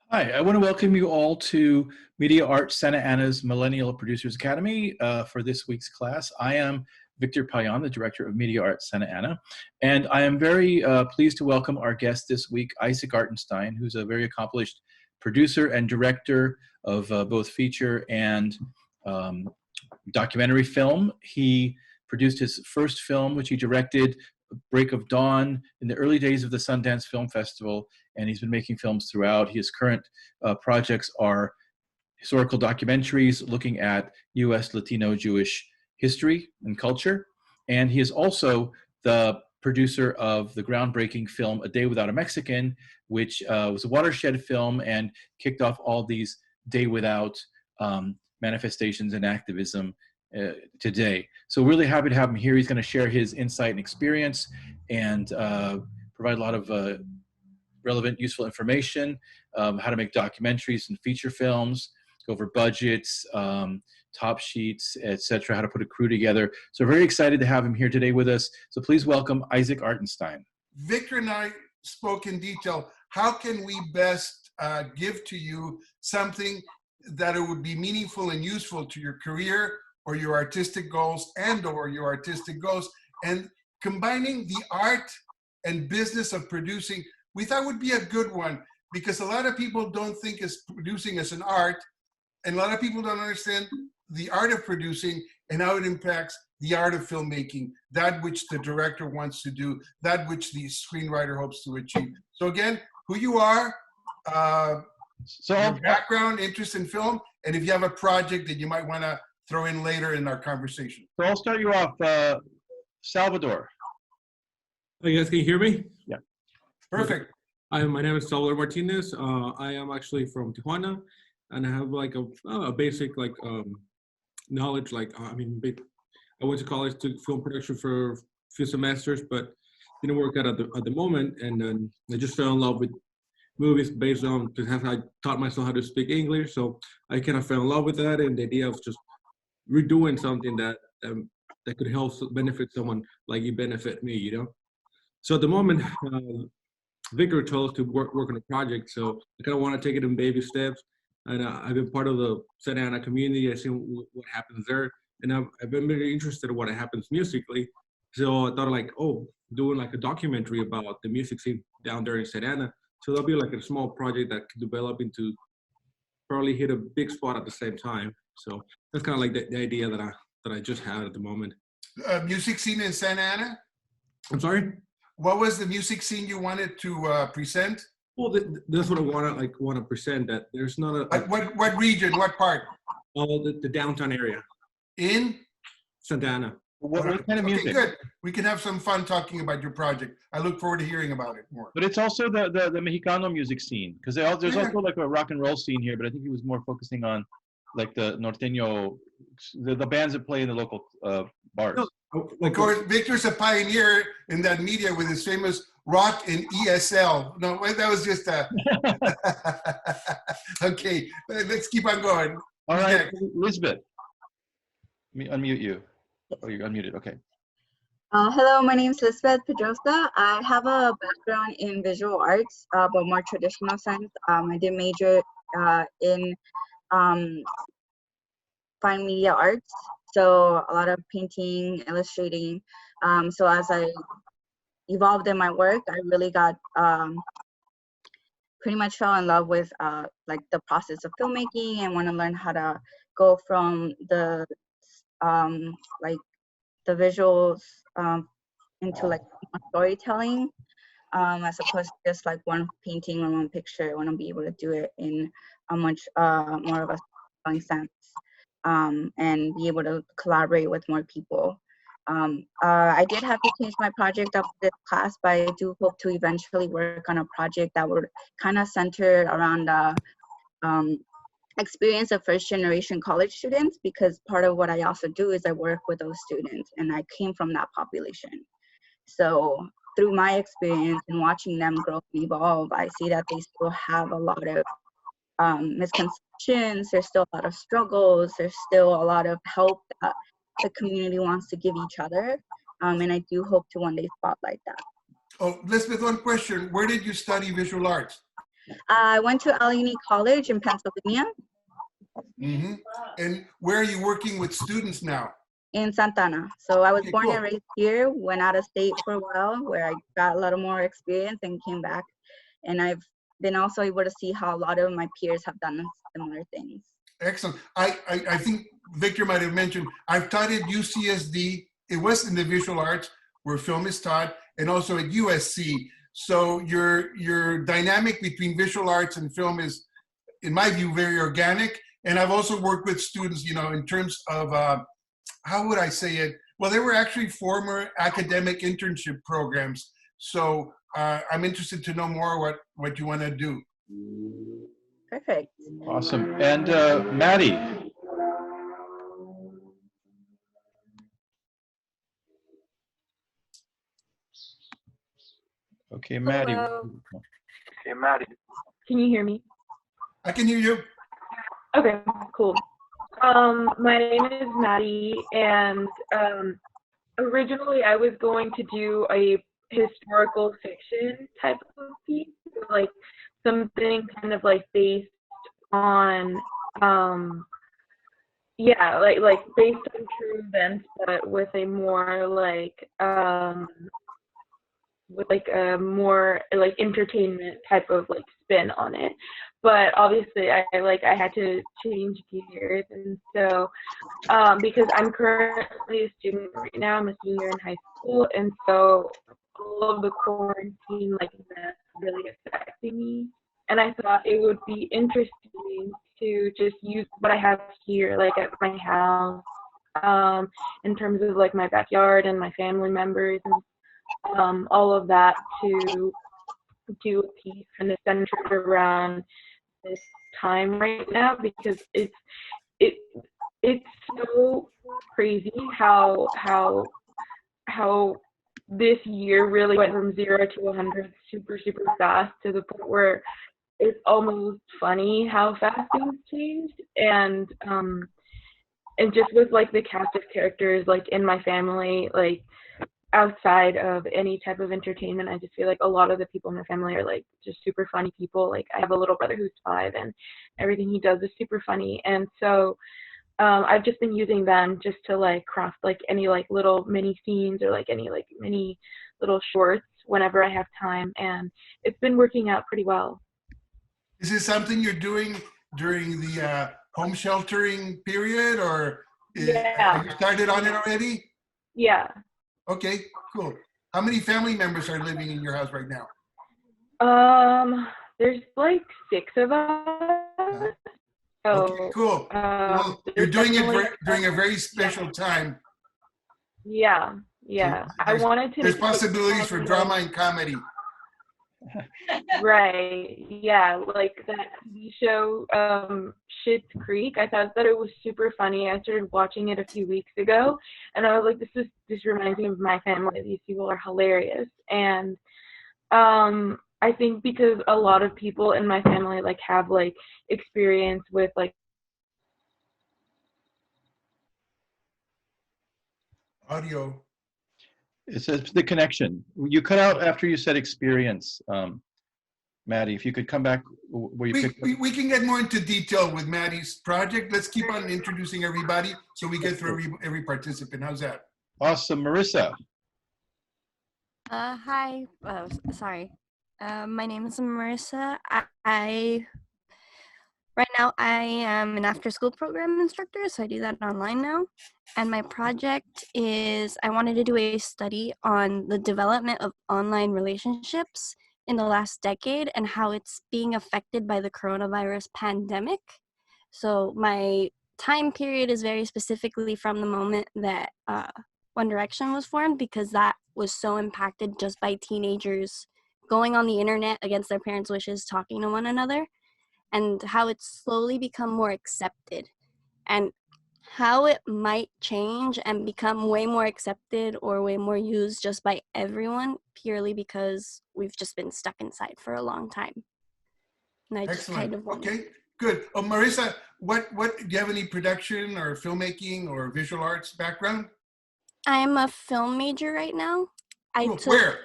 Hi, I want to welcome you all to Media Arts Santa Ana's Millennial Producers Academy for this week's class. I am Victor Payan, the Director of Media Arts Santa Ana, and I am very pleased to welcome our guest this week, Isaac Artenstein, who's a very accomplished producer and director of both feature and documentary film. He produced his first film, which he directed, Break of Dawn, in the early days of the Sundance Film Festival, and he's been making films throughout. His current projects are historical documentaries looking at U.S. Latino Jewish history and culture, and he is also the producer of the groundbreaking film A Day Without a Mexican, which was a watershed film and kicked off all these Day Without manifestations and activism today. So really happy to have him here. He's going to share his insight and experience and provide a lot of relevant, useful information, how to make documentaries and feature films, go over budgets, top sheets, etc., how to put a crew together. So very excited to have him here today with us. So please welcome Isaac Artenstein. Victor and I spoke in detail. How can we best give to you something that it would be meaningful and useful to your career or your artistic goals and combining the art and business of producing, we thought would be a good one, because a lot of people don't think as producing as an art, and a lot of people don't understand the art of producing and how it impacts the art of filmmaking, that which the director wants to do, that which the screenwriter hopes to achieve. So again, who you are, your background, interest in film, and if you have a project that you might want to throw in later in our conversation. So I'll start you off, Salvador. Hey guys, can you hear me? Yeah. Perfect. My name is Salvador Martinez. I am actually from Tijuana, and I have like a basic knowledge. I went to college, took film production for a few semesters, but didn't work out at the moment. And then I just fell in love with movies based on because I taught myself how to speak English, so I kind of fell in love with that, and the idea of just redoing something that could help benefit someone like you benefit me, you know. So at the moment, Victor told us to work on a project, so I kind of want to take it in baby steps. And I've been part of the Santa Ana community. I've seen what happens there, and I've been very interested in what happens musically. So I thought doing like a documentary about the music scene down there in Santa Ana. So that'll be like a small project that could develop into probably hit a big spot at the same time. So that's kind of like the idea that I just had at the moment. Music scene in Santa Ana? I'm sorry? What was the music scene you wanted to present? Well, that's what I want to present. That there's not a what region? What part? The downtown area in Santa Ana. What kind of music? Okay, good. We can have some fun talking about your project. I look forward to hearing about it more. But it's also the Mexicano music scene, because there's also like a rock and roll scene here, but I think he was more focusing on like the norteño, the bands that play in the local bars. No, of course, Victor's a pioneer in that media with his famous rock and ESL. No, that was just a... Okay, let's keep on going. All right, Lisbeth, let me unmute you. Oh, you're unmuted, okay. Hello, my name is Lisbeth Pedrosa. I have a background in visual arts, but more traditional sense. I did major in fine media arts, so a lot of painting, illustrating. So as I evolved in my work, I really got pretty much fell in love with like the process of filmmaking and want to learn how to go from the like the visuals into like storytelling, as opposed to just like one painting or one picture. I want to be able to do it in a much more of a storytelling sense, and be able to collaborate with more people. I did have to change my project up this class, but I do hope to eventually work on a project that would kind of center around the experience of first generation college students, because part of what I also do is I work with those students, and I came from that population. So through my experience and watching them grow and evolve, I see that they still have a lot of misconceptions, there's still a lot of struggles, there's still a lot of help that the community wants to give each other, and I do hope to one day spotlight that. Oh, Lisbeth, one question. Where did you study visual arts? I went to Allegheny College in Pennsylvania, Mm-hmm. And where are you working with students now? in Santana. So I was Okay, born cool. and raised here, went out of state for a while where I got a little more experience and came back. And I've been also able to see how a lot of my peers have done similar things. Excellent. I think Victor might have mentioned, I've taught at UCSD. It was in the visual arts where film is taught, and also at USC. So your dynamic between visual arts and film is, in my view, very organic. And I've also worked with students, you know, in terms of, how would I say it? Well, they were actually former academic internship programs. So I'm interested to know more what you want to do. Perfect. Awesome. And Maddie. Okay, Maddie. Hello. Can you hear me? I can hear you. Okay, cool. My name is Maddie, and originally I was going to do a historical fiction type of piece, like something kind of like based on, yeah, like based on true events, but with a more like, with like a more like entertainment type of like spin on it. But obviously I had to change gears, and so because I'm currently a student right now, I'm a senior in high school, and so all of the quarantine like that's really affecting me, and I thought it would be interesting to just use what I have here, like at my house, in terms of like my backyard and my family members and all of that, to do a piece kind of centered around this time right now, because it's so crazy how this year really went from 0 to 100 super fast, to the point where it's almost funny how fast things changed. And just with like the cast of characters like in my family, like outside of any type of entertainment, I just feel like a lot of the people in my family are like just super funny people. Like I have a little brother who's 5, and everything he does is super funny. And so I've just been using them just to like craft like any like little mini scenes, or like any like mini little shorts whenever I have time, and it's been working out pretty well. Is this something you're doing during the home sheltering period, or have you started on it already? Yeah. Okay, cool. How many family members are living in your house right now? There's like 6 of us. So, okay, cool. Well, you're doing it during a very special time. Yeah. I wanted to. There's possibilities for drama and comedy. Right. Yeah, like that TV show, Schitt's Creek. I thought that it was super funny. I started watching it a few weeks ago, and I was like, this reminds me of my family. These people are hilarious. And I think because a lot of people in my family like have like experience with like audio. It's the connection. You cut out after you said experience, Maddie. If you could come back where you we can get more into detail with Maddie's project. Let's keep on introducing everybody so we get through every participant. How's that? Awesome. Marissa. Hi. Oh, sorry. My name is Marissa. Right now I am an after-school program instructor, so I do that online now. And my project is, I wanted to do a study on the development of online relationships in the last decade and how it's being affected by the coronavirus pandemic. So my time period is very specifically from the moment that One Direction was formed, because that was so impacted just by teenagers going on the internet against their parents' wishes, talking to one another, and how it's slowly become more accepted, and how it might change and become way more accepted or way more used just by everyone, purely because we've just been stuck inside for a long time. And I just kind of okay, good. Oh, Marissa, what do you have any production or filmmaking or visual arts background? I'm a film major right now. Cool. Where?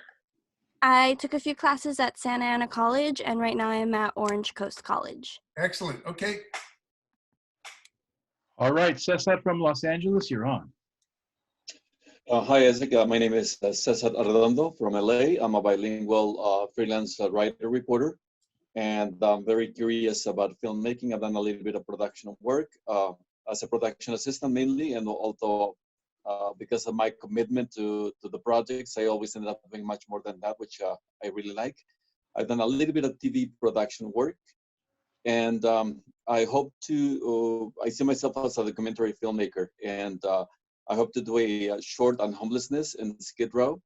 I took a few classes at Santa Ana College, and right now I'm at Orange Coast College. Excellent. Okay. All right, Cesar from Los Angeles, you're on. Hi, Isaac. My name is Cesar Arredondo from LA. I'm a bilingual freelance writer reporter, and I'm very curious about filmmaking. I've done a little bit of production work as a production assistant mainly, and also because of my commitment to the projects, I always ended up doing much more than that, which I really like. I've done a little bit of TV production work, and I hope to, I see myself as a documentary filmmaker, and I hope to do a short on homelessness in Skid Row,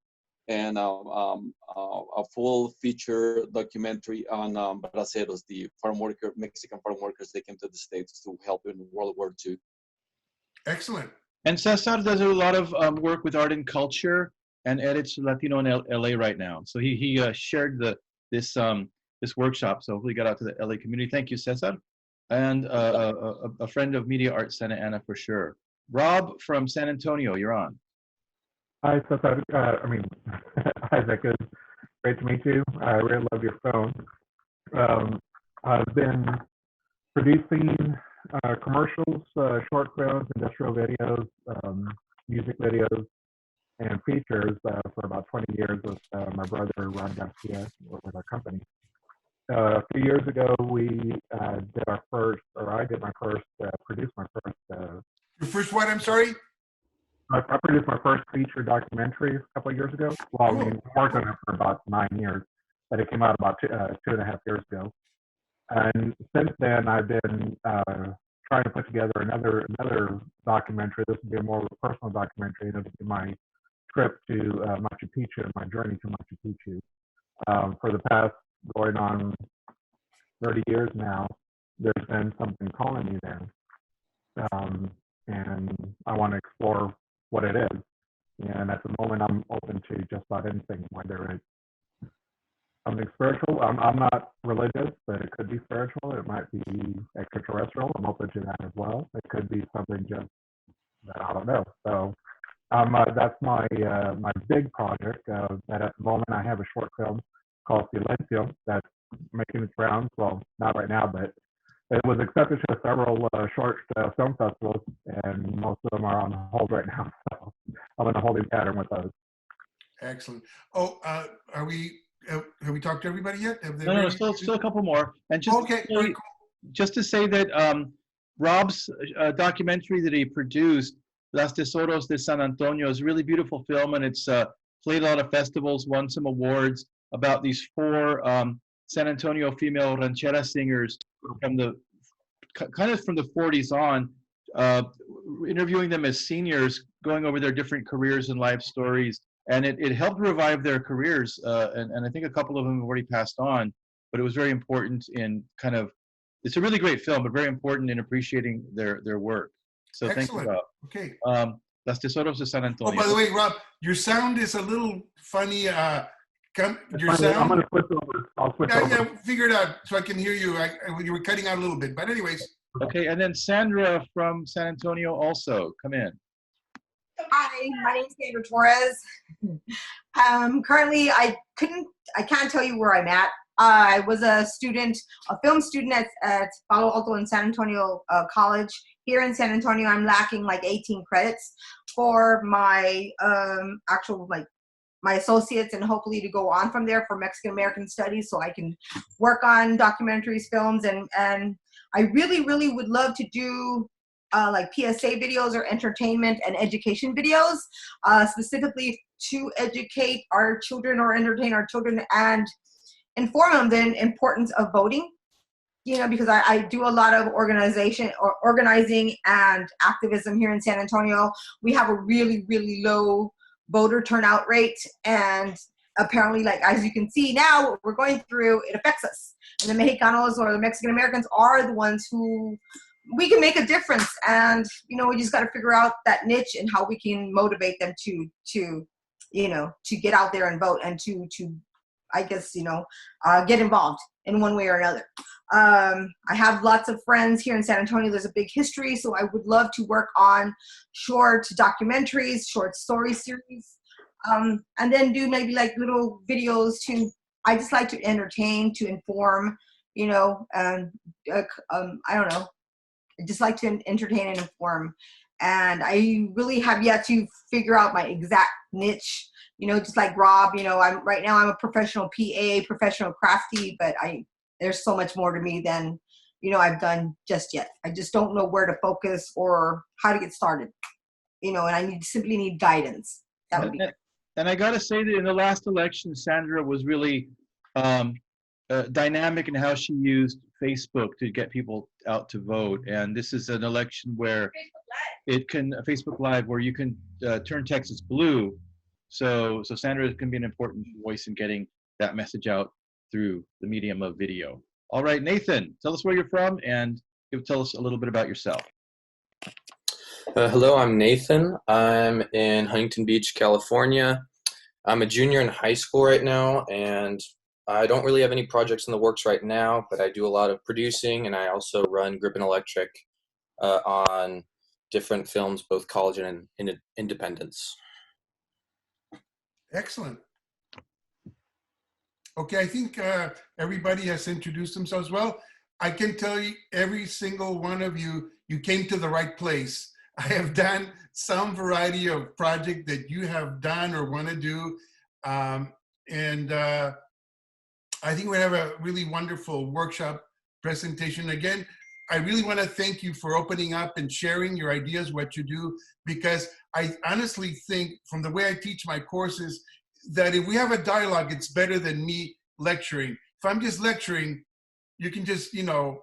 and a full feature documentary on braceros, the Mexican farm workers that came to the States to help in World War II. Excellent. And Cesar does a lot of work with art and culture and edits Latino in LA right now. So he shared this workshop, so hopefully got out to the LA community. Thank you, Cesar. And a friend of Media Art Santa Ana for sure. Rob from San Antonio, you're on. Hi, Cesar. Isaac, it's great to meet you. I really love your film. I've been producing commercials, short films, industrial videos, music videos, and features for about 20 years with my brother, Ron Garcia, with our company. A few years ago, we did our first, or I did my first, produced my first. Your first what? I'm sorry? I produced my first feature documentary a couple of years ago. Well, I mean, I worked on it for about 9 years, but it came out about 2.5 years ago. And since then, I've been trying to put together another documentary. This will be a more of a personal documentary. It'll be my trip to Machu Picchu and my journey to Machu Picchu. For the past going on 30 years now, there's been something calling me there. And I want to explore what it is. And at the moment, I'm open to just about anything, whether it's something spiritual. I'm not religious, but it could be spiritual. It might be extraterrestrial. I'm open to that as well. It could be something just that I don't know. So that's my my big project. That at the moment I have a short film called Silencio that's making its rounds. Well, not right now, but it was accepted to several short film festivals, and most of them are on hold right now. So I'm in a holding pattern with those. Excellent. Oh, have we talked to everybody yet? No, still a couple more. And just okay, very cool. Just to say that Rob's documentary that he produced, Las Tesoros de San Antonio, is a really beautiful film, and it's played a lot of festivals, won some awards, about these 4 San Antonio female ranchera singers from the 40s on, interviewing them as seniors, going over their different careers and life stories, and it helped revive their careers. And I think a couple of them have already passed on, but it was very important in it's a really great film, but very important in appreciating their work. So excellent. Thank you, Rob. Okay. Las Tesoros de San Antonio. Oh, by the way, Rob, your sound is a little funny. Your sound. I'm going to switch over. I'll switch over. Yeah, figure it out so I can hear you. You were cutting out a little bit, but anyways. Okay, and then Sandra from San Antonio also, come in. Hi, my name is Sandra Torres. Currently, I can't tell you where I'm at. I was a film student at Palo Alto and San Antonio College. Here in San Antonio, I'm lacking like 18 credits for my my associates, and hopefully to go on from there for Mexican American Studies, so I can work on documentaries, films, and I really would love to do like PSA videos or entertainment and education videos, specifically to educate our children or entertain our children and inform them the importance of voting. You know, because I do a lot of organizing and activism here in San Antonio. We have a really low voter turnout rate, and apparently, like as you can see now, what we're going through, it affects us. And the Mexicanos or the Mexican Americans are the ones who we can make a difference. And you know, we just got to figure out that niche and how we can motivate them to get out there and vote, and to I guess get involved in one way or another. I have lots of friends here in San Antonio. There's a big history, so I would love to work on short documentaries, short story series, And then do maybe like little videos to, I just like to entertain, to inform, you know, I don't know. I just like to entertain and inform. And I really have yet to figure out my exact niche, you know, just like Rob, you know, right now I'm a professional PA, professional crafty, but there's so much more to me than, you know, I've done just yet. I just don't know where to focus or how to get started, you know, and I simply need guidance. That would be great. And I got to say that in the last election, Sandra was really dynamic in how she used Facebook to get people out to vote. And this is an election where Facebook Live, where you can turn Texas blue. So Sandra can be an important voice in getting that message out through the medium of video. All right, Nathan, tell us where you're from and tell us a little bit about yourself. Hello, I'm Nathan. I'm in Huntington Beach, California. I'm a junior in high school right now, and I don't really have any projects in the works right now, but I do a lot of producing, and I also run Grip and Electric on different films, both college and independence. Excellent. Okay, I think everybody has introduced themselves well. I can tell you, every single one of you, you came to the right place. I have done some variety of project that you have done or want to do. And I think we have a really wonderful workshop presentation. Again, I really want to thank you for opening up and sharing your ideas, what you do, because I honestly think from the way I teach my courses, that if we have a dialogue, it's better than me lecturing. If I'm just lecturing, you can just, you know,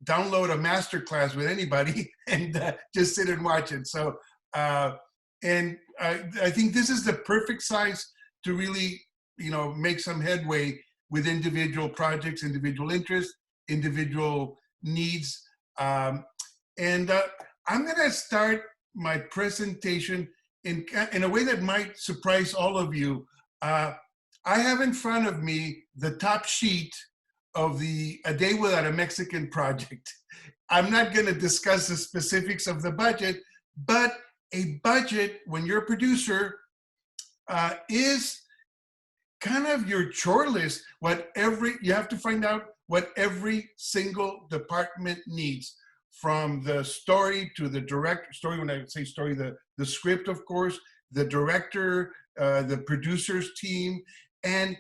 download a master class with anybody and just sit and watch it. So, and I think this is the perfect size to really, you know, make some headway with individual projects, individual interests, individual needs. And I'm gonna start my presentation in a way that might surprise all of you. I have in front of me the top sheet of the A Day Without a Mexican project. I'm not going to discuss the specifics of the budget, but a budget, when you're a producer, is kind of your chore list. You have to find out what every single department needs, from the story to the story. When I say story, the script, of course, the director, the producers team. And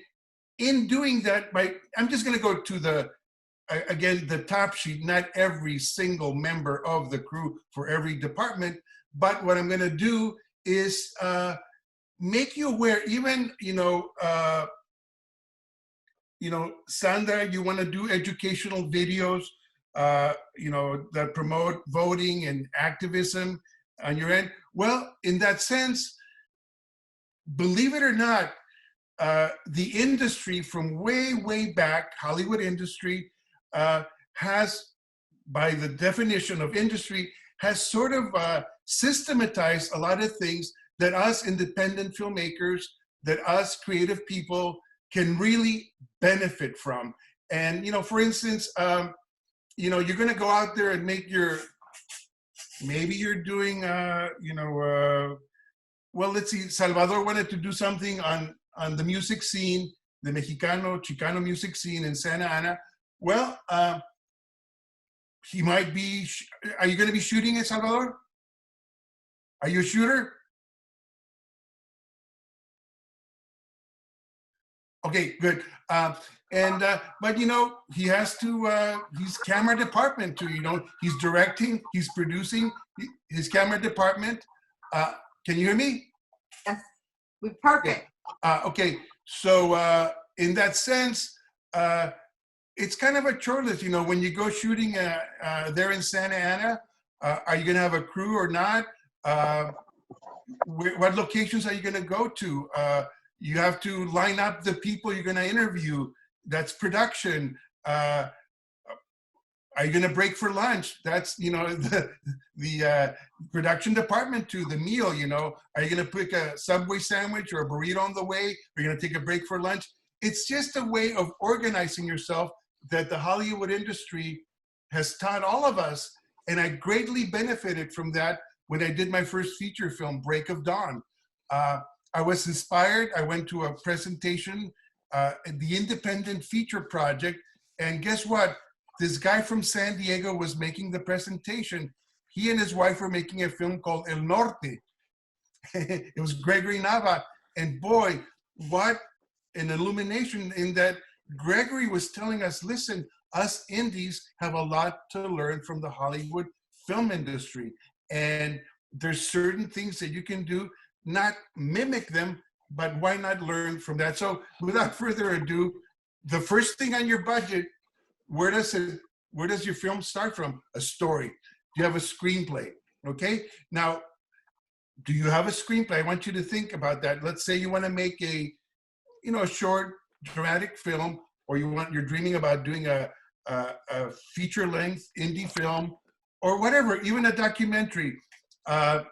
in doing that, I'm just going to go to the top sheet, not every single member of the crew for every department, but what I'm going to do is make you aware, even, Sandra, you want to do educational videos, that promote voting and activism on your end. Well, in that sense, believe it or not, the industry from way, way back, Hollywood industry, has, by the definition of industry, has sort of systematized a lot of things that us independent filmmakers, that us creative people can really benefit from. And, for instance, you're going to go out there and make maybe you're doing, well, let's see, Salvador wanted to do something on the music scene, the Chicano music scene in Santa Ana. Well, he might be, are you going to be shooting it, Salvador? Are you a shooter? Okay, good. But he has to, he's camera department too, he's directing, he's producing his camera department. Can you hear me? Yes, we're perfect. Okay, so in that sense, it's kind of a chore list, when you go shooting there in Santa Ana, are you gonna have a crew or not? What locations are you gonna go to? You have to line up the people you're gonna interview. That's production. Are you gonna break for lunch? That's, the production department too, the meal, Are you gonna pick a Subway sandwich or a burrito on the way? Are you gonna take a break for lunch? It's just a way of organizing yourself that the Hollywood industry has taught all of us. And I greatly benefited from that when I did my first feature film, Break of Dawn. I was inspired. I went to a presentation, the Independent Feature Project, and guess what? This guy from San Diego was making the presentation. He and his wife were making a film called El Norte. It was Gregory Nava, and boy, what an illumination in that Gregory was telling us, listen, us indies have a lot to learn from the Hollywood film industry. And there's certain things that you can do, not mimic them, but why not learn from that? So without further ado, the first thing on your budget, where does your film start from? A story. Do you have a screenplay? Okay. Now, do you have a screenplay? I want you to think about that. Let's say you want to make a short dramatic film, or you're dreaming about doing a feature-length indie film, or whatever, even a documentary. Do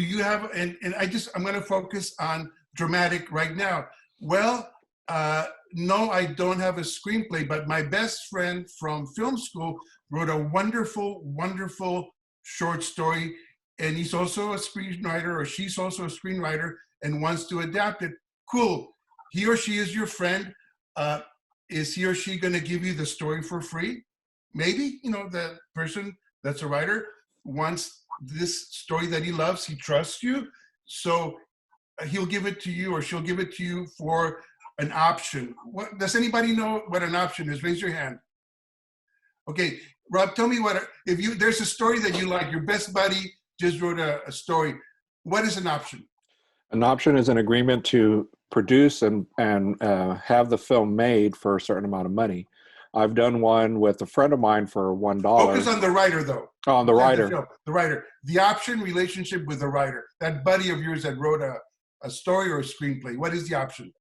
you have, and I'm going to focus on dramatic right now. Well, no, I don't have a screenplay, but my best friend from film school wrote a wonderful, wonderful short story, and he's also a screenwriter, or she's also a screenwriter, and wants to adapt it. Cool. He or she is your friend. Is he or she going to give you the story for free? Maybe, the person that's a writer wants this story that he loves. He trusts you. So he'll give it to you, or she'll give it to you for an option. Does anybody know what an option is? Raise your hand. Okay, Rob, tell me there's a story that you like, your best buddy just wrote a story. What is an option? An option is an agreement to produce and have the film made for a certain amount of money. I've done one with a friend of mine for $1. Focus on the writer, though. Oh, on the writer. The writer. The option relationship with the writer. That buddy of yours that wrote a story or a screenplay. What is the option?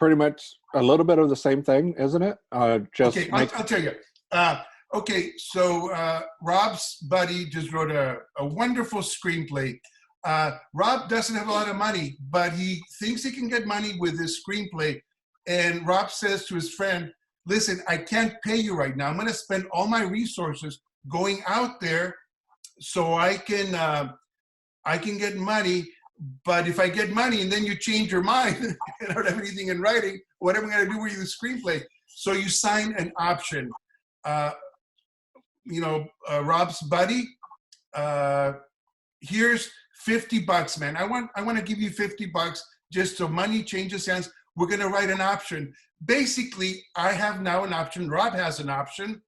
Pretty much a little bit of the same thing, isn't it? Okay, I'll tell you. Okay, so Rob's buddy just wrote a wonderful screenplay. Rob doesn't have a lot of money, but he thinks he can get money with his screenplay. And Rob says to his friend, listen, I can't pay you right now. I'm going to spend all my resources going out there so I can get money. But if I get money and then you change your mind and I don't have anything in writing, what am I going to do with the screenplay? So you sign an option. Rob's buddy, here's $50, man. I want to give you $50 just so money changes hands. We're going to write an option. Basically, I have now an option. Rob has an option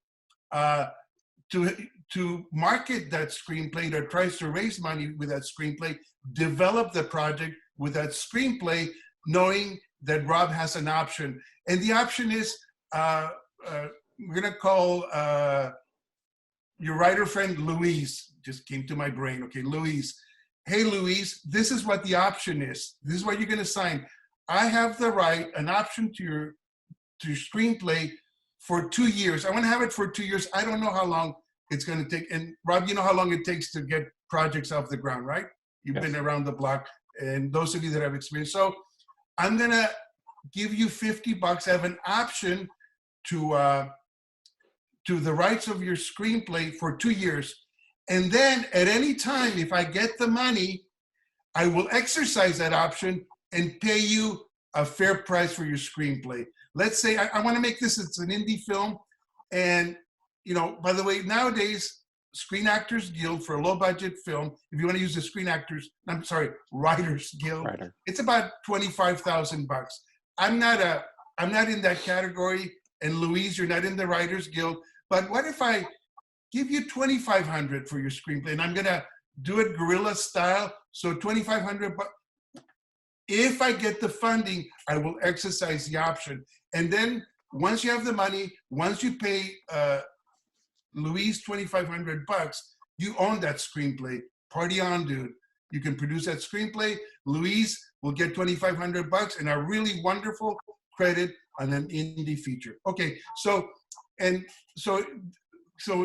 to market that screenplay, that tries to raise money with that screenplay, develop the project with that screenplay, knowing that Rob has an option. And the option is, we're going to call your writer friend Louise. Just came to my brain. Okay, Louise. Hey, Louise, this is what the option is. This is what you're going to sign. I have the right, an option to your screenplay for 2 years. I want to have it for 2 years. I don't know how long it's going to take. And Rob, you know how long it takes to get projects off the ground, right? You've been around the block, and those of you that have experience. So I'm going to give you $50. I have an option to the rights of your screenplay for 2 years. And then at any time, if I get the money, I will exercise that option and pay you a fair price for your screenplay. Let's say I want to make this, it's an indie film. And, by the way, nowadays, Screen Actors Guild for a low budget film, if you want to use the Writers Guild, it's about $25,000. I'm not in that category. And Louise, you're not in the Writers Guild. But what if I give you $2,500 for your screenplay, and I'm gonna do it guerrilla style, so $2,500. If I get the funding, I will exercise the option. And then once you have the money, once you pay Louise $2,500, you own that screenplay. Party on, dude. You can produce that screenplay. Louise will get $2,500 and a really wonderful credit on an indie feature. Okay, so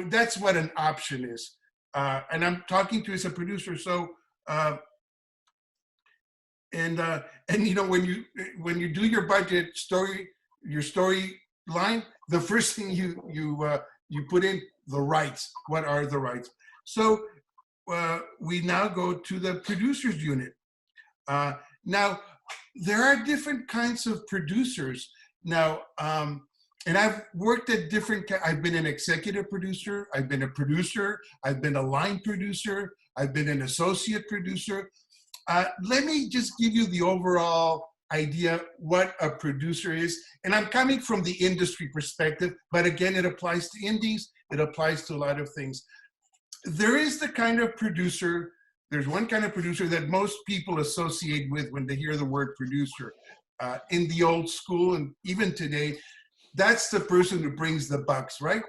that's what an option is. And I'm talking to you as a producer. So, when you do your budget your story line, the first thing you put in the rights. What are the rights? So we now go to the producers unit. Now, there are different kinds of producers. Now, and I've worked at different, I've been an executive producer, I've been a producer, I've been a line producer, I've been an associate producer. Let me just give you the overall idea what a producer is. And I'm coming from the industry perspective, but again, it applies to indies, it applies to a lot of things. There is the kind of producer, there's one kind of producer that most people associate with when they hear the word producer. In the old school and even today, that's the person who brings the bucks, right?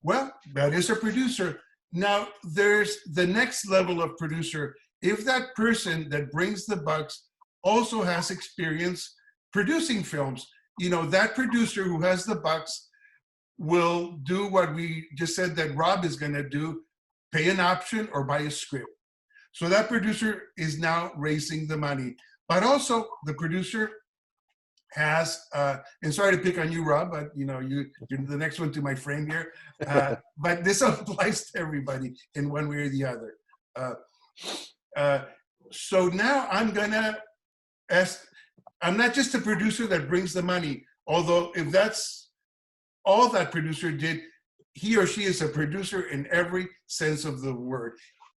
Well, that is a producer. Now, there's the next level of producer. If that person that brings the bucks also has experience producing films, you know, that producer who has the bucks will do what we just said that Rob is going to do, pay an option or buy a script. So that producer is now raising the money. But also the producer has, and sorry to pick on you, Rob, but you know, you're the next one to my frame here. But this applies to everybody in one way or the other. So now I'm gonna ask, I'm not just a producer that brings the money, although if that's all that producer did, he or she is a producer in every sense of the word.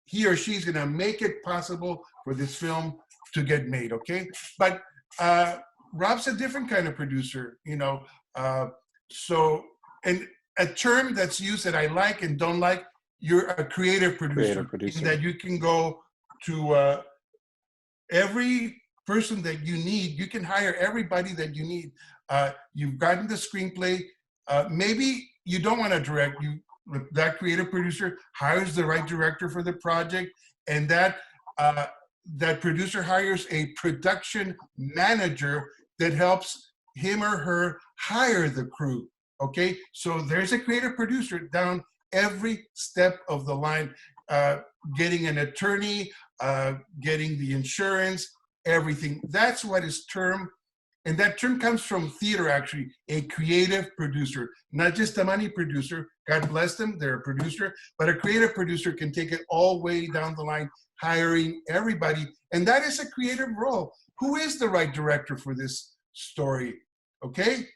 He or she's gonna make it possible for this film to get made, okay? But Rob's a different kind of producer, you know. So, and a term that's used that I like and don't like, you're a creative producer. In that you can go to every person that you need, you can hire everybody that you need. You've gotten the screenplay. Maybe you don't want to direct. That creative producer hires the right director for the project, and that producer hires a production manager that helps him or her hire the crew, okay? So there's a creative producer down every step of the line, getting an attorney, getting the insurance, everything. That's what is termed, and that term comes from theater actually, a creative producer, not just a money producer. God bless them, they're a producer, but a creative producer can take it all the way down the line, hiring everybody, and that is a creative role. Who is the right director for this story, okay?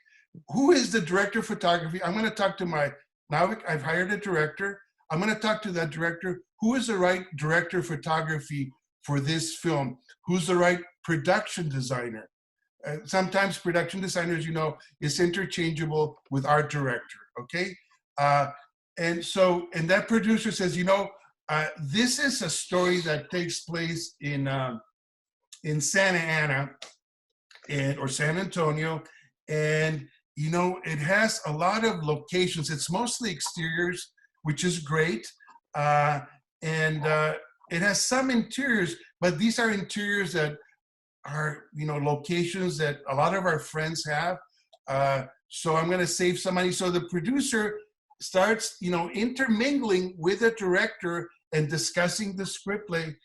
Who is the director of photography? I'm gonna talk to now I've hired a director. I'm gonna talk to that director. Who is the right director of photography for this film? Who's the right production designer? Sometimes production designers, you know, is interchangeable with art director, okay? And that producer says, you know, this is a story that takes place in Santa Ana or San Antonio, and you know, it has a lot of locations. It's mostly exteriors, which is great, and it has some interiors, but these are interiors that are, you know, locations that a lot of our friends have. So I'm going to save some money. So the producer starts, you know, intermingling with the director and discussing the screenplay,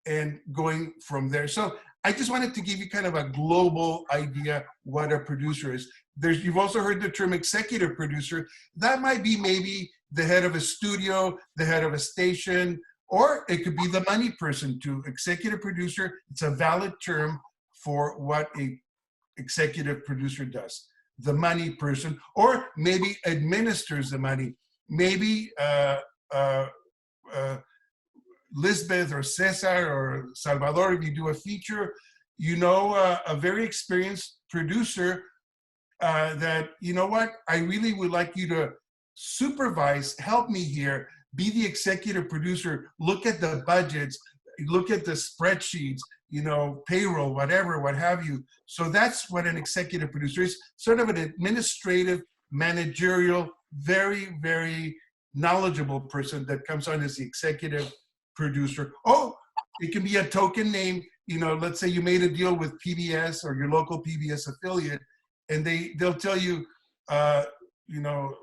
and going from there. So I just wanted to give you kind of a global idea what a producer is. You've also heard the term executive producer. That might be maybe the head of a studio, the head of a station, or it could be the money person too. Executive producer, it's a valid term for what a executive producer does. The money person, or maybe administers the money. Maybe Lisbeth or Cesar or Salvador, if you do a feature, you know, a very experienced producer that, you know what, I really would like you to supervise, help me here, be the executive producer, look at the budgets, look at the spreadsheets, you know, payroll, whatever, what have you. So that's what an executive producer is, sort of an administrative, managerial, very, very knowledgeable person that comes on as the executive producer. Oh, it can be a token name. You know, let's say you made a deal with PBS or your local PBS affiliate, and they'll tell you, you know,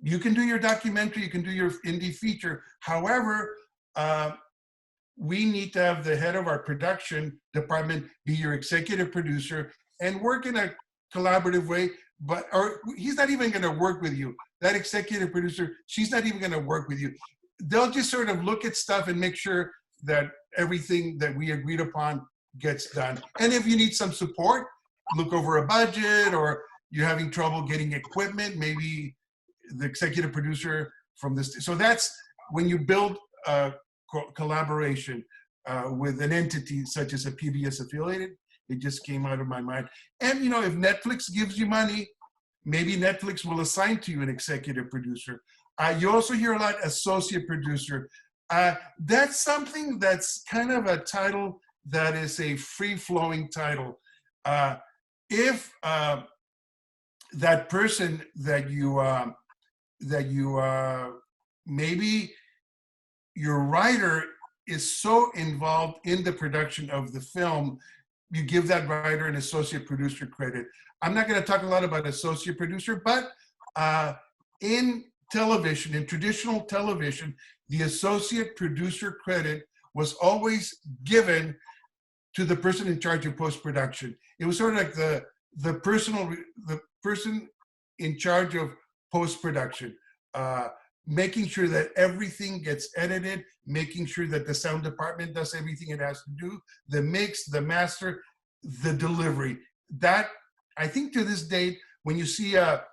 you can do your documentary, you can do your indie feature. However, we need to have the head of our production department be your executive producer and work in a collaborative way, or he's not even going to work with you. That executive producer, she's not even going to work with you. They'll just sort of look at stuff and make sure that everything that we agreed upon gets done. And if you need some support, look over a budget, or you're having trouble getting equipment, maybe the executive producer from this. So that's when you build a collaboration with an entity such as a PBS affiliated. It just came out of my mind. And you know, if Netflix gives you money, maybe Netflix will assign to you an executive producer. You also hear a lot associate producer. That's something that's kind of a title that is a free-flowing title. If that person that you maybe your writer is so involved in the production of the film, you give that writer an associate producer credit. I'm not going to talk a lot about associate producer, but in television, in traditional television, the associate producer credit was always given to the person in charge of post-production. It was sort of like the person in charge of post-production, making sure that everything gets edited, making sure that the sound department does everything it has to do, the mix, the master, the delivery. That, I think to this date, when you see a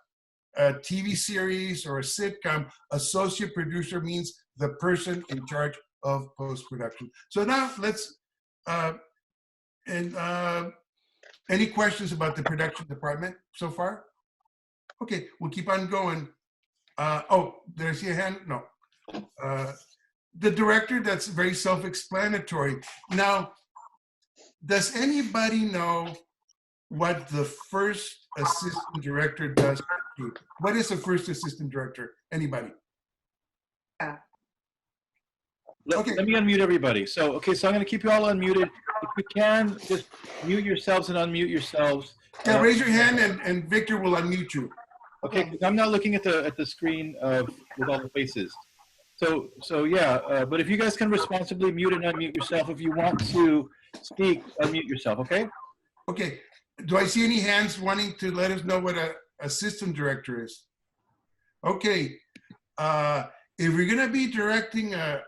TV series or a sitcom, associate producer means the person in charge of post-production. So now let's, any questions about the production department so far? Okay, we'll keep on going. Oh, did I see a hand? No. The director, that's very self-explanatory. Now, does anybody know what the first assistant director does? What is a first assistant director? Anybody? Let me unmute everybody. So I'm going to keep you all unmuted. If you can, just mute yourselves and unmute yourselves. Yeah, raise your hand and Victor will unmute you. Okay, because I'm not looking at the screen with all the faces. So yeah, but if you guys can responsibly mute and unmute yourself, if you want to speak, unmute yourself, okay? Okay, do I see any hands wanting to let us know what a assistant director is? Okay, if you're gonna be directing a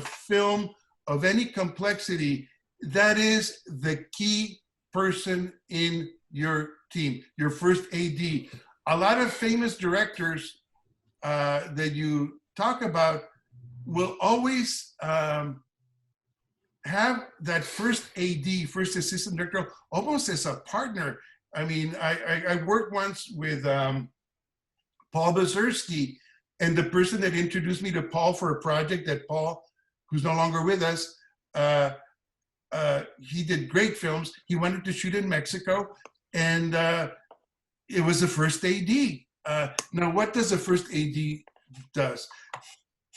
film of any complexity, that is the key person in your team, your first AD. A lot of famous directors that you talk about will always have that first AD, first assistant director, almost as a partner. I mean, I worked once with Paul Bazerski, and the person that introduced me to Paul for a project that Paul, who's no longer with us, he did great films. He wanted to shoot in Mexico, and it was the first AD. Now, what does the first AD does?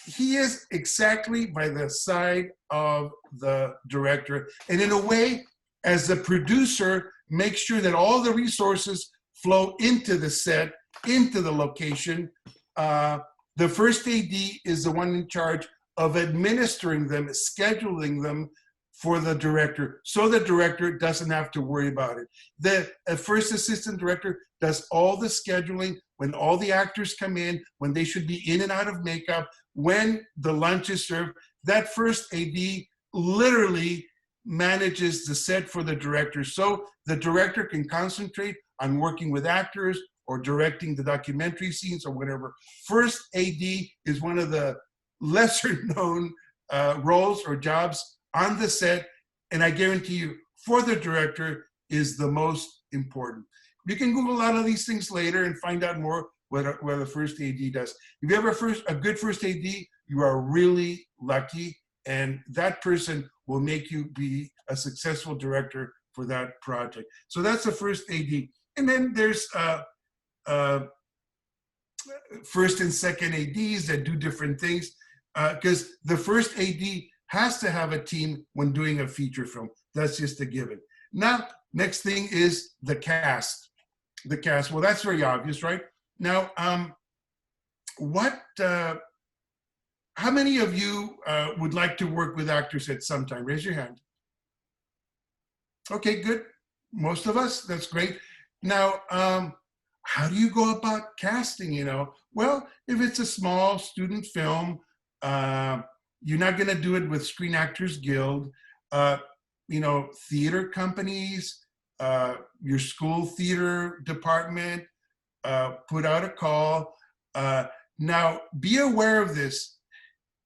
He is exactly by the side of the director, and in a way, as the producer, makes sure that all the resources flow into the set, into the location. The first AD is the one in charge of administering them, scheduling them for the director, so the director doesn't have to worry about it. The first assistant director does all the scheduling, when all the actors come in, when they should be in and out of makeup, when the lunch is served. That first AD literally manages the set for the director, so the director can concentrate on working with actors or directing the documentary scenes or whatever. First AD is one of the lesser known roles or jobs on the set, and I guarantee you, for the director, is the most important. You can Google a lot of these things later and find out more what the first AD does. If you have a good first AD, you are really lucky, and that person will make you be a successful director for that project. So that's the first AD. And then there's first and second ADs that do different things, because the first AD has to have a team when doing a feature film. That's just a given. Now, next thing is the cast. The cast, well, that's very obvious, right? Now, how many of you would like to work with actors at some time? Raise your hand. Okay, good. Most of us, that's great. Now, how do you go about casting, you know? Well, if it's a small student film, You're not going to do it with Screen Actors Guild. You know, theater companies, your school theater department, put out a call. Now, be aware of this.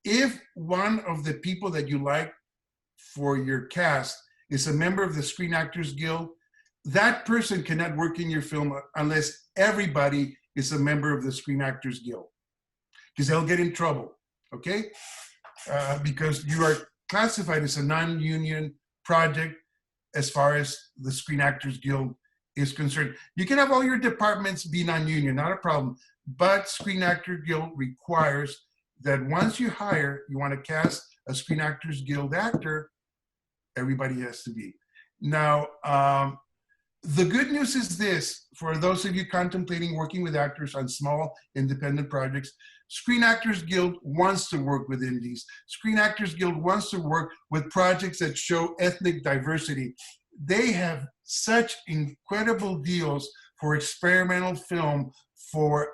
If one of the people that you like for your cast is a member of the Screen Actors Guild, that person cannot work in your film unless everybody is a member of the Screen Actors Guild, because they'll get in trouble, okay? Because you are classified as a non-union project as far as the Screen Actors Guild is concerned. You can have all your departments be non-union, not a problem, but Screen Actors Guild requires that once you hire, you want to cast a Screen Actors Guild actor, everybody has to be. Now, the good news is this, for those of you contemplating working with actors on small independent projects, Screen Actors Guild wants to work with indies. Screen Actors Guild wants to work with projects that show ethnic diversity. They have such incredible deals for experimental film, for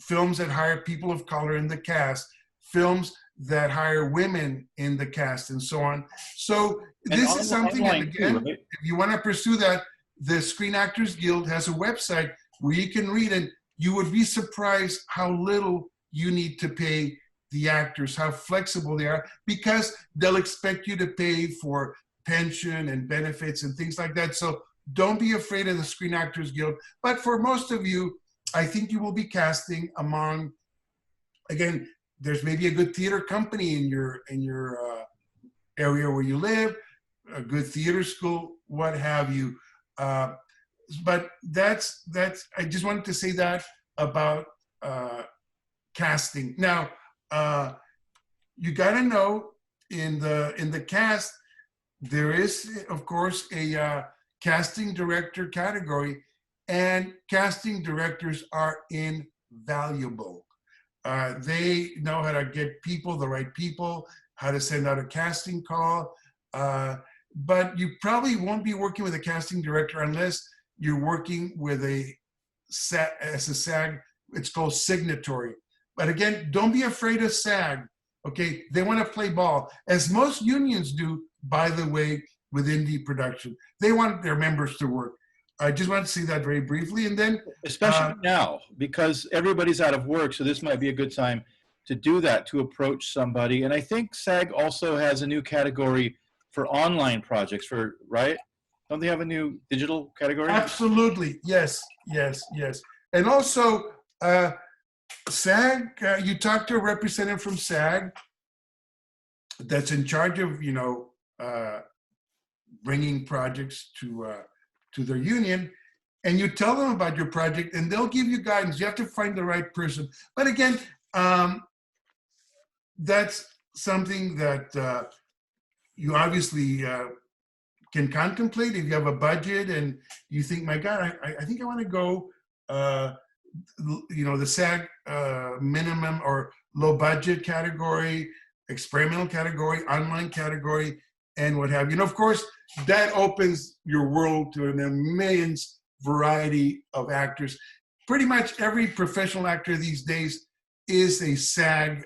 films that hire people of color in the cast, films that hire women in the cast, and so on. So this is something that, again, too, right? if you want to pursue that, the Screen Actors Guild has a website where you can read it. You would be surprised how little you need to pay the actors, how flexible they are, because they'll expect you to pay for pension and benefits and things like that. So don't be afraid of the Screen Actors Guild. But for most of you, I think you will be casting among, again, there's maybe a good theater company in your area where you live, a good theater school, what have you. But that's I just wanted to say that about casting. Now, you got to know in the cast, there is, of course, a casting director category, and casting directors are invaluable. They know how to get people, the right people, how to send out a casting call. But you probably won't be working with a casting director unless you're working with a SAG, it's called signatory. But again, don't be afraid of SAG, okay? They want to play ball, as most unions do, by the way, with indie production. They want their members to work. I just want to say that very briefly, and then Especially now, because everybody's out of work, so this might be a good time to do that, to approach somebody. And I think SAG also has a new category for online projects, right? Don't they have a new digital category? absolutely, yes. And also, SAG, you talk to a representative from SAG that's in charge of, bringing projects to their union, and you tell them about your project, and they'll give you guidance. You have to find the right person. But again, that's something that you obviously can contemplate if you have a budget and you think, my God, I think I want to go, the SAG minimum or low budget category, experimental category, online category, and what have you. And of course, that opens your world to an immense variety of actors. Pretty much every professional actor these days is a SAG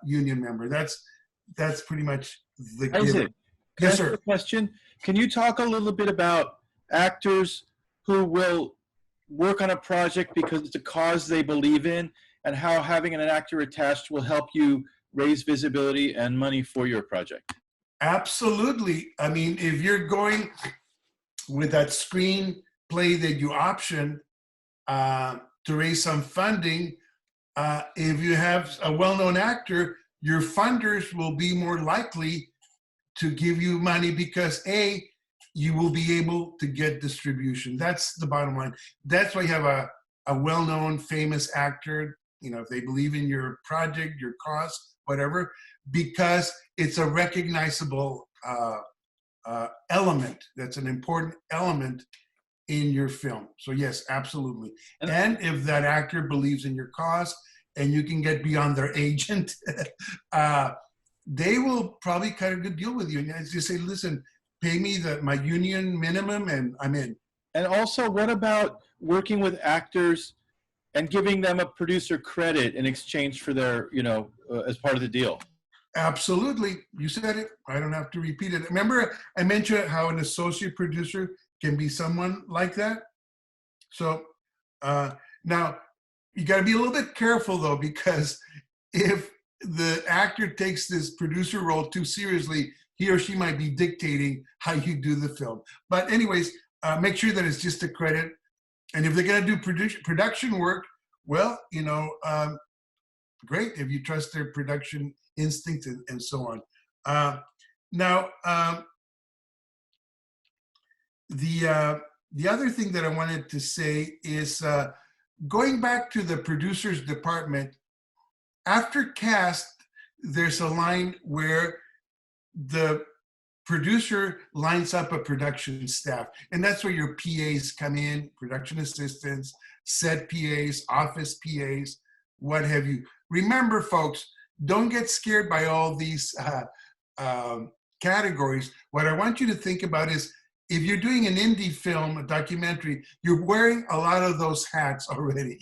union member. That's pretty much the given. Yes, sir. Question. Can you talk a little bit about actors who will work on a project because it's a cause they believe in, and how having an actor attached will help you raise visibility and money for your project? Absolutely. I mean, if you're going with that screenplay that you option to raise some funding, if you have a well-known actor, your funders will be more likely to give you money because A, you will be able to get distribution. That's the bottom line. That's why you have a well-known famous actor, if they believe in your project, your cause, whatever, because it's a recognizable element. That's an important element in your film. So yes, absolutely. And if that actor believes in your cause and you can get beyond their agent, they will probably cut a good deal with you. And just say, listen, pay me my union minimum and I'm in. And also, what about working with actors and giving them a producer credit in exchange for their, as part of the deal. Absolutely. You said it. I don't have to repeat it. Remember, I mentioned how an associate producer can be someone like that. So now you got to be a little bit careful, though, because if the actor takes this producer role too seriously, he or she might be dictating how you do the film. But anyways, make sure that it's just a credit. And if they're going to do production work, well, great if you trust their production instinct and so on. Now, the other thing that I wanted to say is going back to the producer's department, after cast, there's a line where the producer lines up a production staff. And that's where your PAs come in, production assistants, set PAs, office PAs, what have you. Remember, folks, don't get scared by all these categories. What I want you to think about is, if you're doing an indie film, a documentary, you're wearing a lot of those hats already,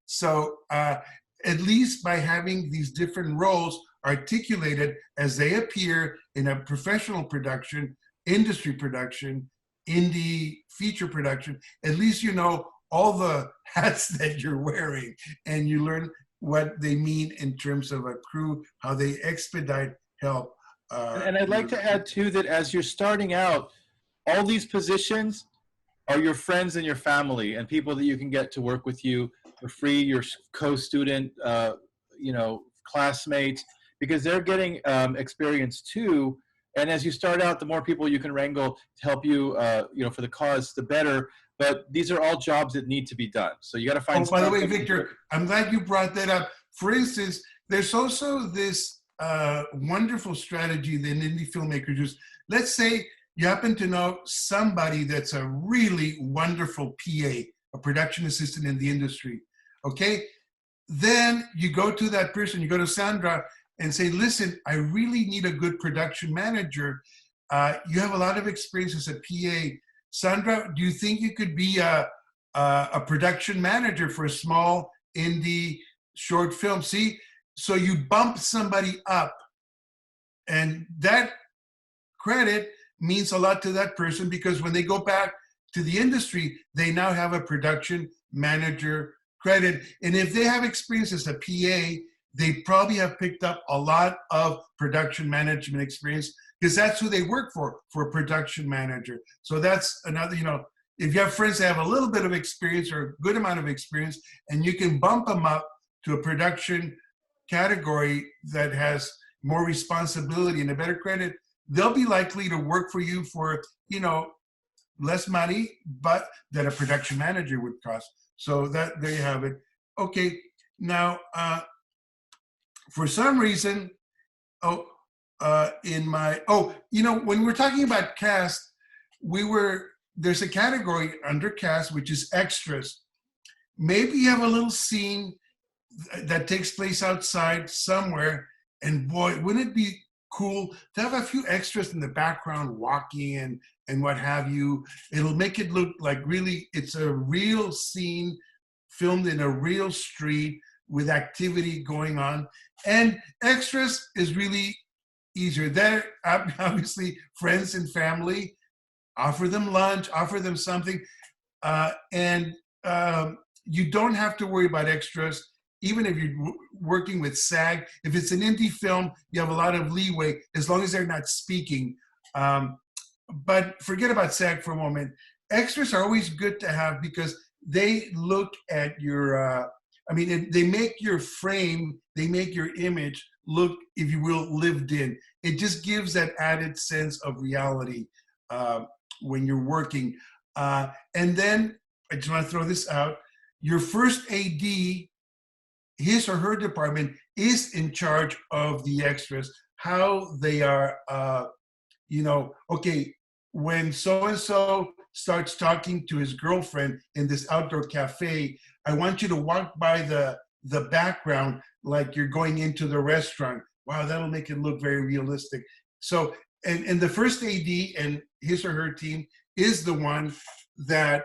So at least by having these different roles articulated as they appear in a professional production, industry production, indie feature production, at least you know all the hats that you're wearing, and you learn what they mean in terms of a crew, how they expedite help. And I'd like to add too that as you're starting out, all these positions are your friends and your family and people that you can get to work with you for free, your co-student, classmates, because they're getting experience too. And as you start out, the more people you can wrangle to help you, for the cause, the better. But these are all jobs that need to be done. So you got to find. Oh, by the way, Victor, I'm glad you brought that up. For instance, there's also this wonderful strategy that indie filmmakers use. Let's say you happen to know somebody that's a really wonderful PA, a production assistant in the industry, okay? Then you go to that person, you go to Sandra and say, listen, I really need a good production manager. You have a lot of experience as a PA. Sandra, do you think you could be a production manager for a small indie short film? See, so you bump somebody up, and that credit means a lot to that person, because when they go back to the industry, they now have a production manager credit. And if they have experience as a PA, they probably have picked up a lot of production management experience, because that's who they work for a production manager. So that's another, if you have friends that have a little bit of experience or a good amount of experience, and you can bump them up to a production category that has more responsibility and a better credit, they'll be likely to work for you for, less money, but that a production manager would cost. So that, there you have it. Okay, now, for some reason, when we're talking about cast, there's a category under cast, which is extras. Maybe you have a little scene that takes place outside somewhere, and boy, wouldn't it be cool to have a few extras in the background walking and what have you. It'll make it look like really it's a real scene filmed in a real street with activity going on. And extras is really easier. They're obviously friends and family. Offer them lunch, offer them something. And you don't have to worry about extras. Even if you're working with SAG, if it's an indie film, you have a lot of leeway as long as they're not speaking. But forget about SAG for a moment. Extras are always good to have because they look at your, they make your frame, they make your image look, if you will, lived in. It just gives that added sense of reality when you're working. And then, I just want to throw this out, your first AD, his or her department is in charge of the extras, how they are, okay, when so-and-so starts talking to his girlfriend in this outdoor cafe, I want you to walk by the background like you're going into the restaurant. Wow, that'll make it look very realistic. So, and the first AD and his or her team is the one that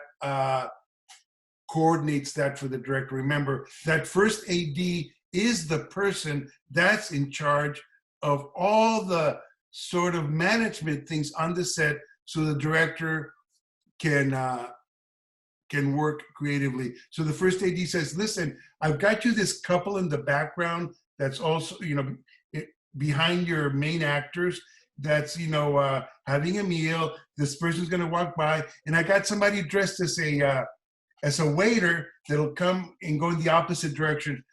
coordinates that for the director. Remember, that first AD is the person that's in charge of all the sort of management things on the set, so the director can work creatively. So the first AD says, listen, I've got you this couple in the background that's also, behind your main actors, that's, having a meal. This person's gonna walk by, and I got somebody dressed as a waiter that'll come and go in the opposite direction.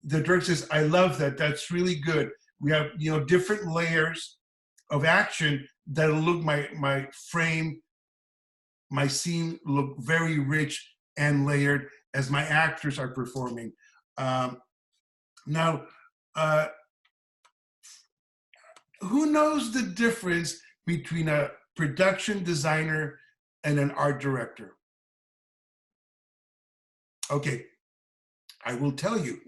The director says, I love that, that's really good. We have, different layers of action that'll look my frame, my scene look very rich and layered as my actors are performing. Now, who knows the difference between a production designer and an art director? Okay, I will tell you.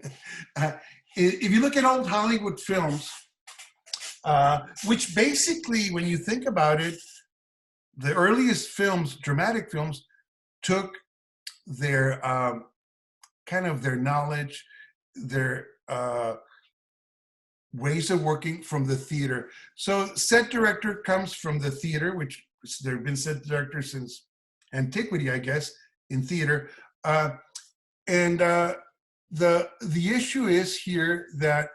If you look at old Hollywood films, which basically, when you think about it, the earliest films, dramatic films, took their kind of their knowledge, their ways of working from the theater. So set director comes from the theater, which there have been set directors since antiquity, I guess, in theater. And the issue is here that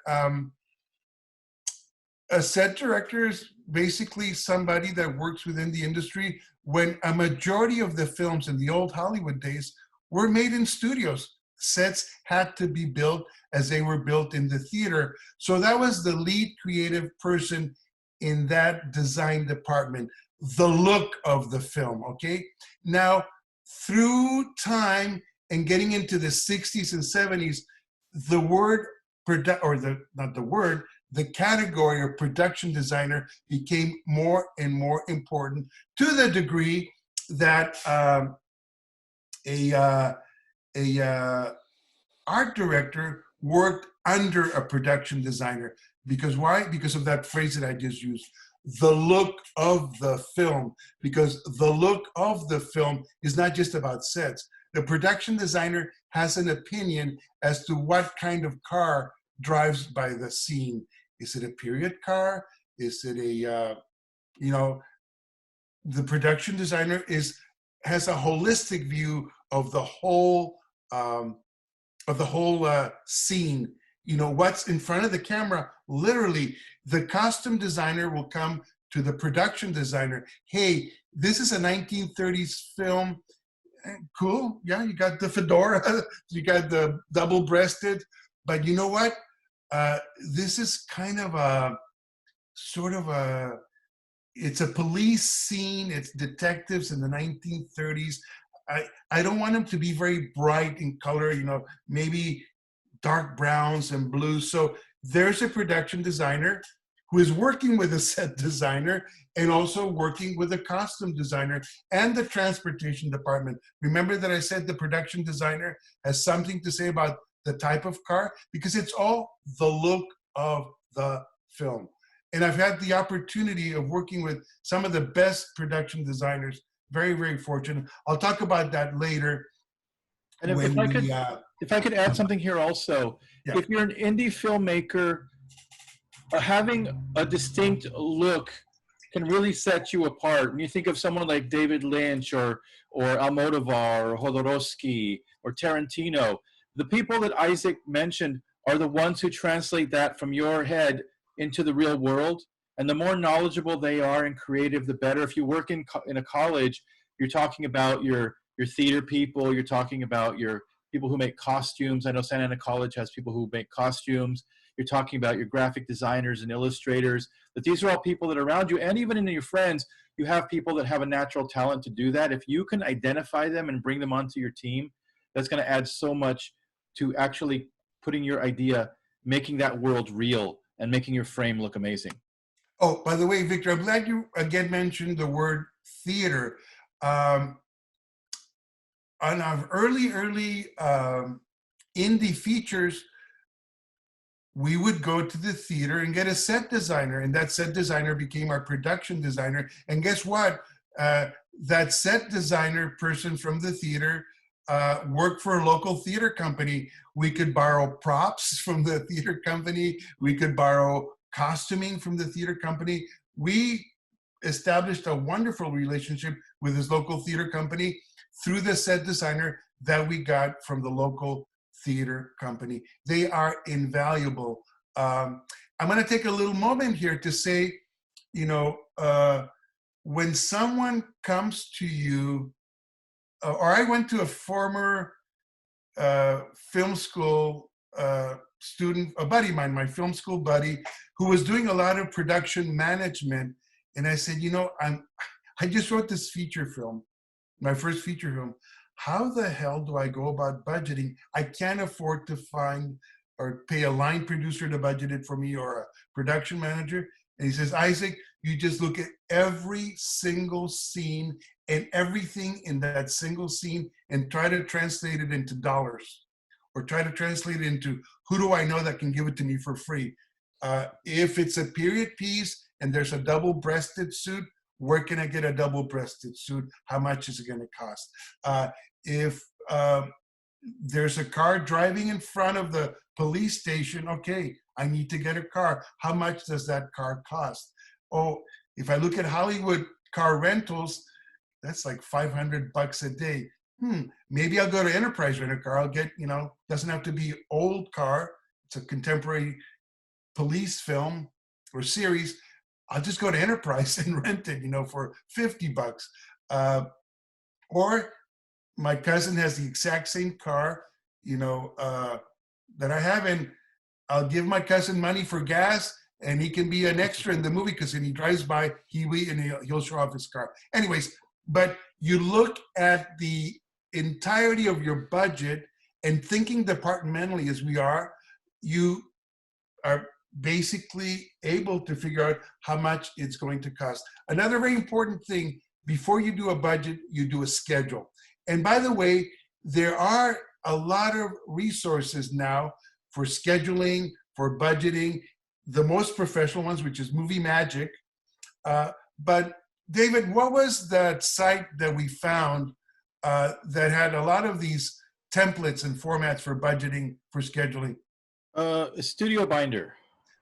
a set director is basically somebody that works within the industry, when a majority of the films in the old Hollywood days were made in studios. Sets had to be built as they were built in the theater. So that was the lead creative person in that design department, the look of the film, okay? Now, through time and getting into the 60s and 70s, the word, the category of production designer became more and more important, to the degree that a art director worked under a production designer. Because why? Because of that phrase that I just used, the look of the film. Because the look of the film is not just about sets. The production designer has an opinion as to what kind of car drives by the scene. Is it a period car? Is it a, the production designer has a holistic view of the whole scene. What's in front of the camera. Literally, the costume designer will come to the production designer. Hey, this is a 1930s film. Cool, yeah, you got the fedora, you got the double-breasted, but you know what? This is kind of it's a police scene, it's detectives in the 1930s. I don't want them to be very bright in color, maybe dark browns and blues. So there's a production designer who is working with a set designer and also working with a costume designer and the transportation department. Remember that I said the production designer has something to say about the type of car, because it's all the look of the film. And I've had the opportunity of working with some of the best production designers. Very, very fortunate. I'll talk about that later. And if I could add something here also, yeah. If you're an indie filmmaker, having a distinct look can really set you apart. When you think of someone like David Lynch or Almodovar or Jodorowsky or Tarantino, the people that Isaac mentioned are the ones who translate that from your head into the real world. And the more knowledgeable they are and creative, the better. If you work in a college, you're talking about your theater people, you're talking about your people who make costumes. I know Santa Ana College has people who make costumes. You're talking about your graphic designers and illustrators. But these are all people that are around you. And even in your friends, you have people that have a natural talent to do that. If you can identify them and bring them onto your team, that's going to add so much to actually putting your idea, making that world real and making your frame look amazing. Oh, by the way, Victor, I'm glad you again mentioned the word theater. On our early indie features, we would go to the theater and get a set designer, and that set designer became our production designer. And guess what? That set designer person from the theater work for a local theater company. We could borrow props from the theater company. We could borrow costuming from the theater company. We established a wonderful relationship with this local theater company through the set designer that we got from the local theater company. They are invaluable. I'm going to take a little moment here to say, you know, when someone comes to you, or I went to a former film school student, a buddy of mine, my film school buddy, who was doing a lot of production management. And I said, you know, I just wrote this feature film, my first feature film. How the hell do I go about budgeting? I can't afford to find or pay a line producer to budget it for me or a production manager. And he says, Isaac, you just look at every single scene and everything in that single scene and try to translate it into dollars, or try to translate it into who do I know that can give it to me for free? If it's a period piece and there's a double-breasted suit, where can I get a double-breasted suit? How much is it going to cost? If there's a car driving in front of the police station, okay, I need to get a car. How much does that car cost? Oh, if I look at Hollywood car rentals, that's like $500 a day. Maybe I'll go to Enterprise Rent a Car. I'll get, you know, doesn't have to be old car. It's a contemporary police film or series. I'll just go to Enterprise and rent it, you know, for $50. Or my cousin has the exact same car, you know, that I have, and I'll give my cousin money for gas, and he can be an extra in the movie because when he drives by, he'll show off his car. Anyways, but you look at the entirety of your budget, and thinking departmentally as we are, you are basically able to figure out how much it's going to cost. Another very important thing, before you do a budget, you do a schedule. And by the way, there are a lot of resources now for scheduling, for budgeting, the most professional ones, which is Movie Magic. But David, what was that site that we found that had a lot of these templates and formats for budgeting, for scheduling? Studio Binder.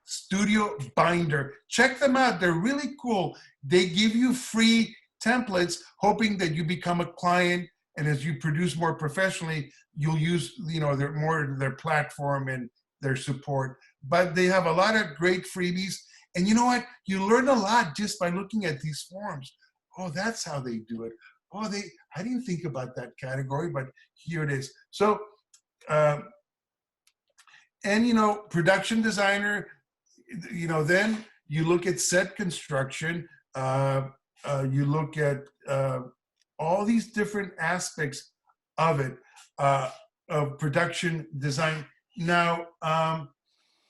Studio Binder. Check them out. They're really cool. They give you free templates, hoping that you become a client, and as you produce more professionally, you'll use, you know, their platform and their support. But they have a lot of great freebies. And you know what? You learn a lot just by looking at these forms. Oh, that's how they do it. Oh, I didn't think about that category, but here it is. So, and, you know, production designer, you know, then you look at set construction, you look at all these different aspects of it, of production design. Now,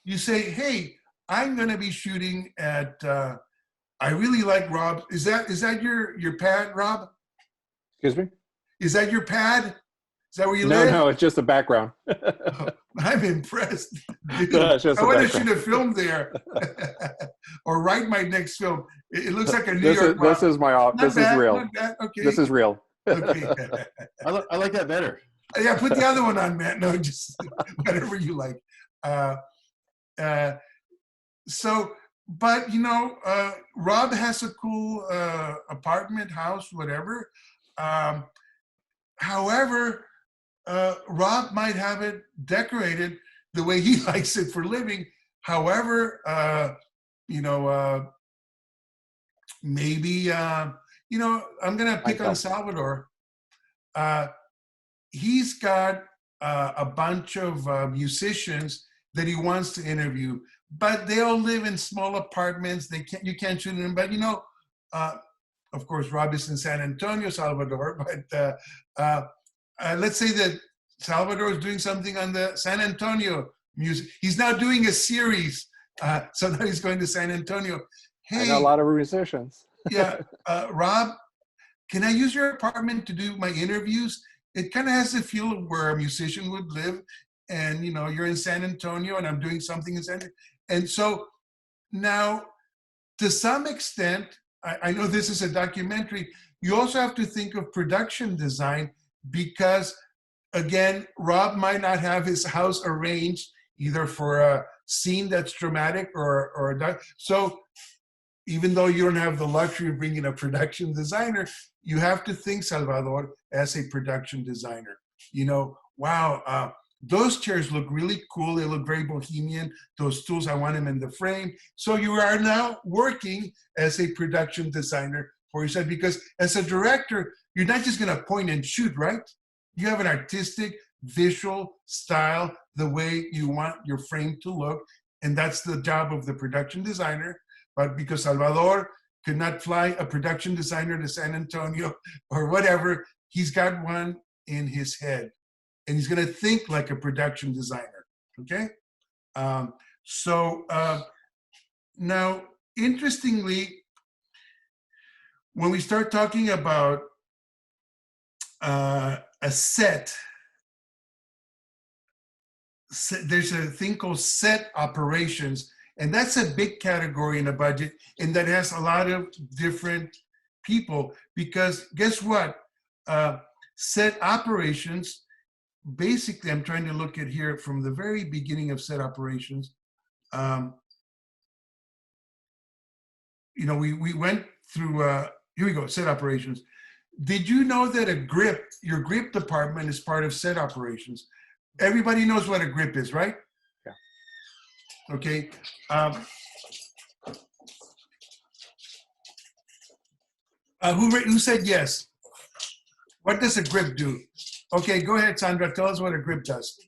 you say, hey, I'm going to be shooting at, I really like Rob. Is that your pad, Rob? Excuse me? Is that your pad? Is that where you live? No, it's just a background. Oh, I'm impressed. Dude, No, it's just I a want to background. shoot a film there or write my next film. It looks like a New York. This is my off. Not This bad, is real. not bad. Okay. This is real. Okay. I like that better. Yeah, put the other one on, Matt. No, just whatever you like. So, but you know, Rob has a cool apartment, house, whatever. However, Rob might have it decorated the way he likes it for living. However, you know, maybe, you know, I'm going to pick on Salvador. He's got a bunch of musicians that he wants to interview, but they all live in small apartments. You can't shoot them. But, you know, of course, Rob is in San Antonio, Salvador, but let's say that Salvador is doing something on the San Antonio music. He's now doing a series. So now he's going to San Antonio. Hey, I know a lot of musicians. Yeah, Rob, can I use your apartment to do my interviews? It kind of has the feel of where a musician would live. And, you know, you're in San Antonio and I'm doing something in San Antonio. And so now, to some extent, I know this is a documentary, you also have to think of production design, because again, Rob might not have his house arranged either for a scene that's dramatic or a so even though you don't have the luxury of bringing a production designer, you have to think, Salvador, as a production designer. You know, wow, those chairs look really cool. They look very bohemian. Those stools, I want them in the frame. So you are now working as a production designer for yourself, because as a director, you're not just going to point and shoot, right? You have an artistic, visual style, the way you want your frame to look. And that's the job of the production designer. But because Salvador could not fly a production designer to San Antonio or whatever, he's got one in his head. And he's going to think like a production designer, okay? Now, interestingly, when we start talking about a set, there's a thing called set operations, and that's a big category in a budget, and that has a lot of different people, because guess what? Set operations, basically, I'm trying to look at here from the very beginning of set operations. You know, we went through, here we go, set operations. Did you know that your grip department is part of set operations? Everybody knows what a grip is, right? Yeah. Okay. Who said yes? What does a grip do? Okay, go ahead, Sandra. Tell us what a grip does.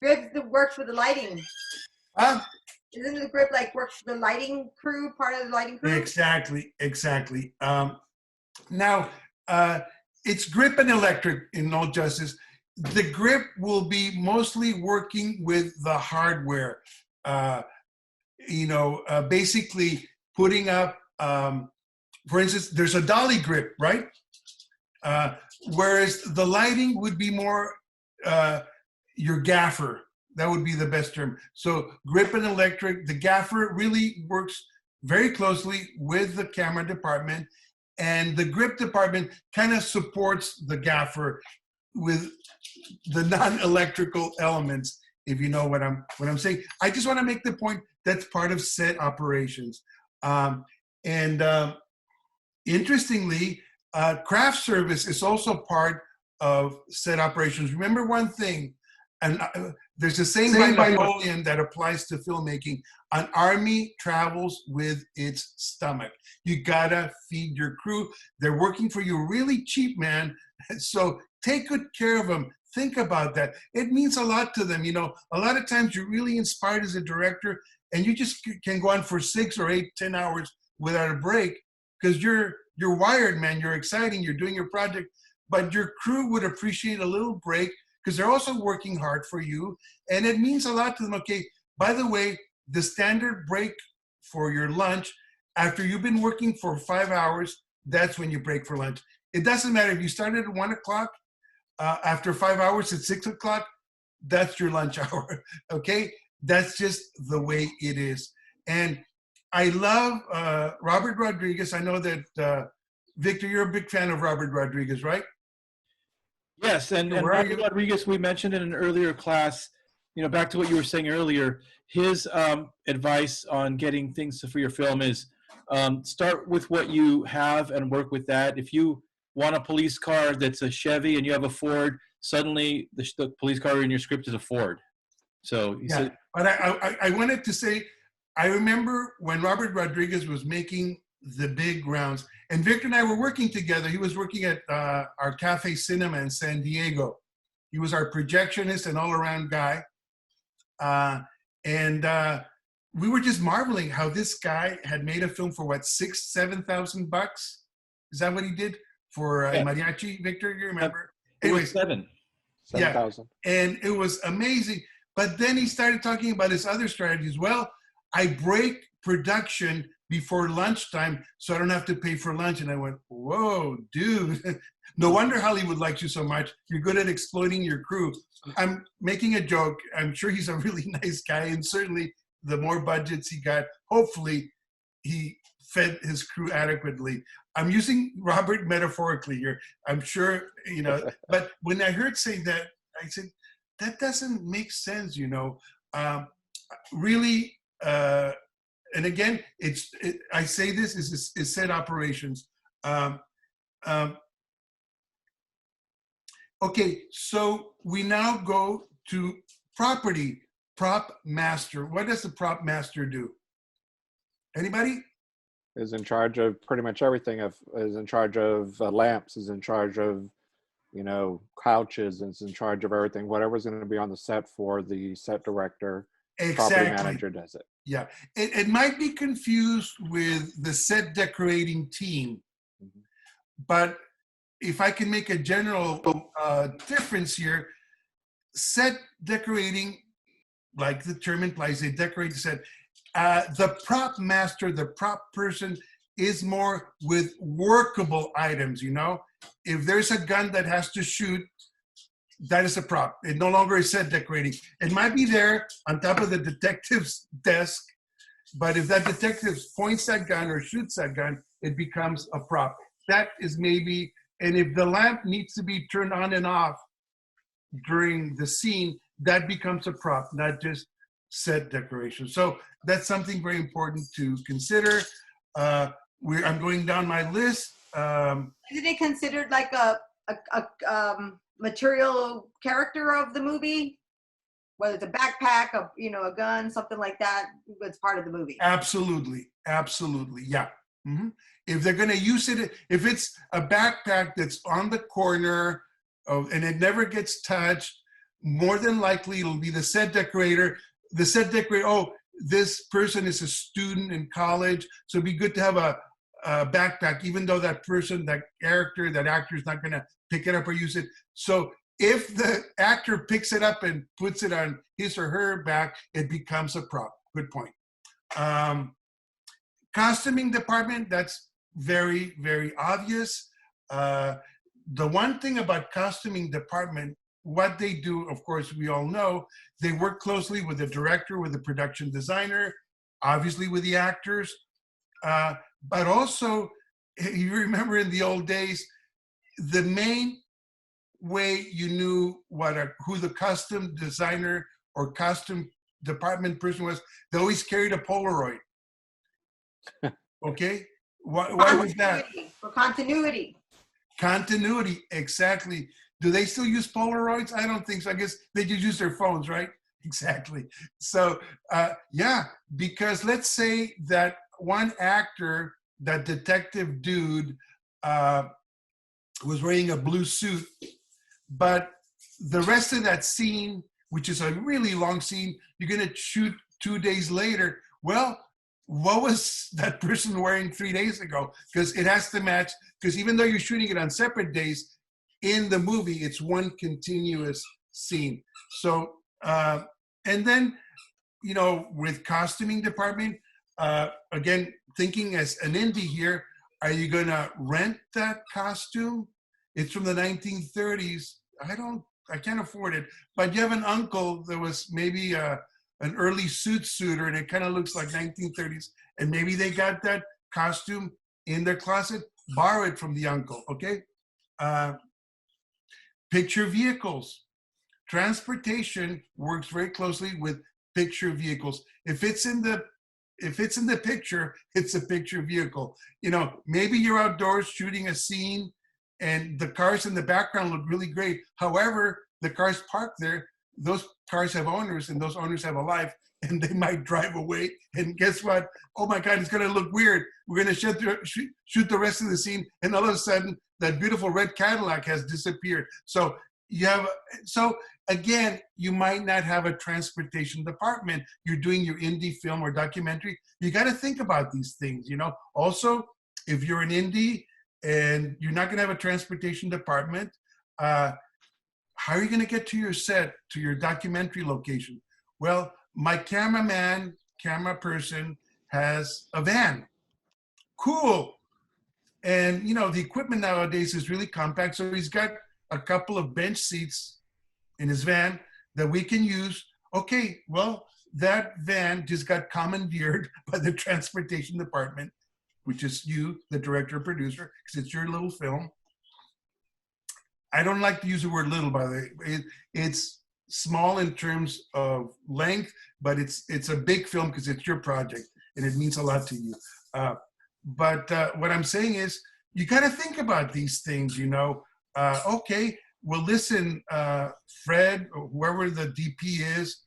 Grip works with the lighting. Huh? Isn't the grip like works for the lighting crew, part of the lighting crew? Exactly. Now, it's grip and electric in all justice. The grip will be mostly working with the hardware. Basically putting up, for instance, there's a dolly grip, right? Whereas the lighting would be more your gaffer. That would be the best term. So grip and electric, the gaffer really works very closely with the camera department, and the grip department kind of supports the gaffer with the non-electrical elements, if you know what I'm saying. I just want to make the point that's part of set operations. Interestingly, craft service is also part of set operations. Remember one thing, and there's a saying by Napoleon that applies to filmmaking: an army travels with its stomach. You gotta feed your crew. They're working for you really cheap, man. So take good care of them. Think about that. It means a lot to them. You know, a lot of times you're really inspired as a director, and you just can go on for 6 or 8, 10 hours without a break, because you're wired, man. You're exciting. You're doing your project, but your crew would appreciate a little break, because they're also working hard for you, and it means a lot to them. Okay, by the way, the standard break for your lunch, after you've been working for 5 hours, that's when you break for lunch. It doesn't matter if you started at 1 o'clock, after 5 hours at 6 o'clock, that's your lunch hour, okay? That's just the way it is. And I love Robert Rodriguez. I know that, Victor, you're a big fan of Robert Rodriguez, right? Yes, and Robert Rodriguez, we mentioned in an earlier class, you know, back to what you were saying earlier, his advice on getting things for your film is start with what you have and work with that. If you want a police car that's a Chevy and you have a Ford, suddenly the police car in your script is a Ford. So he said, but I wanted to say, I remember when Robert Rodriguez was making the big rounds, and Victor and I were working together. He was working at our Cafe Cinema in San Diego. He was our projectionist and all-around guy. We were just marveling how this guy had made a film for what, $6,000-7,000 bucks? Is that what he did for Mariachi, Victor? You remember? Anyways, 7,000. Yeah, and it was amazing. But then he started talking about his other strategies. Well, I break production before lunchtime so I don't have to pay for lunch. And I went, whoa, dude. No wonder Hollywood likes you so much. You're good at exploiting your crew. I'm making a joke. I'm sure he's a really nice guy. And certainly the more budgets he got, hopefully he fed his crew adequately. I'm using Robert metaphorically here. I'm sure, you know, but when I heard say that, I said, that doesn't make sense, you know. Really, and again, I say this is set operations. Okay, so we now go to property, prop master. What does the prop master do? Anybody? Is in charge of pretty much everything. Is in charge of lamps. Is in charge of, you know, couches. Is in charge of everything. Whatever's going to be on the set for the set director. Exactly. Property manager does it. Yeah, it might be confused with the set decorating team, but if I can make a general difference here, set decorating, like the term implies, they decorate the set. The prop master, the prop person, is more with workable items, you know? If there's a gun that has to shoot, that is a prop. It no longer is set decorating. It might be there on top of the detective's desk, but if that detective points that gun or shoots that gun, it becomes a prop. That is maybe, and if the lamp needs to be turned on and off during the scene, that becomes a prop, not just set decoration. So that's something very important to consider. I'm going down my list. Isn't it considered like a material character of the movie? Whether it's a backpack, a gun, something like that, it's part of the movie. Absolutely, absolutely, yeah. Mm-hmm. If they're going to use it, if it's a backpack that's on the corner and it never gets touched, more than likely it'll be the set decorator. The set decorator, oh, this person is a student in college, so it'd be good to have a backpack, even though that person, that character, that actor is not going to pick it up or use it. So if the actor picks it up and puts it on his or her back, it becomes a prop. Good point. Costuming department, that's very, very obvious. The one thing about costuming department, what they do, of course, we all know, they work closely with the director, with the production designer, obviously with the actors, but also, you remember in the old days, the main way you knew who the costume designer or costume department person was, they always carried a Polaroid. Okay? Why was that? For continuity. Continuity, exactly. Do they still use Polaroids? I don't think so. I guess they just use their phones, right? Exactly. So, yeah, because let's say that one actor, that detective dude, was wearing a blue suit, but the rest of that scene, which is a really long scene, you're going to shoot 2 days later. Well, what was that person wearing 3 days ago? Because it has to match, because even though you're shooting it on separate days, in the movie, it's one continuous scene. So, and then, with costuming department, again, thinking as an indie here, are you going to rent that costume? It's from the 1930s. I can't afford it, but you have an uncle that was maybe an early suitor, and it kind of looks like 1930s, and maybe they got that costume in their closet, borrow it from the uncle, okay? Picture vehicles. Transportation works very closely with picture vehicles. If it's in the picture, it's a picture vehicle. Maybe you're outdoors shooting a scene and the cars in the background look really great. However, the cars parked there, those cars have owners, and those owners have a life, and they might drive away. And guess what? Oh my God, it's going to look weird. We're going to shoot the rest of the scene, and all of a sudden, that beautiful red Cadillac has disappeared. So again, you might not have a transportation department. You're doing your indie film or documentary. You got to think about these things. Also, if you're an indie and you're not going to have a transportation department, how are you going to get to your set, to your documentary location? Well, my camera person has a van. Cool. And, the equipment nowadays is really compact. So he's got a couple of bench seats in his van that we can use. Okay, well, that van just got commandeered by the transportation department, which is you, the director or producer, because it's your little film. I don't like to use the word little, by the way. It's small in terms of length, but it's a big film because it's your project and it means a lot to you. But what I'm saying is, you got to think about these things, you know. Okay, well, listen, Fred, or whoever the DP is,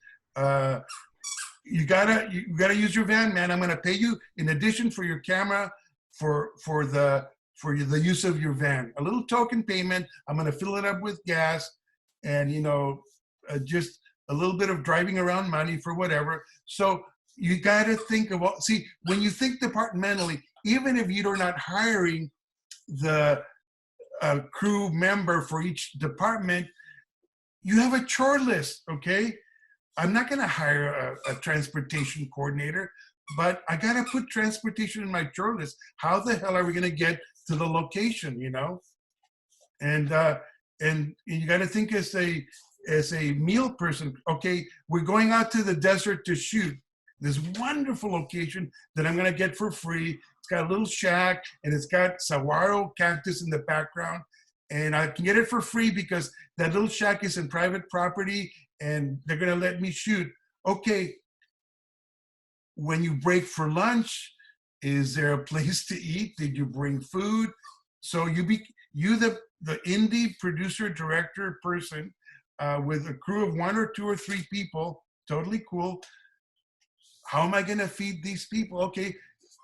you gotta use your van, man. I'm gonna pay you in addition for your camera, for the use of your van, a little token payment. I'm gonna fill it up with gas, and you know, just a little bit of driving around money for whatever. So you gotta think of all. See, when you think departmentally, even if you're not hiring the crew member for each department, you have a chore list, okay? I'm not gonna hire a transportation coordinator, but I gotta put transportation in my chore list. How the hell are we gonna get to the location, you know? And you gotta think as a meal person, okay, we're going out to the desert to shoot this wonderful location that I'm gonna get for free. It's got a little shack and it's got saguaro cactus in the background. And I can get it for free because that little shack is in private property and they're gonna let me shoot. Okay, when you break for lunch, is there a place to eat? Did you bring food? So you the indie producer, director person with a crew of 1 or 2 or 3 people, totally cool. How am I gonna feed these people? Okay,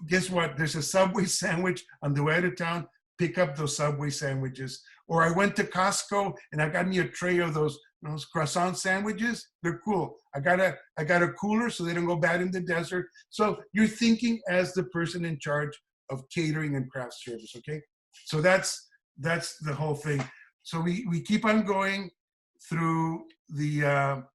guess what? There's a Subway sandwich on the way out of town. Pick up those Subway sandwiches. Or I went to Costco and I got me a tray of those croissant sandwiches. They're cool. I got a cooler so they don't go bad in the desert. So you're thinking as the person in charge of catering and craft service, okay? So that's the whole thing. So we keep on going through the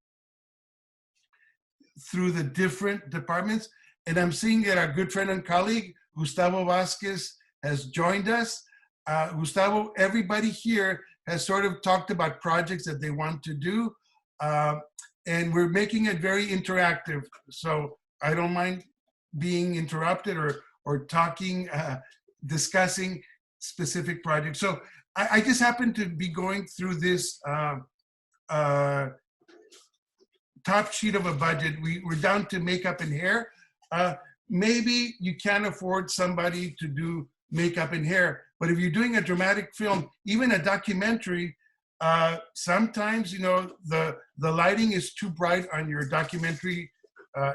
different departments. And I'm seeing that our good friend and colleague, Gustavo Vasquez, has joined us. Gustavo, everybody here has sort of talked about projects that they want to do. And we're making it very interactive. So I don't mind being interrupted or talking, discussing specific projects. So I just happen to be going through this top sheet of a budget. We're down to makeup and hair. Maybe you can't afford somebody to do makeup and hair, but if you're doing a dramatic film, even a documentary, sometimes, you know, the lighting is too bright on your documentary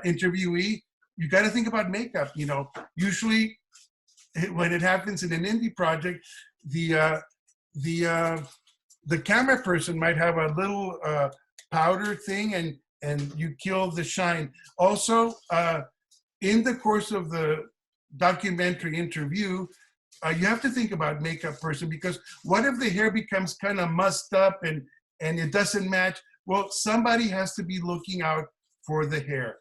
interviewee. You got to think about makeup. You know, usually when it happens in an indie project, the camera person might have a little powder thing and you kill the shine. Also, in the course of the documentary interview, you have to think about makeup person, because what if the hair becomes kind of mussed up and it doesn't match? Well, somebody has to be looking out for the hair.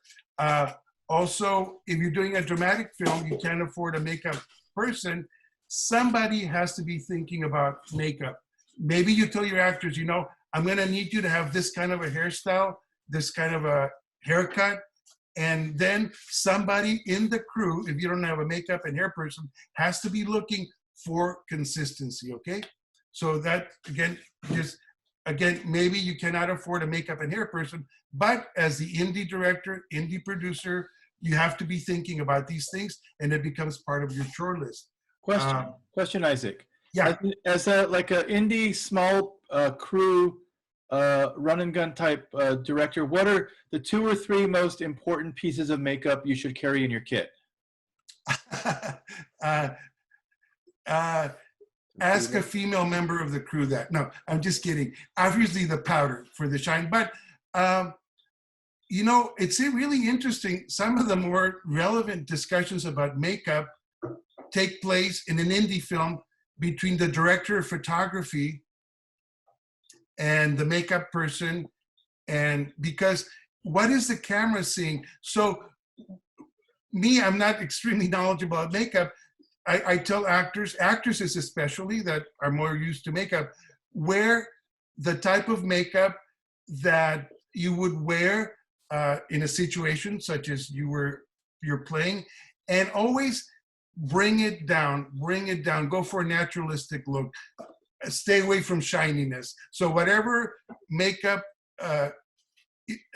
Also, if you're doing a dramatic film, you can't afford a makeup person. Somebody has to be thinking about makeup. Maybe you tell your actors, you know, I'm gonna need you to have this kind of a hairstyle, this kind of a haircut, and then somebody in the crew, if you don't have a makeup and hair person, has to be looking for consistency, okay? So that, again, maybe you cannot afford a makeup and hair person, but as the indie director, indie producer, you have to be thinking about these things, and it becomes part of your chore list. Question, Isaac. Yeah. As a indie small crew, run and gun type director, what are the 2 or 3 most important pieces of makeup you should carry in your kit? Ask a female member of the crew that. No, I'm just kidding. Obviously the powder for the shine, but you know, it's really interesting. Some of the more relevant discussions about makeup take place in an indie film between the director of photography and the makeup person, and because what is the camera seeing? So me, I'm not extremely knowledgeable about makeup. I tell actresses especially that are more used to makeup, wear the type of makeup that you would wear in a situation such as you're playing, and always bring it down, go for a naturalistic look. stay away from shininess. So whatever makeup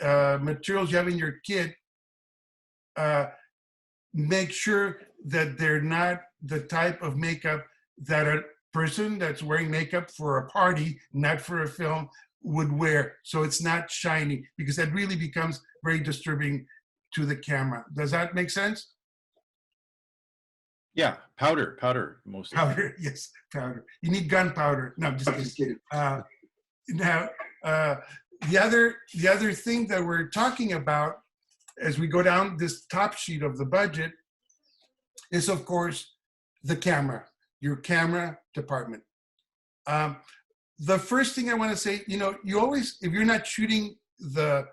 materials you have in your kit, make sure that they're not the type of makeup that a person that's wearing makeup for a party, not for a film, would wear. So it's not shiny, because that really becomes very disturbing to the camera. Does that make sense? Yeah, powder, mostly. Powder, yes, powder. You need gunpowder. No, I'm just kidding. Now, the other thing that we're talking about as we go down this top sheet of the budget is, of course, the camera, your camera department. The first thing I want to say, you always, if you're not shooting the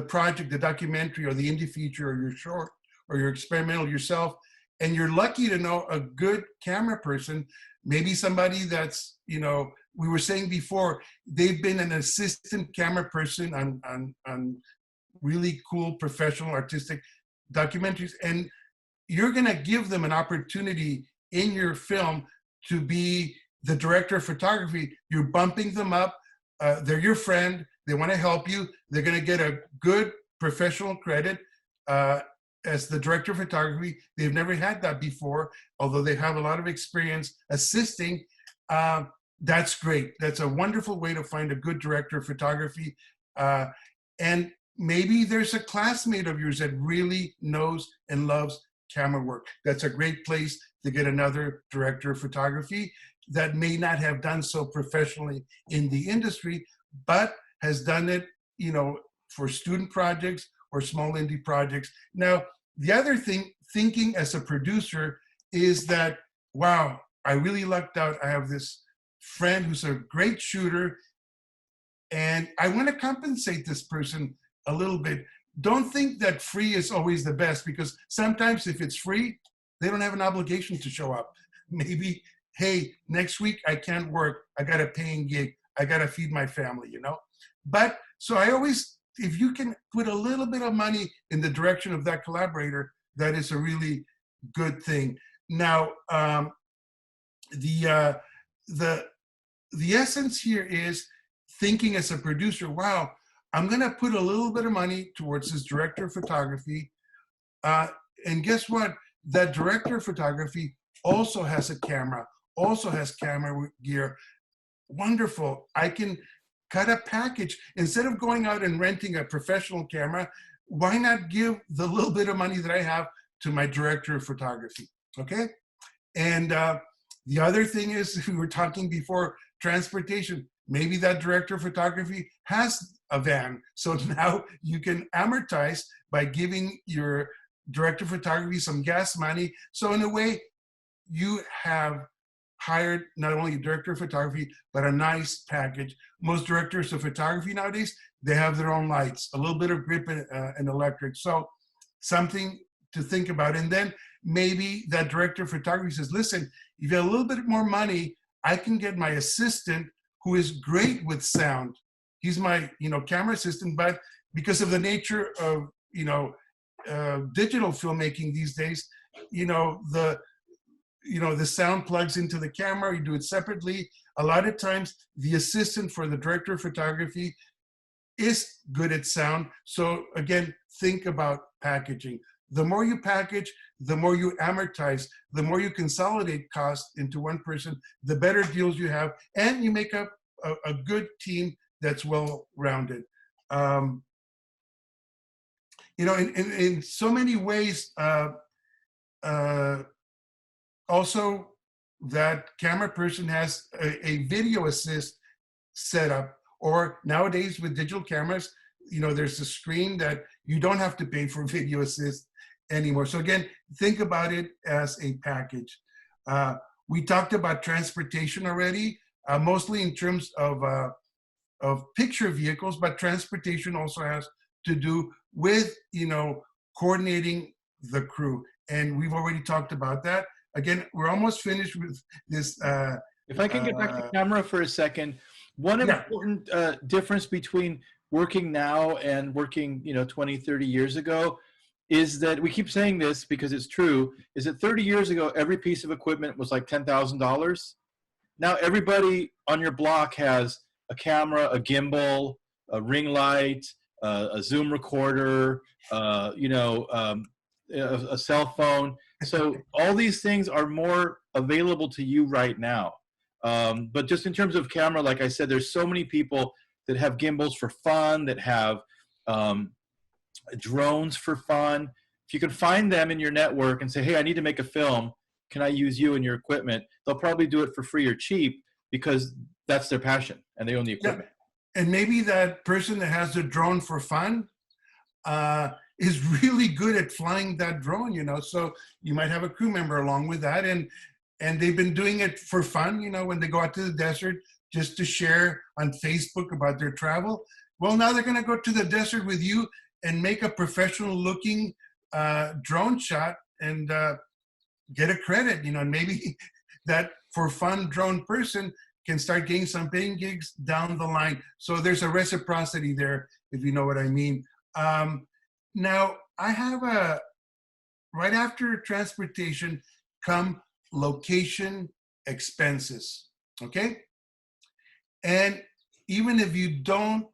project, the documentary or the indie feature or your short or your experimental yourself, and you're lucky to know a good camera person, maybe somebody that's, we were saying before, they've been an assistant camera person on really cool professional artistic documentaries, and you're going to give them an opportunity in your film to be the director of photography. You're bumping them up. They're your friend. They want to help you. They're going to get a good professional credit as the director of photography. They've never had that before, although they have a lot of experience assisting. That's great. That's a wonderful way to find a good director of photography. And maybe there's a classmate of yours that really knows and loves camera work. That's a great place to get another director of photography that may not have done so professionally in the industry, but has done it, for student projects or small indie projects. Now, the other thing, thinking as a producer, is that, wow, I really lucked out. I have this friend who's a great shooter, and I want to compensate this person a little bit. Don't think that free is always the best, because sometimes if it's free, they don't have an obligation to show up. Maybe, hey, next week I can't work. I got a paying gig. I got to feed my family, But so I always, if you can put a little bit of money in the direction of that collaborator, that is a really good thing. Now, the essence here is thinking as a producer, wow, I'm going to put a little bit of money towards this director of photography. And guess what? That director of photography also has a camera, also has camera gear. Wonderful. I can cut a package. Instead of going out and renting a professional camera, why not give the little bit of money that I have to my director of photography? Okay? And the other thing is, we were talking before, transportation. Maybe that director of photography has a van. So now you can amortize by giving your director of photography some gas money. So in a way, you have hired not only a director of photography, but a nice package. Most directors of photography nowadays, they have their own lights, a little bit of grip and electric. So something to think about. And then maybe that director of photography says, listen, if you have a little bit more money, I can get my assistant who is great with sound. He's my, camera assistant, but because of the nature of, digital filmmaking these days, the sound plugs into the camera, you do it separately. A lot of times the assistant for the director of photography is good at sound. So again, think about packaging. The more you package, the more you amortize, the more you consolidate costs into one person, the better deals you have, and you make up a good team that's well-rounded. In so many ways, also that camera person has a video assist set up, or nowadays with digital cameras, there's a screen that you don't have to pay for video assist anymore. So again, think about it as a package. We talked about transportation already, mostly in terms of picture vehicles, but transportation also has to do with, coordinating the crew. And we've already talked about that. Again, we're almost finished with this. If I can get back to camera for a second, one important difference between working now and working, 20, 30 years ago is that, we keep saying this because it's true, is that 30 years ago, every piece of equipment was like $10,000. now everybody on your block has a camera, a gimbal, a ring light, a Zoom recorder, a cell phone. So all these things are more available to you right now. But just in terms of camera, like I said, there's so many people that have gimbals for fun, that have drones for fun. If you can find them in your network and say, hey, I need to make a film, can I use you and your equipment? They'll probably do it for free or cheap because that's their passion and they own the equipment. Yeah. And maybe that person that has the drone for fun is really good at flying that drone, so you might have a crew member along with that, and they've been doing it for fun, when they go out to the desert just to share on Facebook about their travel. Well, now they're going to go to the desert with you and make a professional looking drone shot and get a credit, and maybe that for fun drone person can start getting some paying gigs down the line. So there's a reciprocity there, if you know what I mean. Now, I have right after transportation come location expenses, okay? And even if you don't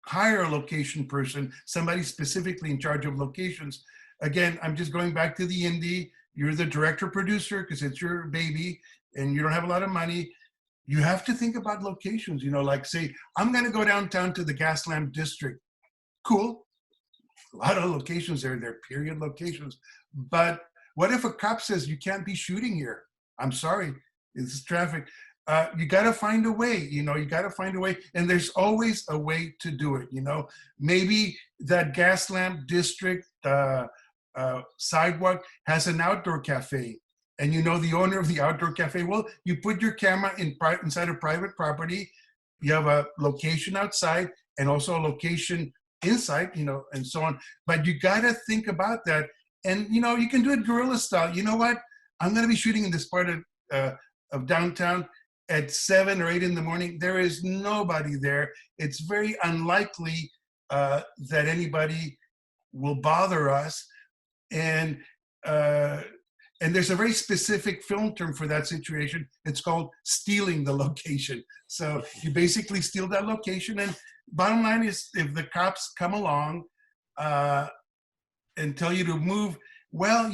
hire a location person, somebody specifically in charge of locations, again, I'm just going back to the indie, you're the director producer because it's your baby and you don't have a lot of money. You have to think about locations, like say, I'm gonna go downtown to the gas lamp district. Cool. A lot of locations there, they're period locations. But what if a cop says you can't be shooting here? I'm sorry, it's traffic. You gotta find a way, you gotta find a way. And there's always a way to do it, Maybe that gas lamp district sidewalk has an outdoor cafe. And the owner of the outdoor cafe, well, you put your camera inside of private property, you have a location outside and also a location inside, and so on. But you got to think about that. And, you can do it guerrilla style. You know what? I'm going to be shooting in this part of downtown at 7 or 8 in the morning. There is nobody there. It's very unlikely that anybody will bother us. And there's a very specific film term for that situation. It's called stealing the location. So you basically steal that location, and bottom line is, if the cops come along and tell you to move, well,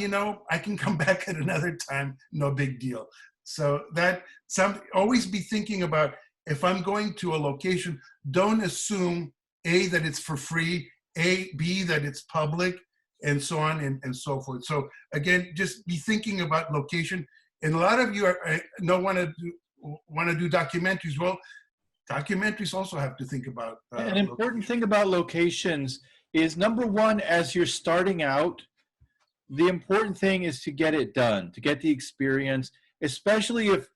I can come back at another time, no big deal. So always be thinking about, if I'm going to a location, don't assume A, that it's for free, B, that it's public, and so on and so forth. So again, just be thinking about location. And a lot of you want to do documentaries. Well, documentaries also have to think about an important thing about locations is, number one, as you're starting out, the important thing is to get it done, to get the experience, especially if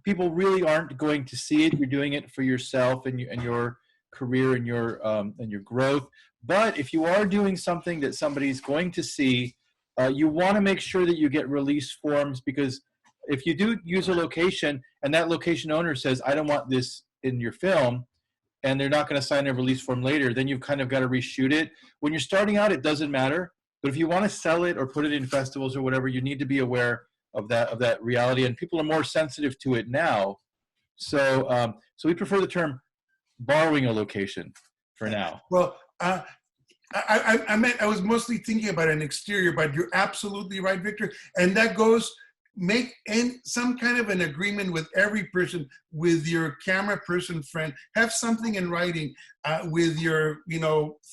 people really aren't going to see it. You're doing it for yourself and your career and your growth. But if you are doing something that somebody's going to see, you want to make sure that you get release forms, because if you do use a location and that location owner says, I don't want this in your film, and they're not going to sign a release form later, then you've kind of got to reshoot it. When you're starting out, it doesn't matter. But if you want to sell it or put it in festivals or whatever, you need to be aware of that reality. And people are more sensitive to it now. So so we prefer the term borrowing a location for now. Well, I was mostly thinking about an exterior, but you're absolutely right, Victor. And that goes, make some kind of an agreement with every person, with your camera person friend. Have something in writing with your,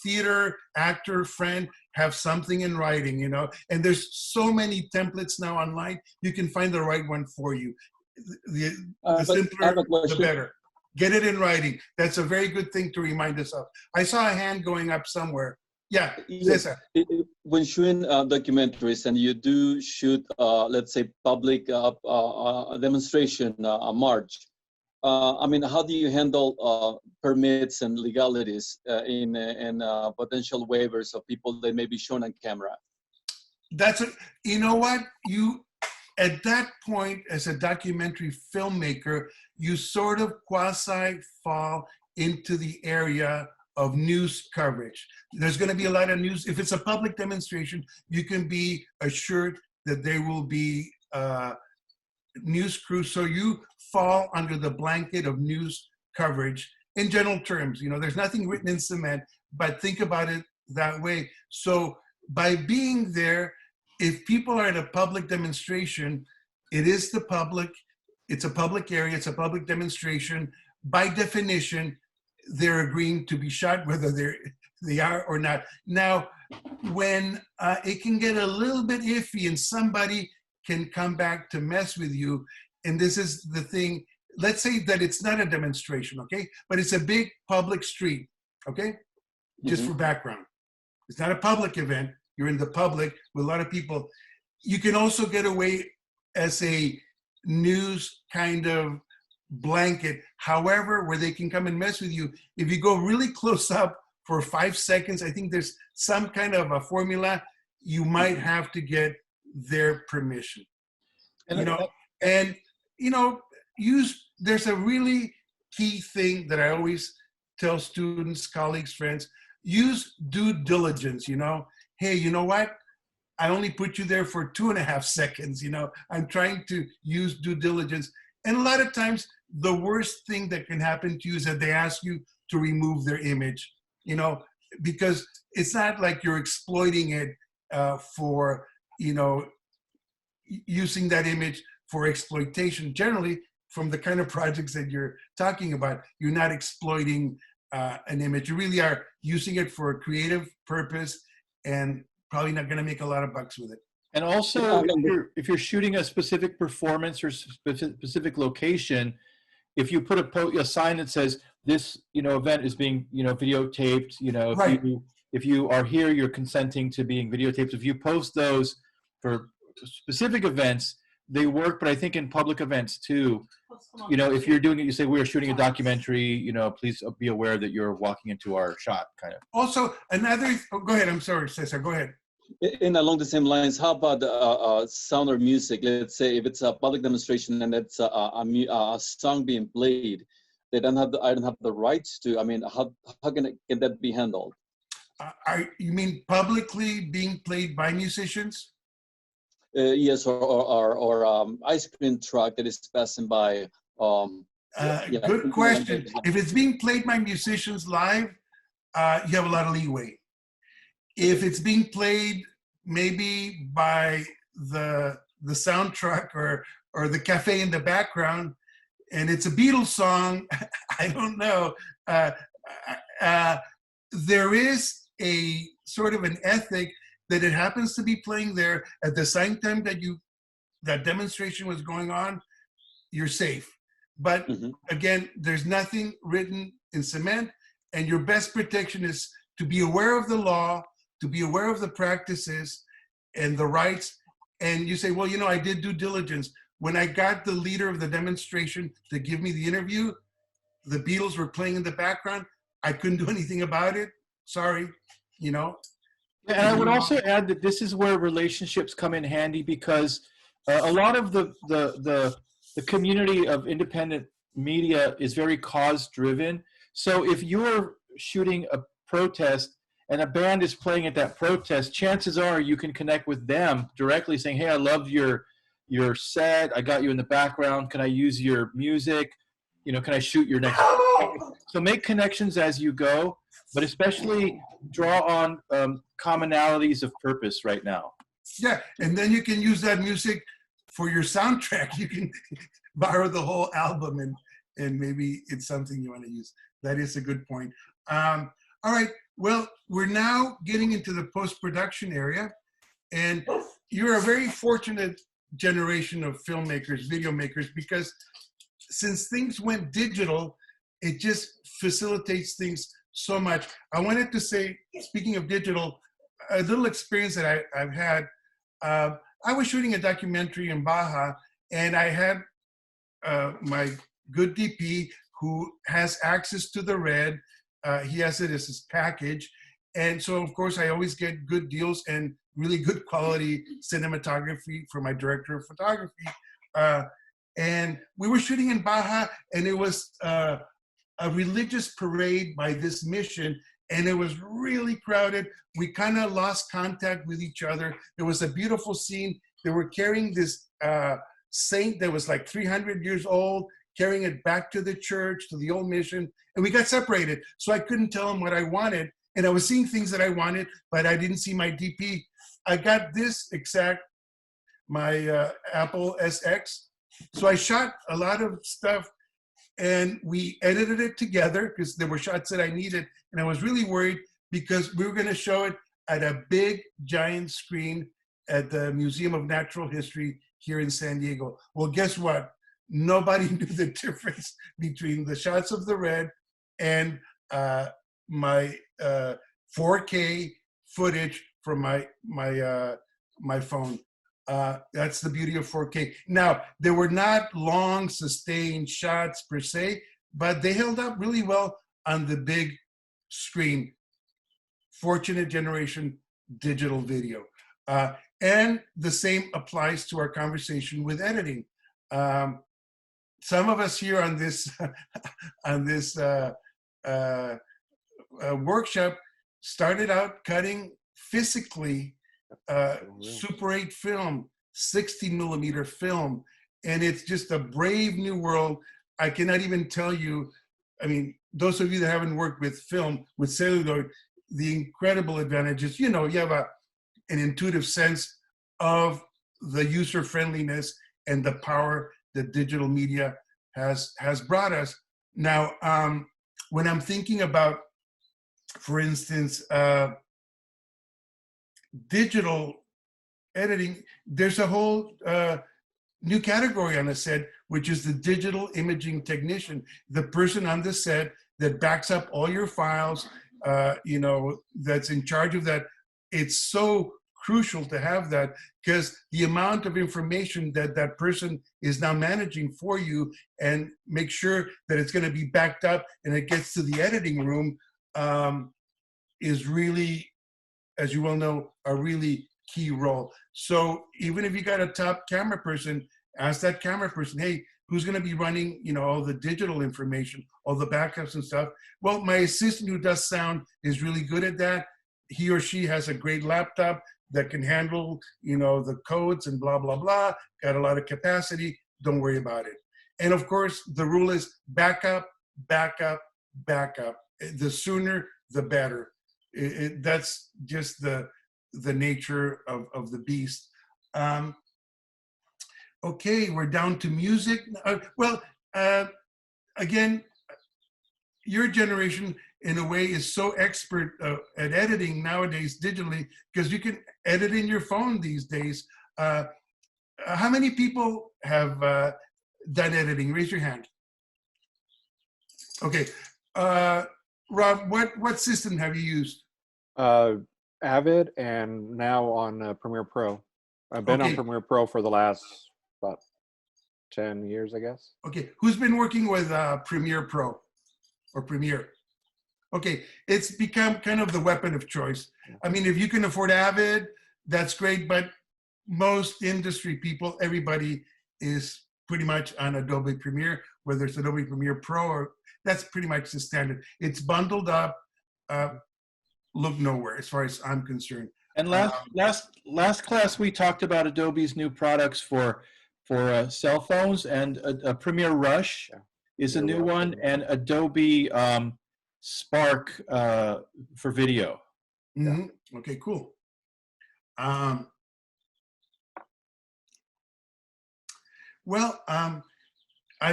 theater actor friend. Have something in writing, And there's so many templates now online. You can find the right one for you. The simpler, the better. Get it in writing. That's a very good thing to remind us of. I saw a hand going up somewhere. Yeah, Cesar. When shooting documentaries and you do shoot, let's say, public demonstration, a march, how do you handle permits and legalities in potential waivers of people that may be shown on camera? You know what? At that point, as a documentary filmmaker, you sort of quasi fall into the area of news coverage. There's going to be a lot of news. If it's a public demonstration, you can be assured that there will be news crew, so you fall under the blanket of news coverage in general terms. You know, there's nothing written in cement, but think about it that way. So by being there, if people are at a public demonstration, it is the public, it's a public area, it's a public demonstration. By definition, they're agreeing to be shot, whether they are or not. Now, when it can get a little bit iffy and somebody can come back to mess with you, and this is the thing, let's say that it's not a demonstration, okay? But it's a big public street, okay? Just for background. It's not a public event. You're in the public with a lot of people. You can also get away as a news kind of blanket. However, where they can come and mess with you, if you go really close up for 5 seconds, I think there's some kind of a formula, you might have to get their permission. There's a really key thing that I always tell students, colleagues, friends, use due diligence. Hey, you know what? I only put you there for 2.5 seconds. I'm trying to use due diligence. And a lot of times, the worst thing that can happen to you is that they ask you to remove their image, because it's not like you're exploiting it for, using that image for exploitation. Generally, from the kind of projects that you're talking about, you're not exploiting an image. You really are using it for a creative purpose and probably not going to make a lot of bucks with it. And also, if you're shooting a specific performance or specific location, if you put a sign that says this, event is being, videotaped, Right. if you are here, you're consenting to being videotaped. If you post those for specific events, they work, but I think in public events too, if you're doing it, you say, we're shooting a documentary, please be aware that you're walking into our shot, kind of. Also, go ahead, I'm sorry, Cesar, go ahead. In along the same lines, how about sound or music? Let's say if it's a public demonstration and it's a song being played, I don't have the rights to. I mean, how can that be handled? You mean publicly being played by musicians? Yes, or ice cream truck that is passing by. Good question. If it's being played by musicians live, you have a lot of leeway. If it's being played maybe by the sound truck or the cafe in the background, and it's a Beatles song, I don't know. There is a sort of an ethic that it happens to be playing there at the same time that demonstration was going on, you're safe. But again, there's nothing written in cement, and your best protection is to be aware of the law, to be aware of the practices and the rights. And you say, well, I did due diligence. When I got the leader of the demonstration to give me the interview, the Beatles were playing in the background. I couldn't do anything about it. Sorry, And I would also add that this is where relationships come in handy, because a lot of the community of independent media is very cause-driven. So if you're shooting a protest and a band is playing at that protest, chances are you can connect with them directly, saying, hey, I love your set. I got you in the background. Can I use your music? Can I shoot your next? So make connections as you go, but especially draw on commonalities of purpose right now. Yeah, and then you can use that music for your soundtrack. You can borrow the whole album and maybe it's something you want to use. That is a good point. All right, well, we're now getting into the post-production area, and you're a very fortunate generation of filmmakers, video makers, because since things went digital, it just facilitates things so much. I wanted to say, speaking of digital, a little experience that I've had. I was shooting a documentary in Baja, and I had my good DP who has access to the red. He has it as his package. And so, of course, I always get good deals and really good quality cinematography from my director of photography. And we were shooting in Baja, and it was a religious parade by this mission, and it was really crowded. We kind of lost contact with each other. There was a beautiful scene. They were carrying this saint that was like 300 years old, carrying it back to the church, to the old mission, and we got separated. So I couldn't tell him what I wanted, and I was seeing things that I wanted, but I didn't see my DP. I got this exact, my Apple SX. So I shot a lot of stuff, and we edited it together because there were shots that I needed, and I was really worried because we were going to show it at a big, giant screen at the Museum of Natural History here in San Diego. Well, guess what? Nobody knew the difference between the shots of the red and my 4K footage from my phone. That's the beauty of 4K. Now, they were not long, sustained shots per se, but they held up really well on the big screen. Fortunate generation digital video. And the same applies to our conversation with editing. Some of us here on this workshop started out cutting physically Super 8 film, 60mm film, and it's just a brave new world. I cannot even tell you, I mean, those of you that haven't worked with film, with celluloid, the incredible advantages. You know, you have an intuitive sense of the user friendliness and the power that digital media has brought us. Now, when I'm thinking about, for instance, digital editing, there's a whole new category on the set, which is the digital imaging technician, the person on the set that backs up all your files, you know, that's in charge of that. It's so crucial to have that, because the amount of information that that person is now managing for you and make sure that it's going to be backed up and it gets to the editing room is really, as you well know, a really key role. So even if you got a top camera person, ask that camera person, hey, who's going to be running, you know, all the digital information, all the backups and stuff? Well, my assistant who does sound is really good at that. He or she has a great laptop that can handle, you know, the codes and blah, blah, blah, got a lot of capacity, don't worry about it. And of course, the rule is backup, backup, backup. The sooner, the better. That's just the nature of the beast. Okay, we're down to music. Again, your generation, in a way, is so expert at editing nowadays digitally, because you can edit in your phone these days. How many people have done editing? Raise your hand. Okay. Rob, what system have you used? Avid, and now on Premiere Pro. I've been on Premiere Pro for the last about 10 years, I guess. Okay, who's been working with Premiere Pro or Premiere? Okay, it's become kind of the weapon of choice. I mean, if you can afford Avid, that's great, but most industry people, everybody is pretty much on Adobe Premiere, whether it's Adobe Premiere Pro or, that's pretty much the standard. It's bundled up, look nowhere as far as I'm concerned. And last class we talked about Adobe's new products for cell phones, and a Premiere Rush is a new one, and Adobe Spark for video. Mm-hmm. Okay, cool. I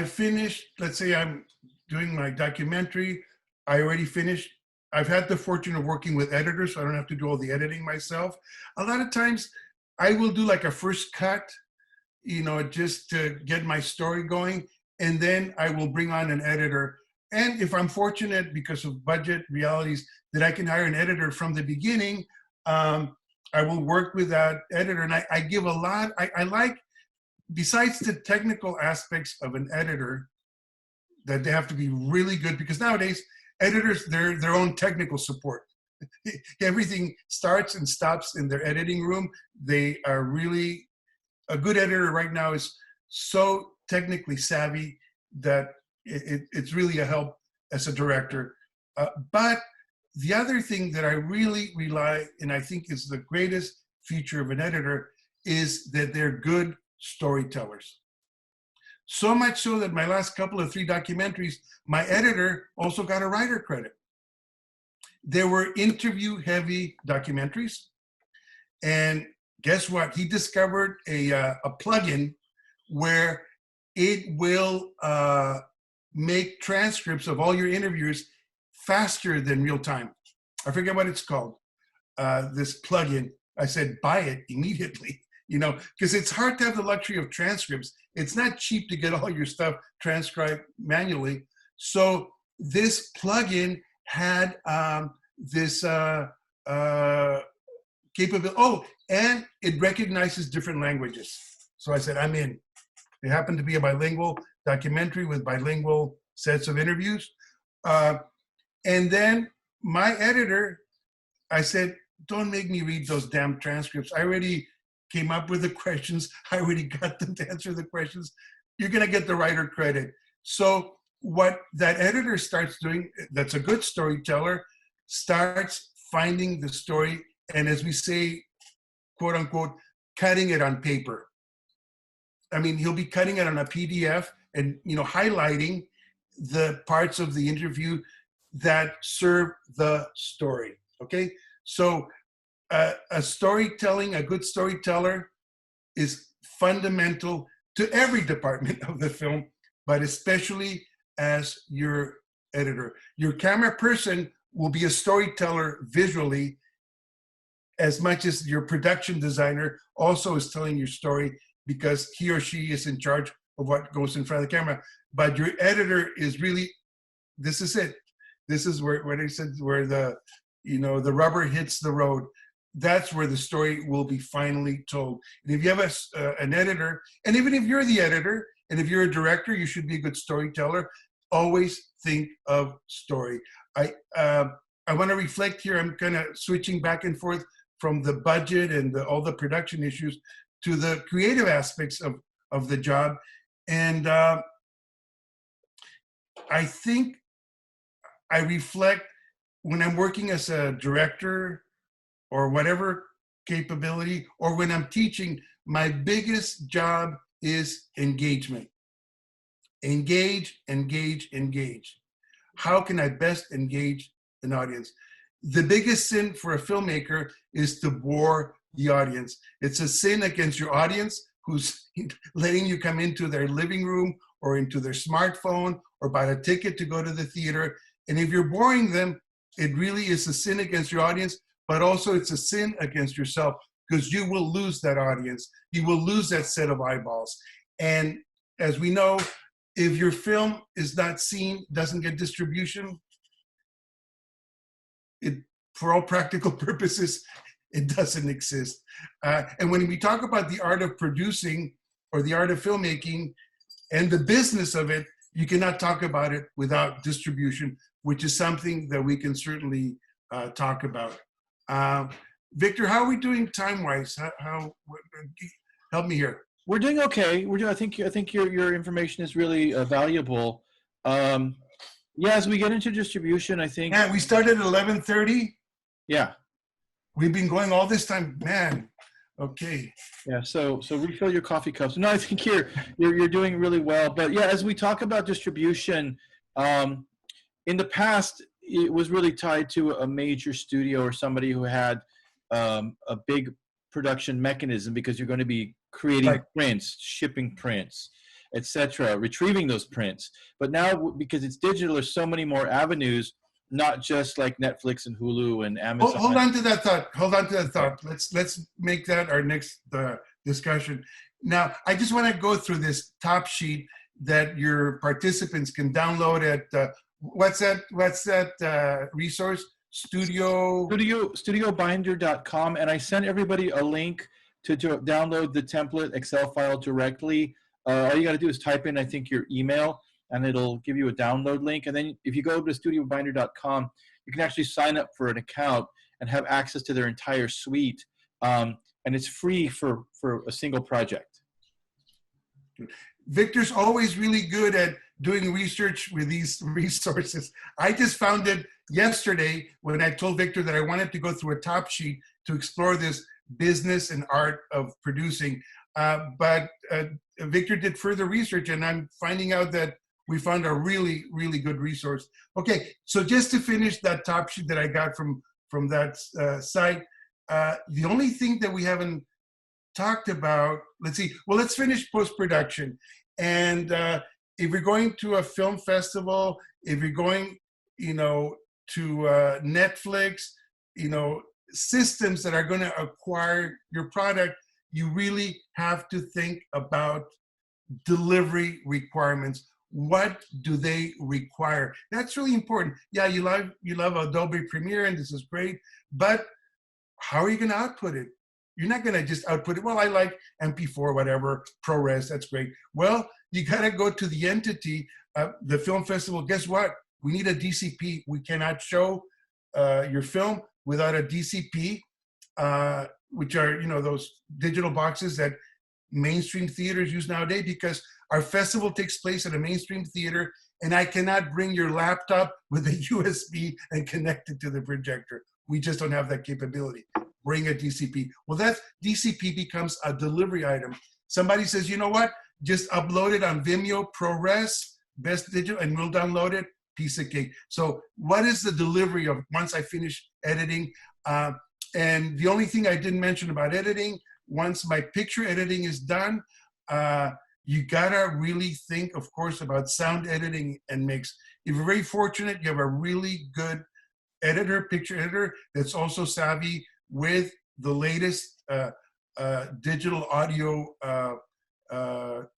finished, let's say I'm doing my documentary. I already finished. I've had the fortune of working with editors, so I don't have to do all the editing myself. A lot of times I will do like a first cut, you know, just to get my story going, and then I will bring on an editor. And if I'm fortunate, because of budget realities, that I can hire an editor from the beginning, I will work with that editor. And I give a lot, I like, besides the technical aspects of an editor, that they have to be really good, because nowadays, editors, they're their own technical support. Everything starts and stops in their editing room. They are really, a good editor right now is so technically savvy that it's really a help as a director. But the other thing that I really rely, and I think is the greatest feature of an editor, is that they're good storytellers. So much so that my last couple of 3 documentaries, my editor also got a writer credit. There were interview-heavy documentaries, and guess what? He discovered a plugin where it will make transcripts of all your interviews faster than real time. I forget what it's called, this plugin. I said, buy it immediately, you know, because it's hard to have the luxury of transcripts. It's not cheap to get all your stuff transcribed manually. So this plugin had this capability. Oh, and it recognizes different languages. So I said, I'm in. It happened to be a bilingual documentary with bilingual sets of interviews. And then my editor, I said, don't make me read those damn transcripts. I already came up with the questions. I already got them to answer the questions. You're gonna get the writer credit. So what that editor starts doing, that's a good storyteller, starts finding the story, and as we say, quote unquote, cutting it on paper. I mean, he'll be cutting it on a PDF and, you know, highlighting the parts of the interview that serve the story, okay? So a storytelling, a good storyteller is fundamental to every department of the film, but especially as your editor. Your camera person will be a storyteller visually as much as your production designer also is telling your story, because he or she is in charge of what goes in front of the camera. But your editor is really, this is it. This is where they said, where the, you know, the rubber hits the road. That's where the story will be finally told. And if you have an editor, and even if you're the editor, and if you're a director, you should be a good storyteller. Always think of story. I want to reflect here. I'm kind of switching back and forth from the budget and all the production issues to the creative aspects of the job. And I think I reflect when I'm working as a director or whatever capability, or when I'm teaching, my biggest job is engagement. Engage, engage, engage. How can I best engage an audience? The biggest sin for a filmmaker is to bore the audience. It's a sin against your audience who's letting you come into their living room or into their smartphone or buy a ticket to go to the theater. And if you're boring them, it really is a sin against your audience, but also it's a sin against yourself, because you will lose that audience. You will lose that set of eyeballs. And as we know, if your film is not seen, doesn't get distribution, it, for all practical purposes, it doesn't exist. And when we talk about the art of producing or the art of filmmaking and the business of it, you cannot talk about it without distribution, which is something that we can certainly talk about. Victor, how are we doing time-wise? Help me here. We're doing okay. I think your information is really valuable. Yeah, as we get into distribution, I think. Yeah, we started at 11:30. Yeah. We've been going all this time, man. Okay. Yeah. So refill your coffee cups. No, I think you're doing really well. But yeah, as we talk about distribution, in the past, it was really tied to a major studio or somebody who had a big production mechanism, because you're going to be creating prints, shipping prints, etc., retrieving those prints. But now, because it's digital, there's so many more avenues, not just like Netflix and Hulu and Amazon. Hold on to that thought. Let's make that our next discussion. Now, I just want to go through this top sheet that your participants can download at what's that resource? Studiobinder.com, and I sent everybody a link to download the template Excel file directly. All you got to do is type in, I think, your email, and it'll give you a download link. And then if you go to studiobinder.com, you can actually sign up for an account and have access to their entire suite. And it's free for a single project. Victor's always really good at doing research with these resources. I just found it yesterday when I told Victor that I wanted to go through a top sheet to explore this business and art of producing. But Victor did further research, and I'm finding out that we found a really, really good resource. Okay, so just to finish that top sheet that I got from that site, the only thing that we haven't talked about, let's see, well, let's finish post-production. And if you're going to a film festival, if you're going, to Netflix, systems that are going to acquire your product, you really have to think about delivery requirements. What do they require? That's really important. Yeah, you love Adobe Premiere, and this is great, but how are you going to output it? You're not going to just output it. Well, I like MP4, whatever, ProRes, that's great. Well, you got to go to the entity, the film festival. Guess what? We need a DCP. We cannot show your film without a DCP, which are, those digital boxes that mainstream theaters use nowadays, because our festival takes place at a mainstream theater, and I cannot bring your laptop with a USB and connect it to the projector. We just don't have that capability. Bring a DCP. Well, that DCP becomes a delivery item. Somebody says, you know what? Just upload it on Vimeo, ProRes, Best Digital, and we'll download it. Piece of cake. So what is the delivery of once I finish editing? And the only thing I didn't mention about editing, once my picture editing is done, you gotta really think, of course, about sound editing and mix. If you're very fortunate, you have a really good editor, picture editor, that's also savvy with the latest digital audio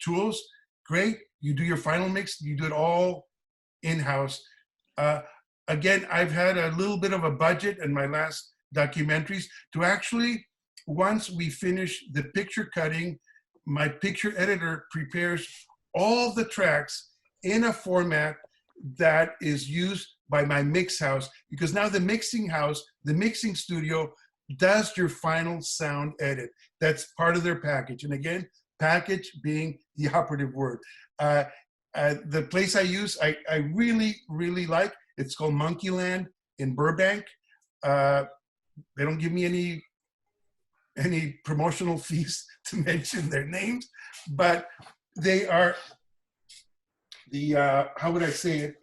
tools. Great, you do your final mix, you do it all in-house. Again, I've had a little bit of a budget in my last documentaries to actually, once we finish the picture cutting, my picture editor prepares all the tracks in a format that is used by my mix house, because now the mixing house, the mixing studio, does your final sound edit. That's part of their package. And again, package being the operative word. The place I use, I really, really like, it's called Monkeyland in Burbank. They don't give me any promotional fees to mention their names, but they are the, how would I say it?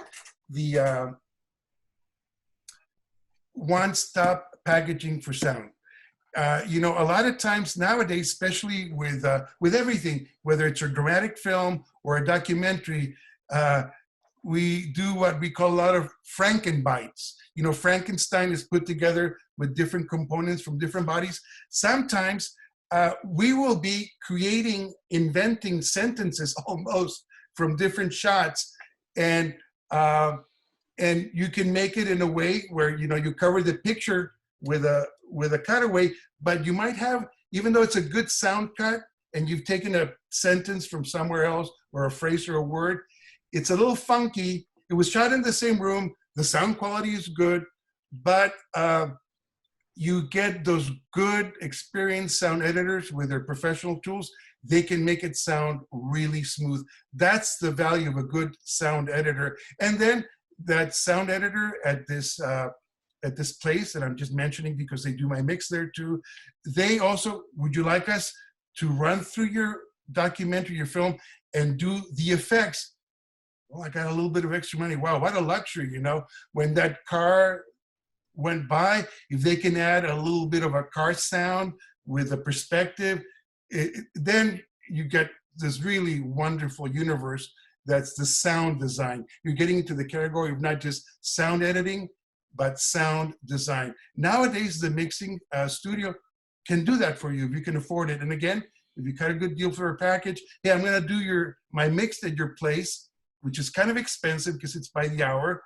The one-stop packaging for sound. A lot of times nowadays, especially with everything, whether it's a dramatic film or a documentary, we do what we call a lot of Frankenbites. Frankenstein is put together with different components from different bodies. Sometimes we will be inventing sentences almost from different shots, and you can make it in a way where you cover the picture with a cutaway, but you might have, even though it's a good sound cut and you've taken a sentence from somewhere else or a phrase or a word, it's a little funky. It was shot in the same room. The sound quality is good, but you get those good experienced sound editors with their professional tools. They can make it sound really smooth. That's the value of a good sound editor. And then that sound editor at this place that I'm just mentioning because they do my mix there too, they also, would you like us to run through your documentary, your film, and do the effects? Well, I got a little bit of extra money. Wow, what a luxury, when that car went by, if they can add a little bit of a car sound with a perspective, then you get this really wonderful universe that's the sound design. You're getting into the category of not just sound editing, but sound design. Nowadays, the mixing studio can do that for you if you can afford it. And again, if you got a good deal for a package, hey, I'm gonna do my mix at your place, which is kind of expensive because it's by the hour.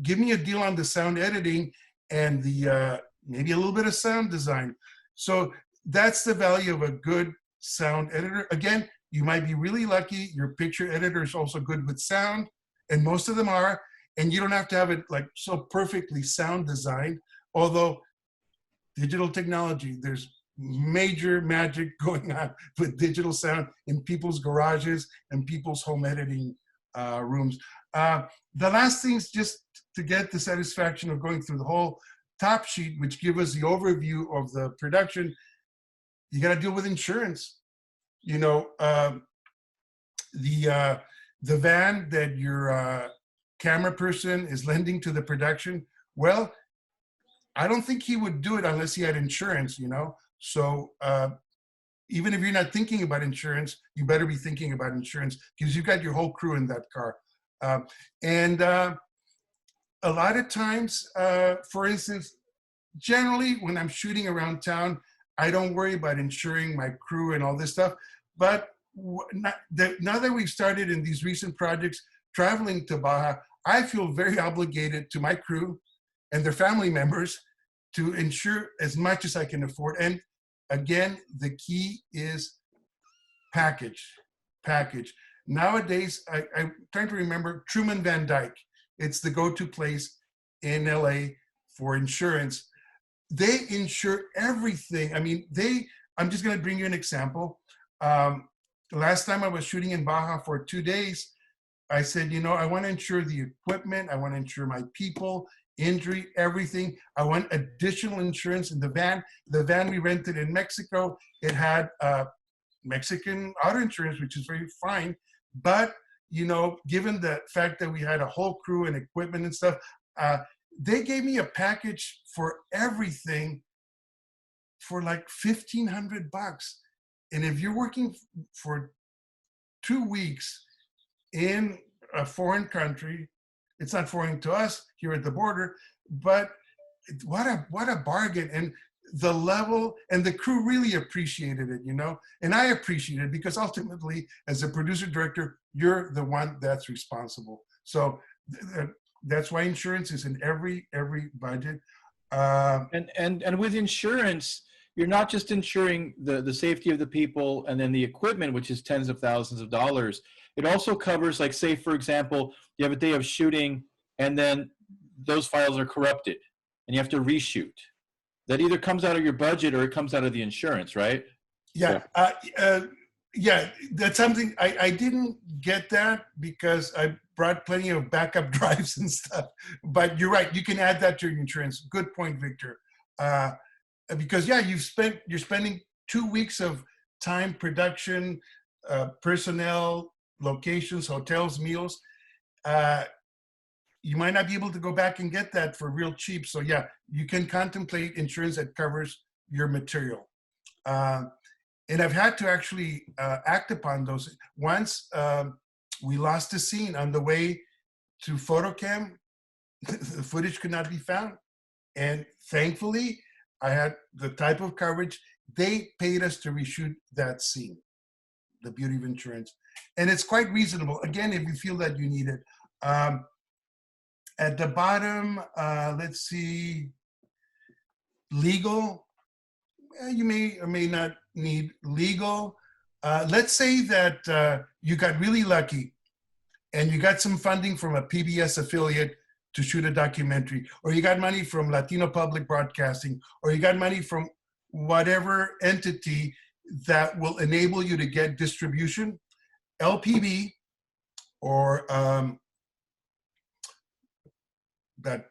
Give me a deal on the sound editing and the maybe a little bit of sound design. So that's the value of a good sound editor. Again, you might be really lucky. Your picture editor is also good with sound, and most of them are. And you don't have to have it like so perfectly sound designed. Although digital technology, there's major magic going on with digital sound in people's garages and people's home editing rooms. The last thing is just to get the satisfaction of going through the whole top sheet, which gives us the overview of the production. You got to deal with insurance. you know, the van that your camera person is lending to the production, well, I don't think he would do it unless he had insurance, you know? So even if you're not thinking about insurance, you better be thinking about insurance because you've got your whole crew in that car. And a lot of times, for instance, generally when I'm shooting around town, I don't worry about insuring my crew and all this stuff. But now that we've started in these recent projects, traveling to Baja, I feel very obligated to my crew and their family members to insure as much as I can afford. And again, the key is package. Nowadays, I'm trying to remember Truman Van Dyke. It's the go-to place in LA for insurance. They insure everything. I mean, I'm just gonna bring you an example. The last time I was shooting in Baja for 2 days, I said, you know, I wanna insure the equipment, I wanna insure my people, injury, everything. I want additional insurance in the van. The van we rented in Mexico, it had Mexican auto insurance, which is very fine. But, you know, given the fact that we had a whole crew and equipment and stuff, they gave me a package for everything for like $1,500. And if you're working for 2 weeks in a foreign country, it's not foreign to us here at the border, but what a bargain. And the level and the crew really appreciated it, you know, and I appreciate it because ultimately as a producer director, you're the one that's responsible. So that's why insurance is in every budget. And with insurance, you're not just insuring the safety of the people and then the equipment, which is tens of thousands of dollars. It also covers, like, say, for example, you have a day of shooting and then those files are corrupted and you have to reshoot. That either comes out of your budget or it comes out of the insurance, right? Yeah. Yeah, that's something I didn't get that because I brought plenty of backup drives and stuff. But you're right, you can add that to your insurance. Good point, Victor. Because yeah, you're spending 2 weeks of time, production, personnel, locations, hotels, meals. You might not be able to go back and get that for real cheap. So yeah, you can contemplate insurance that covers your material. And I've had to actually act upon those. Once we lost a scene on the way to photocam, the footage could not be found. And thankfully, I had the type of coverage, they paid us to reshoot that scene, the beauty of insurance. And it's quite reasonable, again, if you feel that you need it. At the bottom, let's see, legal, you may or may not need legal. Let's say that you got really lucky and you got some funding from a PBS affiliate to shoot a documentary, or you got money from Latino Public Broadcasting, or you got money from whatever entity that will enable you to get distribution. LPB or that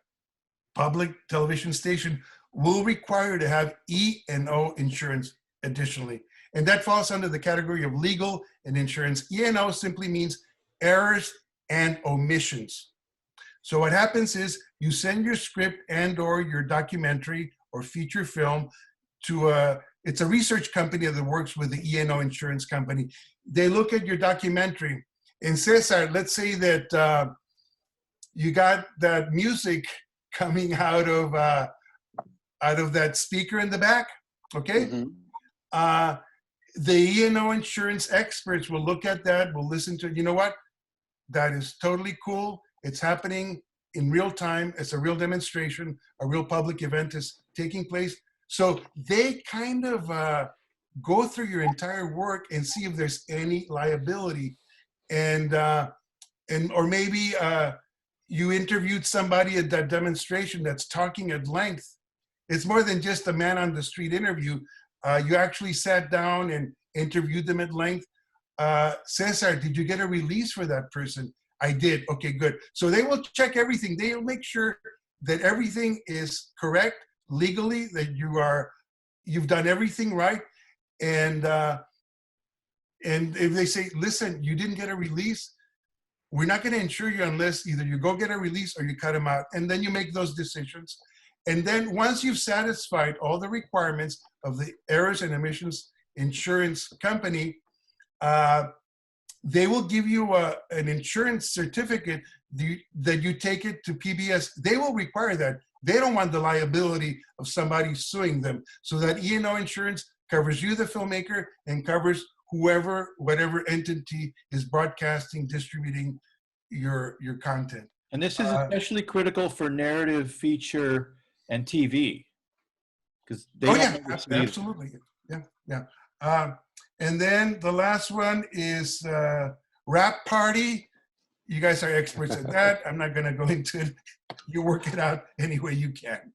public television station will require to have E&O insurance additionally. And that falls under the category of legal and insurance. E&O simply means errors and omissions. So what happens is you send your script and or your documentary or feature film to it's a research company that works with the E&O insurance company. They look at your documentary and Cesar, let's say that you got that music coming out of that speaker in the back, okay? Mm-hmm. The E&O insurance experts will look at that, will listen to it. You know what? That is totally cool. It's happening in real time. It's a real demonstration. A real public event is taking place. So they kind of go through your entire work and see if there's any liability. And or maybe you interviewed somebody at that demonstration that's talking at length. It's more than just a man on the street interview. You actually sat down and interviewed them at length. Cesar, did you get a release for that person? I did. Okay, good. So they will check everything. They'll make sure that everything is correct legally, that you've done everything right. And And if they say, listen, you didn't get a release, we're not going to insure you unless either you go get a release or you cut them out. And then you make those decisions. And then once you've satisfied all the requirements of the errors and omissions insurance company, they will give you an insurance certificate that you take it to PBS. They will require that. They don't want the liability of somebody suing them. So that E&O insurance covers you, the filmmaker, and covers whatever entity is broadcasting, distributing your content. And this is especially critical for narrative, feature, and TV. Because absolutely. Yeah. And then the last one is Rap Party. You guys are experts at that. I'm not going to go into it. You work it out any way you can.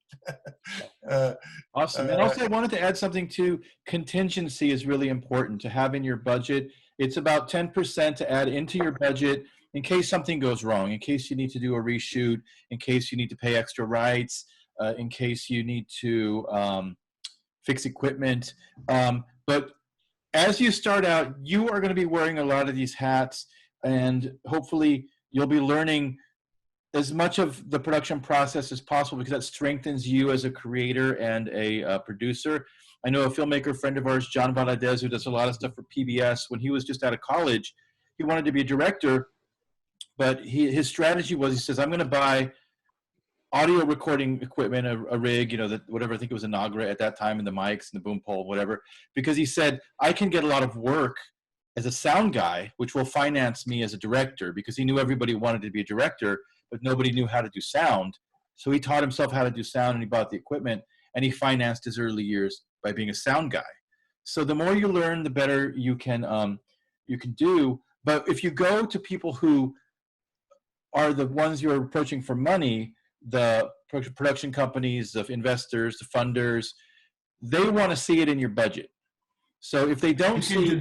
Awesome. And also I wanted to add something too. Contingency is really important to have in your budget. It's about 10% to add into your budget in case something goes wrong, in case you need to do a reshoot, in case you need to pay extra rights, in case you need to fix equipment. But as you start out, you are going to be wearing a lot of these hats, and hopefully you'll be learning as much of the production process as possible, because that strengthens you as a creator and a producer. I know a filmmaker friend of ours, John Valadez, who does a lot of stuff for PBS. When he was just out of college, he wanted to be a director, but his strategy was, he says, I'm going to buy audio recording equipment, a rig, whatever, I think it was a Nagra at that time, and the mics and the boom pole, whatever, because he said, I can get a lot of work as a sound guy, which will finance me as a director, because he knew everybody wanted to be a director, but nobody knew how to do sound. So he taught himself how to do sound, and he bought the equipment, and he financed his early years by being a sound guy. So the more you learn, the better you can do. But if you go to people who are the ones you're approaching for money, the production companies, the investors, the funders, they want to see it in your budget. So if they don't see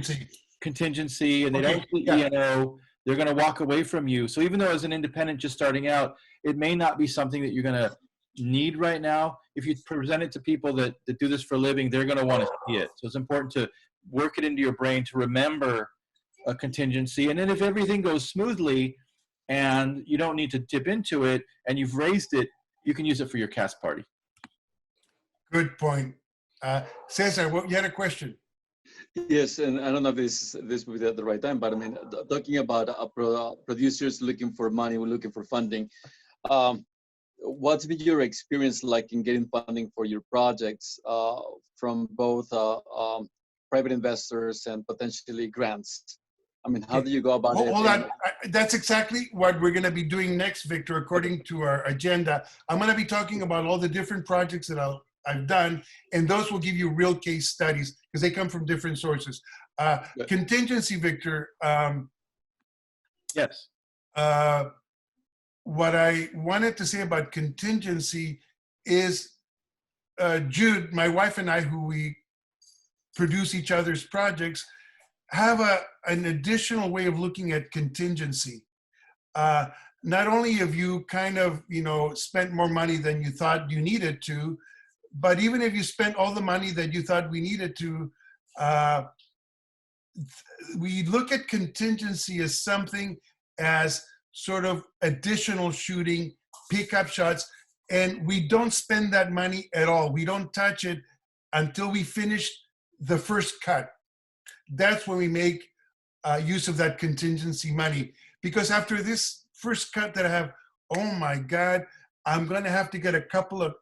contingency and they don't see E&O, they're going to walk away from you. So even though as an independent just starting out, it may not be something that you're going to need right now. If you present it to people that do this for a living, they're going to want to see it. So it's important to work it into your brain to remember a contingency. And then if everything goes smoothly and you don't need to dip into it and you've raised it, you can use it for your cast party. Good point. Cesar, you had a question? Yes, and I don't know if this would be at the right time, but I mean, talking about producers looking for money, looking for funding, what's been your experience like in getting funding for your projects from both private investors and potentially grants? I mean, how do you go about it? Hold on. That's exactly what we're going to be doing next, Victor, according to our agenda. I'm going to be talking about all the different projects that I've done, and those will give you real case studies because they come from different sources. Contingency, Victor. Yes. What I wanted to say about contingency is Jude, my wife and I, who we produce each other's projects, have an additional way of looking at contingency. Not only have you kind of, spent more money than you thought you needed to, but even if you spent all the money that you thought we needed to, we look at contingency as something as sort of additional shooting, pickup shots, and we don't spend that money at all. We don't touch it until we finish the first cut. That's when we make use of that contingency money. Because after this first cut that I have, oh my God, I'm going to have to get a couple of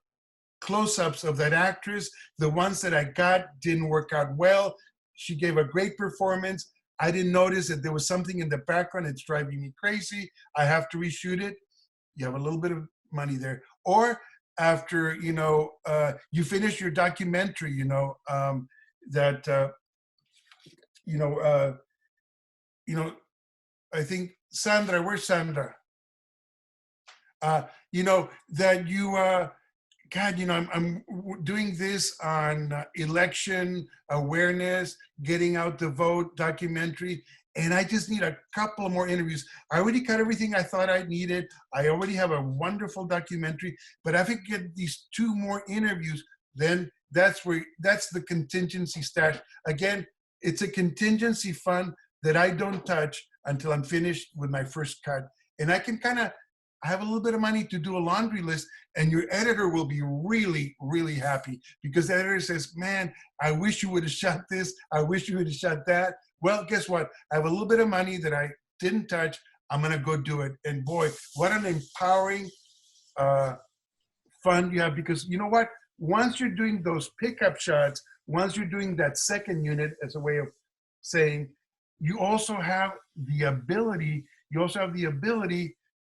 close-ups of that actress. The ones that I got didn't work out well. She gave a great performance. I didn't notice that there was something in the background. It's driving me crazy. I have to reshoot it. You have a little bit of money there. Or after, you finish your documentary, I think Sandra, where's Sandra? That you, I'm doing this on election awareness, getting out the vote documentary, and I just need a couple of more interviews. I already cut everything I thought I needed. I already have a wonderful documentary, but if I could get these 2 more interviews, then that's the contingency stash. Again, It's a contingency fund that I don't touch until I'm finished with my first cut. And I can kind of have a little bit of money to do a laundry list, and your editor will be really, really happy, because the editor says, man, I wish you would have shot this. I wish you would have shot that. Well, guess what? I have a little bit of money that I didn't touch. I'm going to go do it. And boy, what an empowering fund you have, because you know what? Once you're doing those pickup shots, once you're doing that second unit, as a way of saying, you also have the ability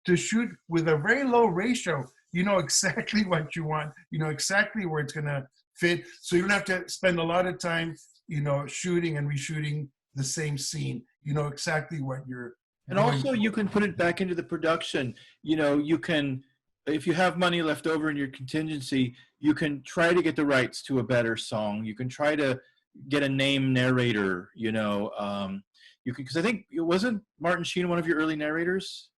to shoot with a very low ratio. You know exactly what you want. You know exactly where it's going to fit. So you don't have to spend a lot of time, you know, shooting and reshooting the same scene. You know exactly what you're And also you can put it back into the production. You know, you can, if you have money left over in your contingency, you can try to get the rights to a better song. You can try to get a name narrator, you know. You can, because I think, it wasn't Martin Sheen one of your early narrators?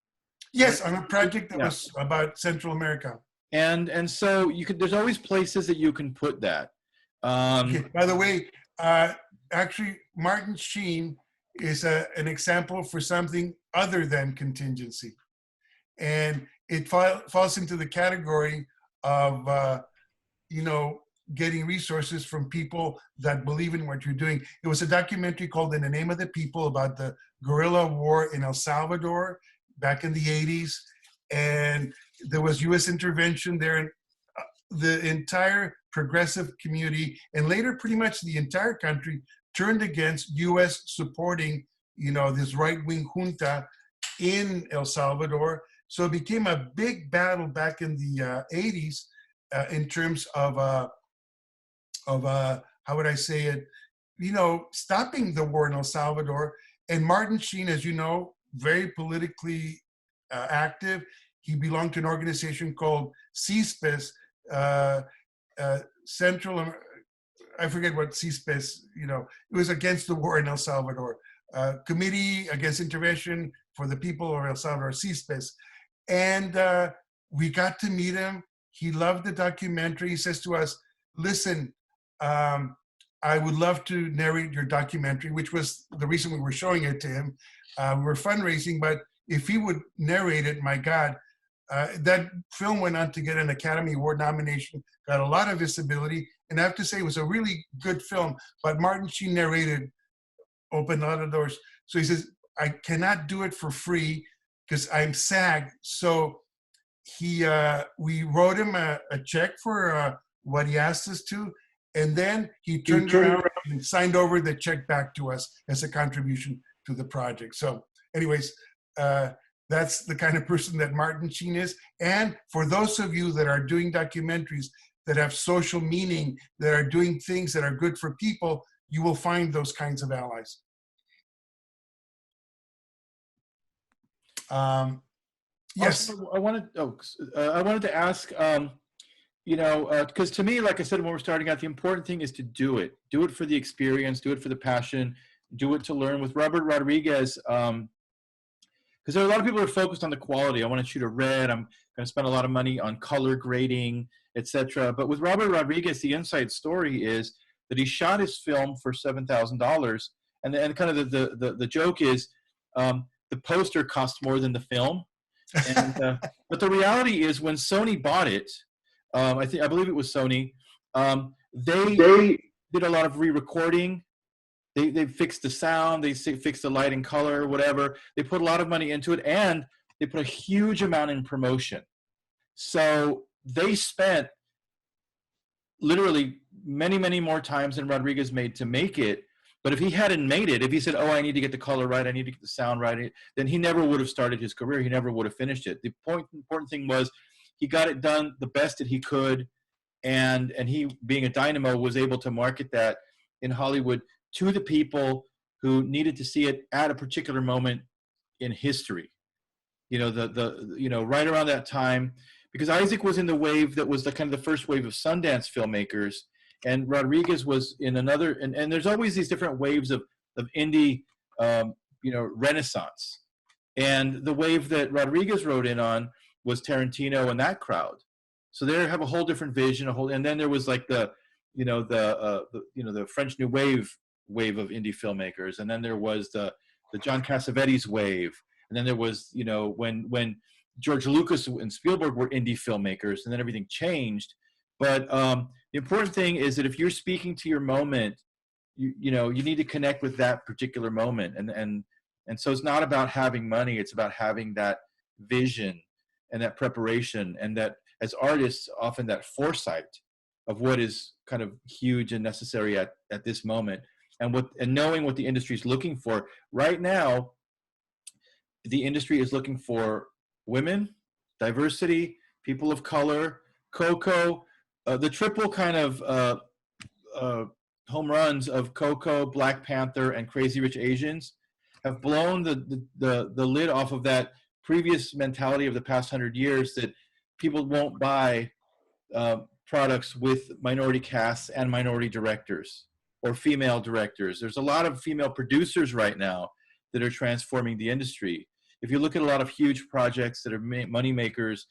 Yes, on a project that was about Central America. And so you could, there's always places that you can put that. Okay, by the way, actually, Martin Sheen is an example for something other than contingency. And it falls into the category of, you know, getting resources from people that believe in what you're doing. It was a documentary called In the Name of the People about the guerrilla war in El Salvador back in the 80s. And there was US intervention there, and the entire progressive community, and later pretty much the entire country, turned against US supporting, you know, this right-wing junta in El Salvador. So it became a big battle back in the 80s in terms of how would I say it, you know, stopping the war in El Salvador. And Martin Sheen, as you know, very politically active. He belonged to an organization called CISPES, Central, I forget what CISPES, you know, it was against the war in El Salvador. Committee Against Intervention for the People of El Salvador, CISPES. And we got to meet him. He loved the documentary. He says to us, listen, I would love to narrate your documentary, which was the reason we were showing it to him. We were fundraising, but if he would narrate it, my God, that film went on to get an Academy Award nomination, got a lot of visibility, and I have to say it was a really good film, but Martin Sheen narrated, opened a lot of doors. So he says, I cannot do it for free because I'm SAG. So we wrote him a check for what he asked us to, and then he turned around and signed over the check back to us as a contribution to the project. So anyways, that's the kind of person that Martin Sheen is. And for those of you that are doing documentaries that have social meaning, that are doing things that are good for people, you will find those kinds of allies. Yes. Also, I wanted to ask, you know, because to me, like I said, when we're starting out, the important thing is to do it. Do it for the experience, do it for the passion, do it to learn. With Robert Rodriguez, because there are a lot of people who are focused on the quality. I want to shoot a red, I'm going to spend a lot of money on color grading, etc. But with Robert Rodriguez, the inside story is that he shot his film for $7,000. And kind of the joke is the poster cost more than the film. And, but the reality is when Sony bought it, I believe it was Sony, they did a lot of re-recording. They fixed the sound, they fixed the light and color, whatever. They put a lot of money into it, and they put a huge amount in promotion. So they spent literally many, many more times than Rodriguez made to make it. But if he hadn't made it, if he said, oh, I need to get the color right, I need to get the sound right, then he never would have started his career. He never would have finished it. The important thing was he got it done the best that he could, and he, being a dynamo, was able to market that in Hollywood to the people who needed to see it at a particular moment in history. You know, you know, right around that time, because Isaac was in the wave that was the kind of the first wave of Sundance filmmakers, and Rodriguez was in another, and there's always these different waves of indie, you know, renaissance. And the wave that Rodriguez rode in on was Tarantino and that crowd. So they have a whole different vision, and then there was like the French New Wave wave of indie filmmakers, and then there was the John Cassavetes wave, and then there was, you know, when George Lucas and Spielberg were indie filmmakers, and then everything changed. But the important thing is that if you're speaking to your moment, you know, you need to connect with that particular moment, and so it's not about having money, it's about having that vision and that preparation, and that as artists, often that foresight of what is kind of huge and necessary at this moment, and knowing what the industry is looking for. Right now, the industry is looking for women, diversity, people of color, Coco, the triple kind of home runs of Coco, Black Panther, and Crazy Rich Asians have blown the lid off of that previous mentality of the past 100 years that people won't buy products with minority casts and minority directors or female directors. There's a lot of female producers right now that are transforming the industry. If you look at a lot of huge projects that are money makers,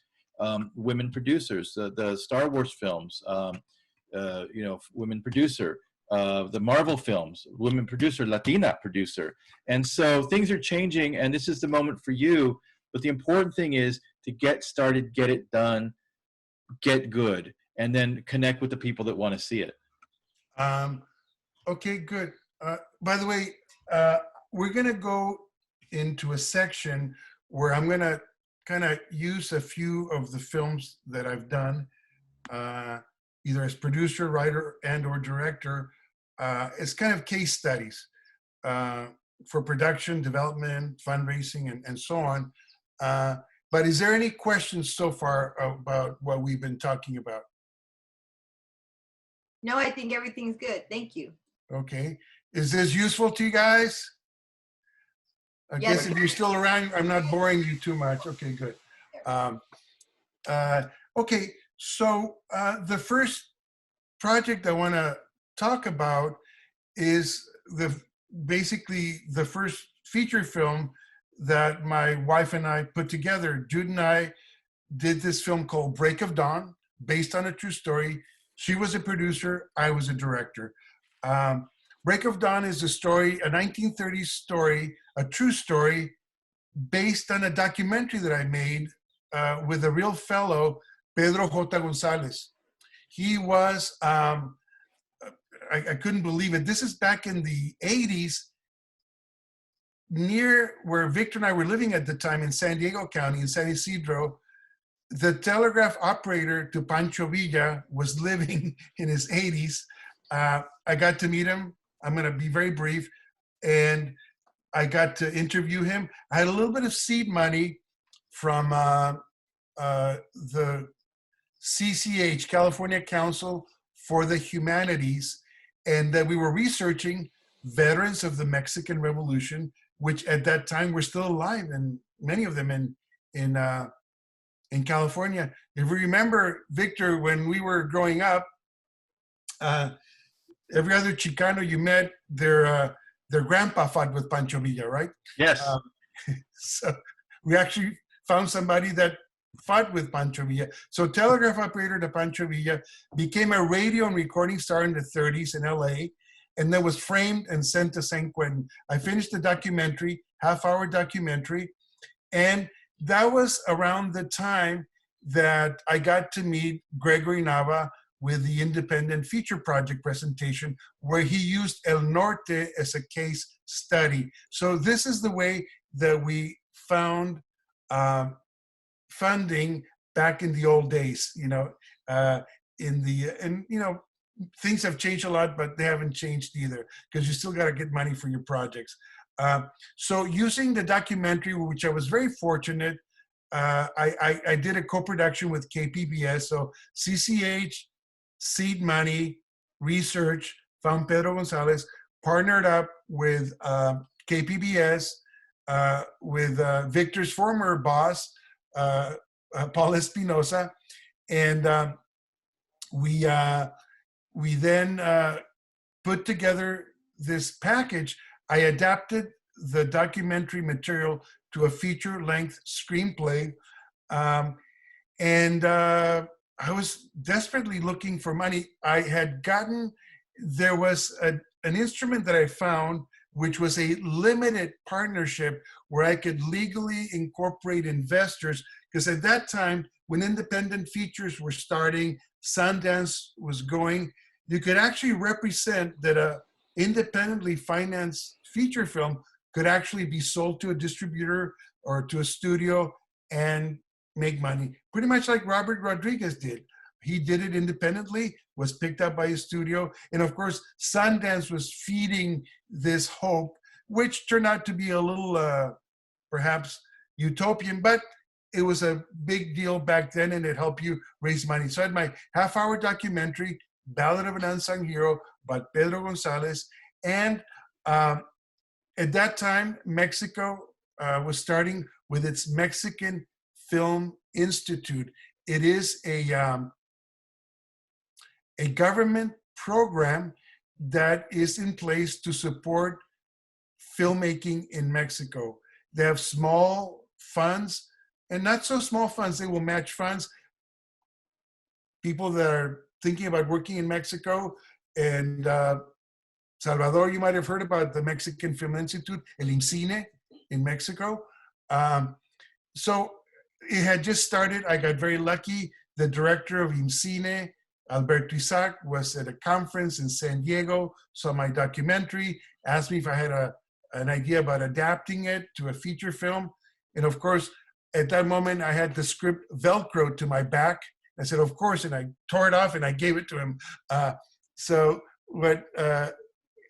women producers, the Star Wars films, you know, women producer, the Marvel films, women producer, Latina producer. And so things are changing, and this is the moment for you. But the important thing is to get started, get it done, get good, and then connect with the people that want to see it. Okay, good. By the way, we're going to go into a section where I'm going to kind of use a few of the films that I've done, either as producer, writer, and or director, as kind of case studies for production, development, fundraising, and so on. But is there any questions so far about what we've been talking about? No, I think everything's good. Thank you. Okay. Is this useful to you guys? I Yes. guess if you're still around, I'm not boring you too much. Okay, good. Okay, so the first project I want to talk about is basically the first feature film that my wife and I put together. Jude and I did this film called Break of Dawn, based on a true story. She was a producer, I was a director. Break of Dawn is a story, a 1930s story, a true story, based on a documentary that I made with a real fellow, Pedro J. Gonzalez. He was, I couldn't believe it. This is back in the 80s, near where Victor and I were living at the time in San Diego County, in San Isidro. The telegraph operator to Pancho Villa was living in his 80s. I got to meet him. I'm going to be very brief. And I got to interview him. I had a little bit of seed money from the CCH, California Council for the Humanities, and that we were researching veterans of the Mexican Revolution, which at that time were still alive, and many of them in California. If you remember, Victor, when we were growing up, every other Chicano you met, their grandpa fought with Pancho Villa, right? Yes. So we actually found somebody that fought with Pancho Villa. So telegraph operator to Pancho Villa, became a radio and recording star in the 30s in LA, and then was framed and sent to San Quentin. I finished the documentary, half-hour documentary, and that was around the time that I got to meet Gregory Nava with the independent feature project presentation, where he used El Norte as a case study. So this is the way that we found funding back in the old days, you know, and you know, things have changed a lot, but they haven't changed either, because you still got to get money for your projects. So using the documentary, which I was very fortunate, I did a co-production with KPBS. So CCH, seed money, research, found Pedro Gonzalez, partnered up with KPBS, with Victor's former boss, Paul Espinosa, and we then put together this package. I adapted the documentary material to a feature-length screenplay, and I was desperately looking for money. I had gotten, there was a an instrument that I found, which was a limited partnership where I could legally incorporate investors. Because at that time, when independent features were starting, Sundance was going, you could actually represent that a independently financed feature film could actually be sold to a distributor or to a studio and make money. Pretty much like Robert Rodriguez did. He did it independently, was picked up by a studio. And of course, Sundance was feeding this hope, which turned out to be a little, perhaps utopian, but it was a big deal back then and it helped you raise money. So I had my half-hour documentary, Ballad of an Unsung Hero, about Pedro Gonzalez. And at that time, Mexico was starting with its Mexican Film Institute. It is a government program that is in place to support filmmaking in Mexico. They have small funds and not so small funds. They will match funds. People that are thinking about working in Mexico, and Salvador, you might have heard about the Mexican Film Institute, El IMCINE in Mexico. So it had just started. I got very lucky. The director of IMCINE, Alberto Isaac, was at a conference in San Diego, saw my documentary, asked me if I had an idea about adapting it to a feature film. And of course, at that moment, I had the script Velcro to my back. I said, of course, and I tore it off and I gave it to him.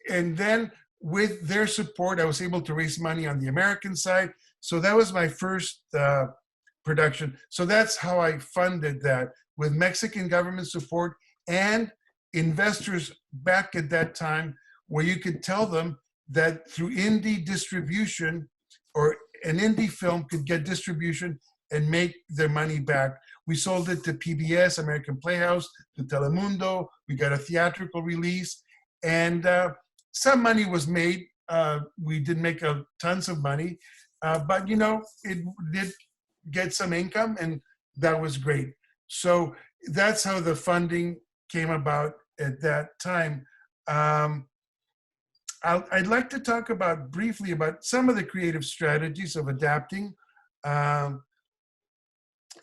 And then with their support, I was able to raise money on the American side. So that was my first production. So that's how I funded that, with Mexican government support and investors back at that time, where you could tell them that through indie distribution, or an indie film could get distribution and make their money back. We sold it to PBS, American Playhouse, to Telemundo. We got a theatrical release, and some money was made. We didn't make tons of money, but you know, it did get some income, and that was great. So that's how the funding came about at that time. I'd like to talk briefly about some of the creative strategies of adapting.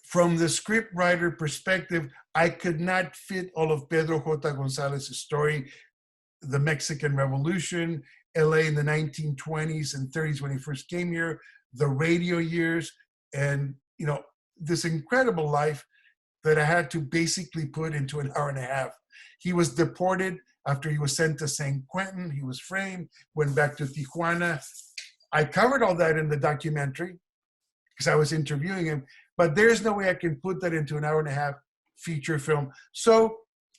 From the scriptwriter perspective, I could not fit all of Pedro J. Gonzalez's story, the Mexican Revolution, LA in the 1920s and 30s when he first came here, the radio years, and you know, this incredible life that I had to basically put into an hour and a half. He was deported after he was sent to San Quentin. He was framed, went back to Tijuana. I covered all that in the documentary because I was interviewing him, but there's no way I can put that into an hour and a half feature film. So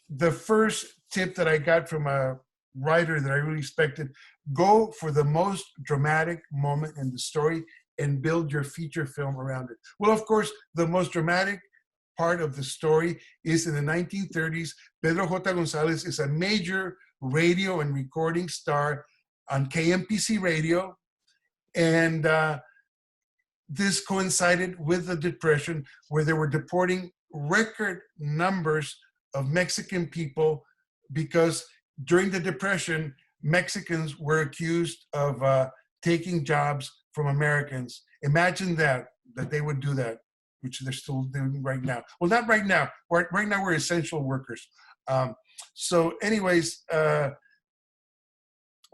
the first tip that I got from a writer that I really respected, go for the most dramatic moment in the story and build your feature film around it. Well, of course, the most dramatic part of the story is in the 1930s. Pedro J. Gonzalez is a major radio and recording star on KMPC radio. And this coincided with the Depression, where they were deporting record numbers of Mexican people, because during the Depression, Mexicans were accused of taking jobs from Americans. Imagine that they would do that, which they're still doing right now. Well, not right now. Right now, we're essential workers. So anyways,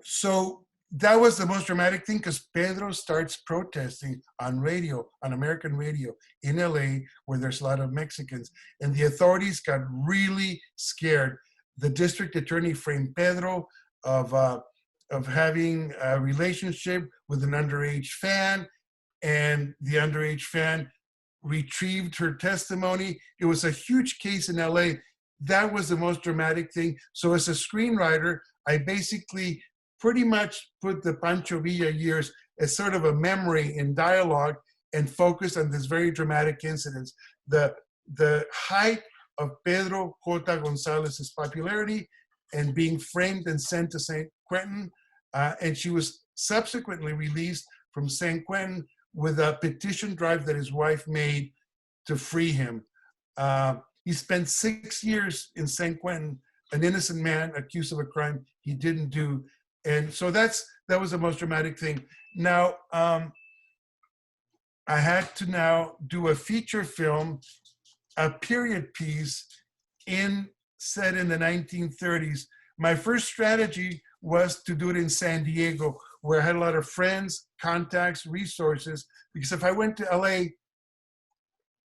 so that was the most dramatic thing, because Pedro starts protesting on radio, on American radio in LA, where there's a lot of Mexicans. And the authorities got really scared. The district attorney framed Pedro of having a relationship with an underage fan, and the underage fan retrieved her testimony. It was a huge case in LA. That was the most dramatic thing. So as a screenwriter, I basically pretty much put the Pancho Villa years as sort of a memory in dialogue and focused on this very dramatic incidents. The height of Pedro J. Gonzalez's popularity and being framed and sent to San Quentin. And she was subsequently released from San Quentin with a petition drive that his wife made to free him. He spent 6 years in San Quentin an innocent man accused of a crime he didn't do. And so that was the most dramatic thing. Now, I had to now do a feature film, a period piece set in the 1930s. My first strategy was to do it in San Diego, where I had a lot of friends, contacts, resources, because if I went to LA,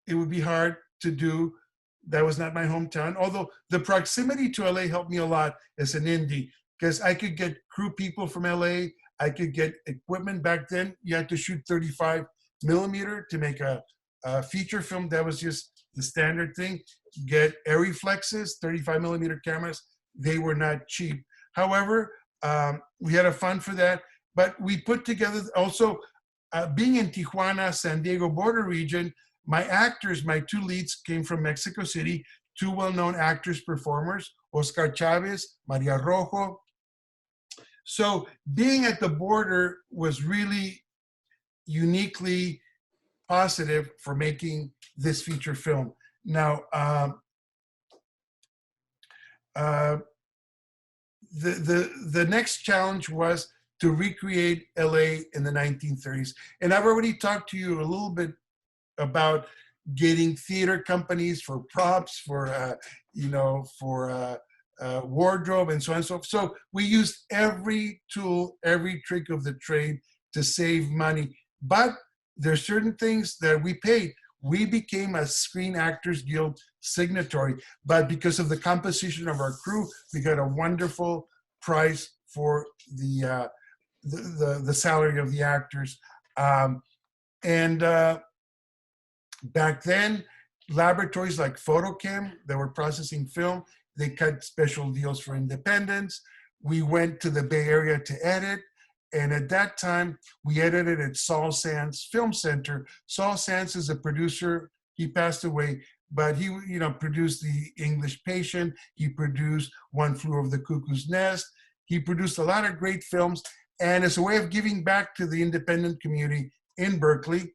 it would be hard to do. That was not my hometown, although the proximity to LA helped me a lot as an indie, because I could get crew people from LA, I could get equipment. Back then, you had to shoot 35 millimeter to make a feature film. That was just the standard thing. Get Arriflexes, 35 millimeter cameras. They were not cheap. However, we had a fund for that, but we put together also, being in Tijuana, San Diego border region, my actors, my two leads came from Mexico City, two well-known actors, performers, Oscar Chavez, Maria Rojo. So being at the border was really uniquely positive for making this feature film. Now, the next challenge was to recreate LA in the 1930s. And I've already talked to you a little bit about getting theater companies for props, for wardrobe and so on and so forth. So we used every tool, every trick of the trade to save money. But there's certain things that we paid. We became a Screen Actors Guild signatory, but because of the composition of our crew, we got a wonderful price for the salary of the actors. Back then, laboratories like Photochem that were processing film, they cut special deals for independents. We went to the Bay Area to edit. And at that time, we edited at Saul Sands Film Center. Saul Sands is a producer. He passed away, but he, produced The English Patient. He produced One Flew Over the Cuckoo's Nest. He produced a lot of great films. And as a way of giving back to the independent community in Berkeley,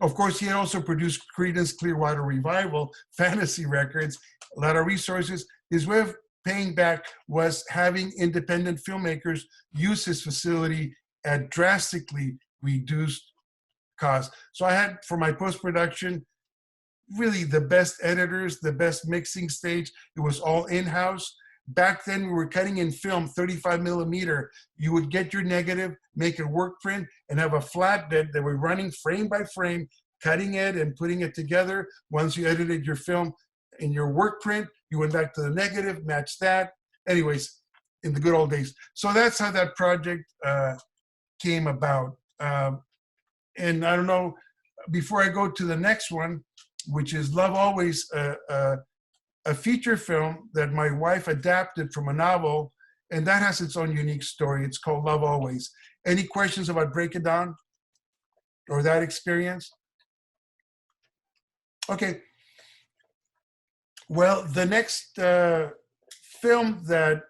of course, he had also produced Creedence Clearwater Revival, Fantasy Records, a lot of resources. His way of paying back was having independent filmmakers use his facility at drastically reduced cost. So I had, for my post-production, really the best editors, the best mixing stage. It was all in-house. Back then, we were cutting in film, 35 millimeter. You would get your negative, make a work print, and have a flatbed that were running frame by frame, cutting it and putting it together. Once you edited your film in your work print, you went back to the negative, matched that. Anyways, in the good old days. So that's how that project came about. And I don't know, before I go to the next one, which is Love Always, a feature film that my wife adapted from a novel, and that has its own unique story. It's called Love Always. Any questions about Break It Down or that experience? Okay. Well, the next film that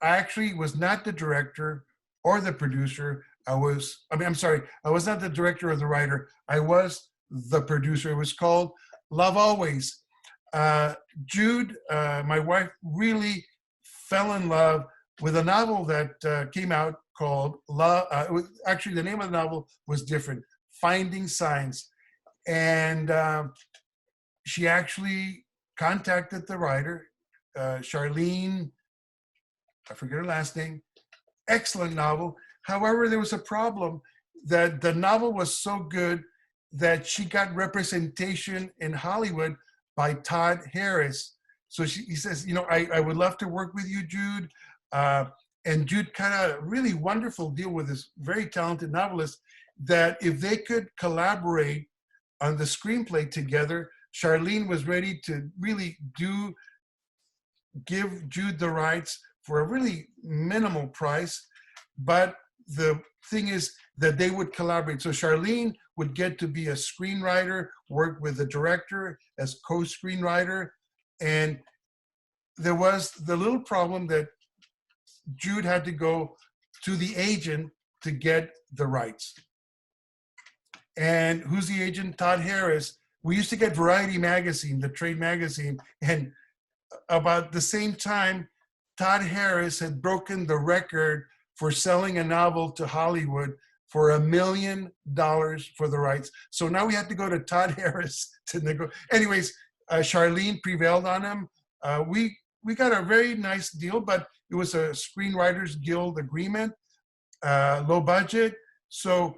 I actually was not the director or the producer. I was not the director or the writer. I was the producer. It was called Love Always. Jude, my wife, really fell in love with a novel that came out called Love. Actually, the name of the novel was different, Finding Signs. And she actually contacted the writer, Charlene, I forget her last name, excellent novel. However, there was a problem that the novel was so good that she got representation in Hollywood by Todd Harris. So he says, I would love to work with you, Jude. And Jude kind of really wonderful deal with this very talented novelist that if they could collaborate on the screenplay together, Charlene was ready to really give Jude the rights for a really minimal price. But the thing is that they would collaborate. So Charlene would get to be a screenwriter, work with the director as co-screenwriter. And there was the little problem that Jude had to go to the agent to get the rights. And who's the agent? Todd Harris. We used to get Variety magazine, the trade magazine, and about the same time, Todd Harris had broken the record for selling a novel to Hollywood for $1 million for the rights. So now we have to go to Todd Harris to negotiate. Anyways, Charlene prevailed on him. We got a very nice deal, but it was a Screenwriters Guild agreement, low budget. So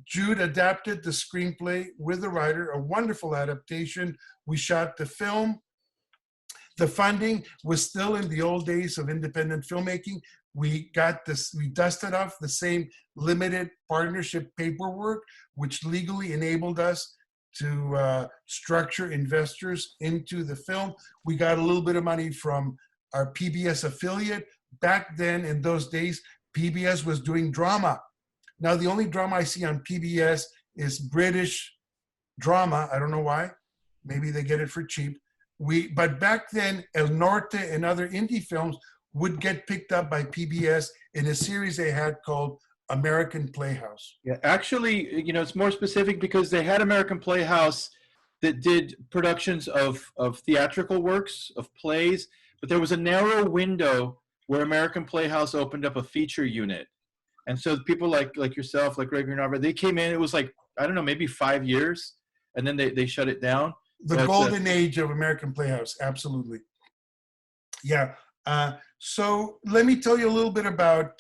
Jude adapted the screenplay with the writer, a wonderful adaptation. We shot the film. The funding was still in the old days of independent filmmaking. We dusted off the same limited partnership paperwork, which legally enabled us to structure investors into the film. We got a little bit of money from our PBS affiliate. Back then, in those days, PBS was doing drama. Now, the only drama I see on PBS is British drama. I don't know why. Maybe they get it for cheap. But back then, El Norte and other indie films would get picked up by PBS in a series they had called American Playhouse. Yeah, actually, you know, it's more specific because they had American Playhouse that did productions of theatrical works, of plays, but there was a narrow window where American Playhouse opened up a feature unit. And so people like yourself, like Gregory Narva, they came in, it was like, I don't know, maybe 5 years, and then they shut it down. The golden age of American Playhouse, absolutely. Yeah. So let me tell you a little bit about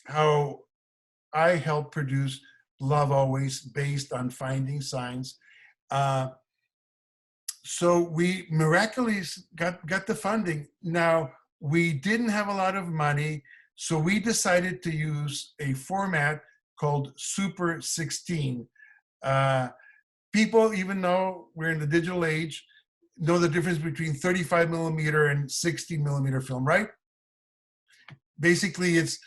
how I helped produce Love Always based on Finding Signs. So we miraculously got the funding. Now, we didn't have a lot of money, so we decided to use a format called Super 16. People, even though we're in the digital age, know the difference between 35 millimeter and 60 millimeter film, right? Basically, it's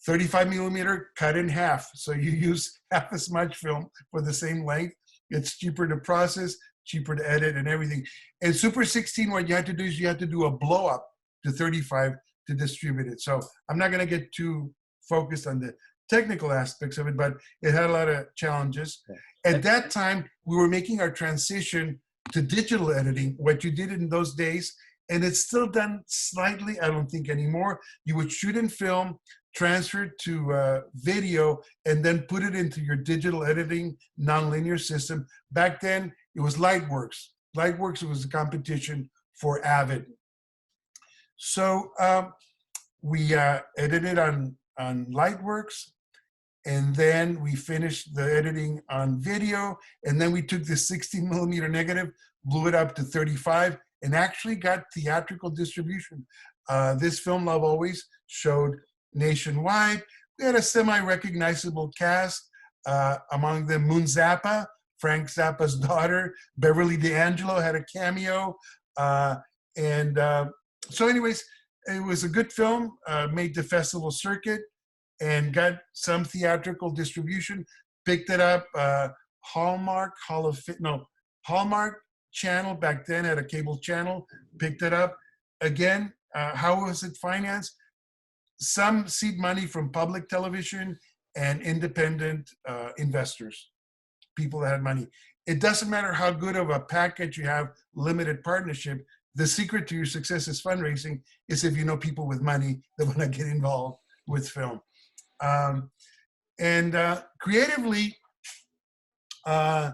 35 millimeter cut in half. So you use half as much film for the same length. It's cheaper to process, cheaper to edit and everything. And Super 16, what you have to do is you have to do a blow up to 35 to distribute it. So I'm not gonna get too focused on the technical aspects of it, but it had a lot of challenges. At that time, we were making our transition to digital editing, what you did in those days, and it's still done slightly, I don't think anymore. You would shoot in film, transfer it to video, and then put it into your digital editing nonlinear system. Back then, it was Lightworks. Lightworks was a competition for Avid. So we edited on Lightworks, and then we finished the editing on video, and then we took the 60 millimeter negative, blew it up to 35, and actually got theatrical distribution. This film, Love Always, showed nationwide. We had a semi-recognizable cast, among them Moon Zappa, Frank Zappa's daughter, Beverly D'Angelo had a cameo. So anyways, it was a good film, made the festival circuit, and got some theatrical distribution, picked it up. Hallmark channel back then had a cable channel, picked it up. Again, how was it financed? Some seed money from public television and independent investors, people that had money. It doesn't matter how good of a package you have, limited partnership, the secret to your success is fundraising is if you know people with money that want to get involved with film. Creatively, a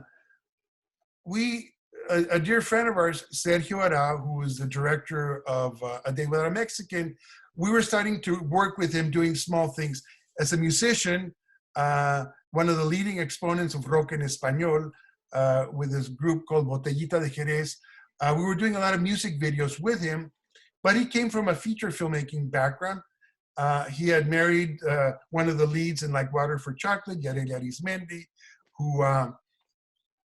dear friend of ours, Sergio Ara, who was the director of A Day Without a Mexican, we were starting to work with him doing small things. As a musician, one of the leading exponents of rock en español, with this group called Botellita de Jerez, we were doing a lot of music videos with him, but he came from a feature filmmaking background. He had married one of the leads in Like Water for Chocolate, Yareli Arizmendi, who,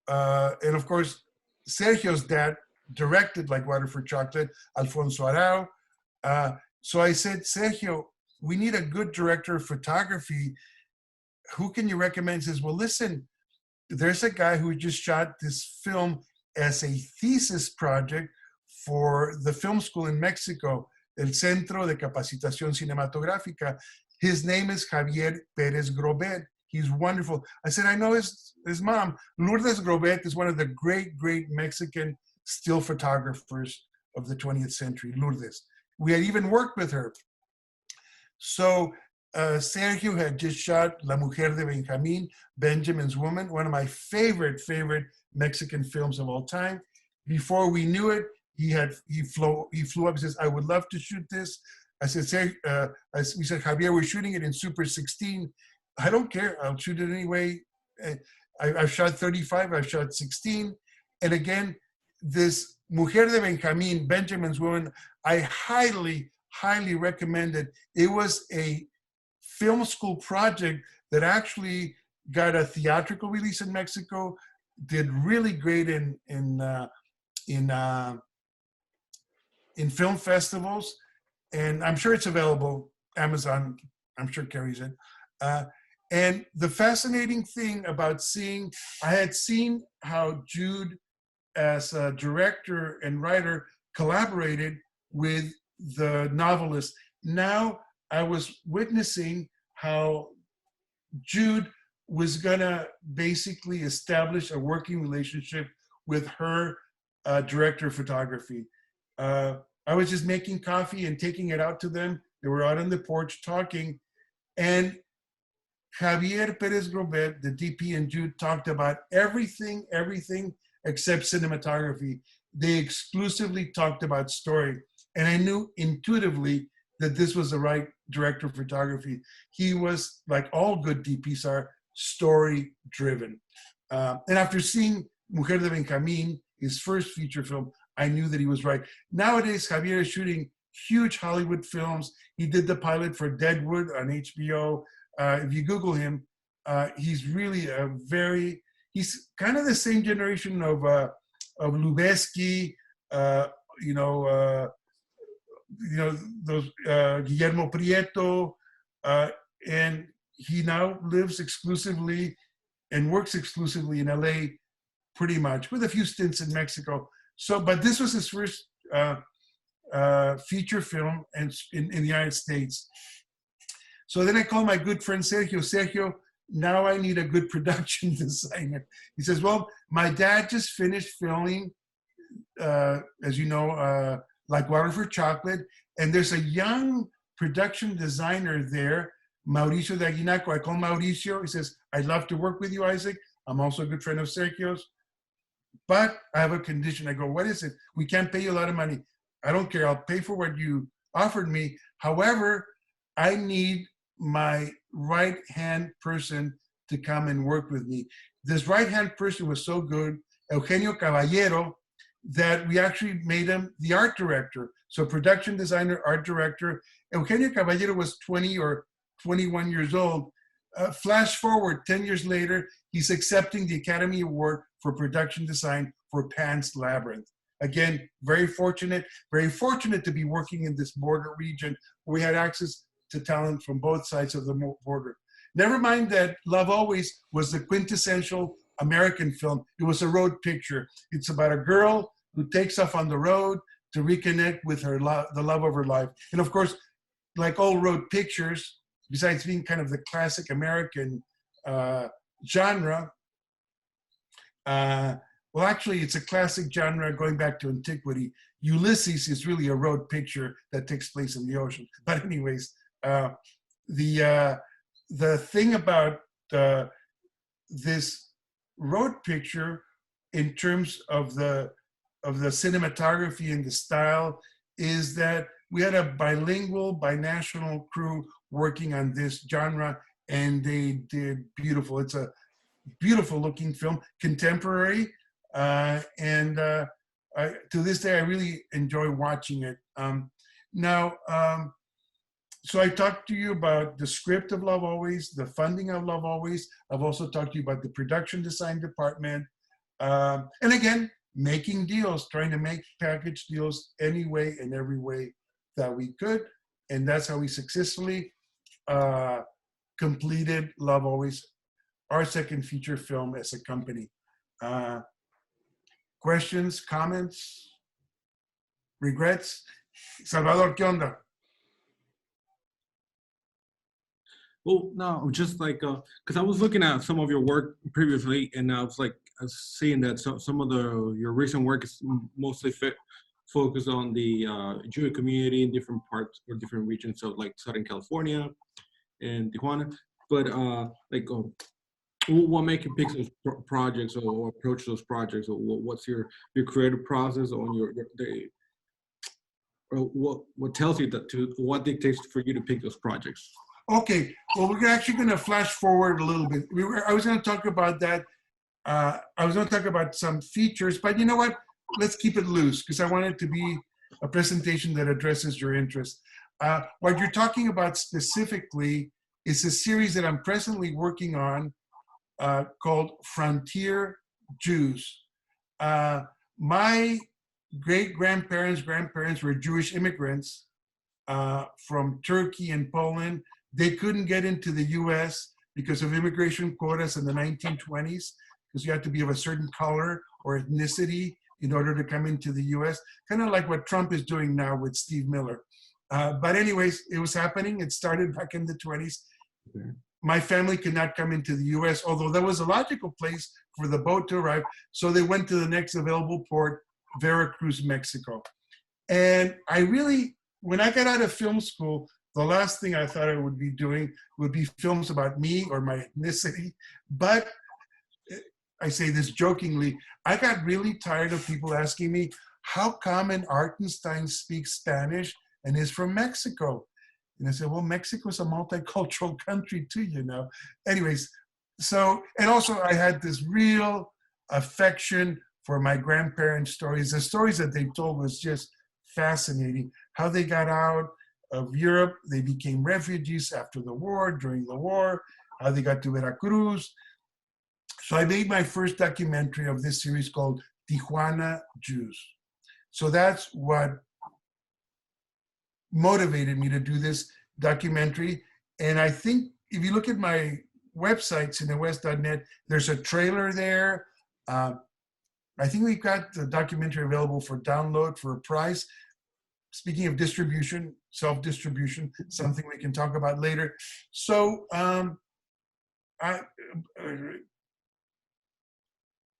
and of course, Sergio's dad directed Like Water for Chocolate, Alfonso Arau. So I said, Sergio, we need a good director of photography. Who can you recommend? He says, well, listen, there's a guy who just shot this film as a thesis project for the film school in Mexico, El Centro de Capacitación Cinematográfica. His name is Javier Pérez Grobet. He's wonderful. I said, I know his mom. Lourdes Grobet is one of the great, great Mexican still photographers of the 20th century, Lourdes. we had even worked with her. So Sergio had just shot La Mujer de Benjamín, Benjamin's Woman, one of my favorite Mexican films of all time. Before we knew it, he flew up and says, I would love to shoot this. I said, we said, Javier, we're shooting it in Super 16. I don't care, I'll shoot it anyway. I've shot 35, I've shot 16. And again, this Mujer de Benjamín, Benjamin's Woman, I highly recommend it. It was a film school project that actually got a theatrical release in Mexico, did really great in film festivals, and I'm sure it's available. Amazon, I'm sure carries it. And the fascinating thing about I had seen how Jude, as a director and writer, collaborated with the novelist. Now I was witnessing how Jude was gonna basically establish a working relationship with her director of photography. I was just making coffee and taking it out to them. They were out on the porch talking, and Javier Perez Grobet, the DP, and Jude talked about everything except cinematography. They exclusively talked about story. And I knew intuitively that this was the right director of photography. He was, like all good DPs are, story driven. And after seeing Mujer de Benjamín, his first feature film, I knew that he was right. Nowadays, Javier is shooting huge Hollywood films. He did the pilot for Deadwood on HBO. If you Google him, he's really he's kind of the same generation of Lubeski, those Guillermo Prieto, and he now lives exclusively and works exclusively in LA, pretty much, with a few stints in Mexico. So, but this was his first feature film in the United States. So then I called my good friend Sergio. Sergio, now I need a good production designer. He says, well, my dad just finished filming, as you know, Like Water for Chocolate, and there's a young production designer there, Mauricio de Aguinaco. I call Mauricio. He says, I'd love to work with you, Isaac. I'm also a good friend of Sergio's, but I have a condition. I go, what is it? We can't pay you a lot of money. I don't care. I'll pay for what you offered me. However, I need my right-hand person to come and work with me. This right-hand person was so good, Eugenio Caballero, that we actually made him the art director. So production designer, art director. Eugenio Caballero was 20 or 21 years old. Flash forward 10 years later, he's accepting the Academy Award for production design for Pan's Labyrinth. Again, very fortunate to be working in this border region where we had access to talent from both sides of the border. Never mind that Love Always was the quintessential American film. It was a road picture. It's about a girl who takes off on the road to reconnect with her the love of her life. And of course, like all road pictures, besides being kind of the classic American genre, well, actually, it's a classic genre going back to antiquity. Ulysses is really a road picture that takes place in the ocean. But anyways, the thing about this road picture in terms of the cinematography and the style is that we had a bilingual, binational crew working on this genre, and they did beautiful. It's a beautiful looking film, contemporary, and to this day, I really enjoy watching it. So I talked to you about the script of Love Always, the funding of Love Always. I've also talked to you about the production design department. And again, making deals, trying to make package deals any way and every way that we could. And that's how we successfully completed Love Always, our second feature film as a company. Questions, comments, regrets? Salvador, ¿qué onda? Well, no, just like, because I was looking at some of your work previously, and I was seeing that some of your recent work is mostly focus on the Jewish community in different parts or different regions of like Southern California and Tijuana. But what make you pick those projects or approach those projects, or what's your creative process on or what tells you what dictates for you to pick those projects? Okay, well, we're actually going to flash forward a little bit. I was going to talk about that. I was going to talk about some features, but you know what? Let's keep it loose because I want it to be a presentation that addresses your interest. What you're talking about specifically is a series that I'm presently working on called Frontier Jews. My grandparents were Jewish immigrants from Turkey and Poland. They couldn't get into the US because of immigration quotas in the 1920s, because you had to be of a certain color or ethnicity in order to come into the US, kind of like what Trump is doing now with Steve Miller. But anyways, it was happening. It started back in the 20s. Okay. My family could not come into the US, although that was a logical place for the boat to arrive. So they went to the next available port, Veracruz, Mexico. And I really, when I got out of film school, the last thing I thought I would be doing would be films about me or my ethnicity. But I say this jokingly, I got really tired of people asking me, how come an Artenstein speaks Spanish and is from Mexico? And I said, well, Mexico is a multicultural country too, you know. Anyways, so, and also I had this real affection for my grandparents' stories. The stories that they told was just fascinating. How they got out of Europe, they became refugees after the war, during the war, how they got to Veracruz. So I made my first documentary of this series called Tijuana Jews. So that's what motivated me to do this documentary. And I think if you look at my website, cinewest.net, there's a trailer there. I think we've got the documentary available for download for a price. Speaking of distribution, self-distribution, something we can talk about later. So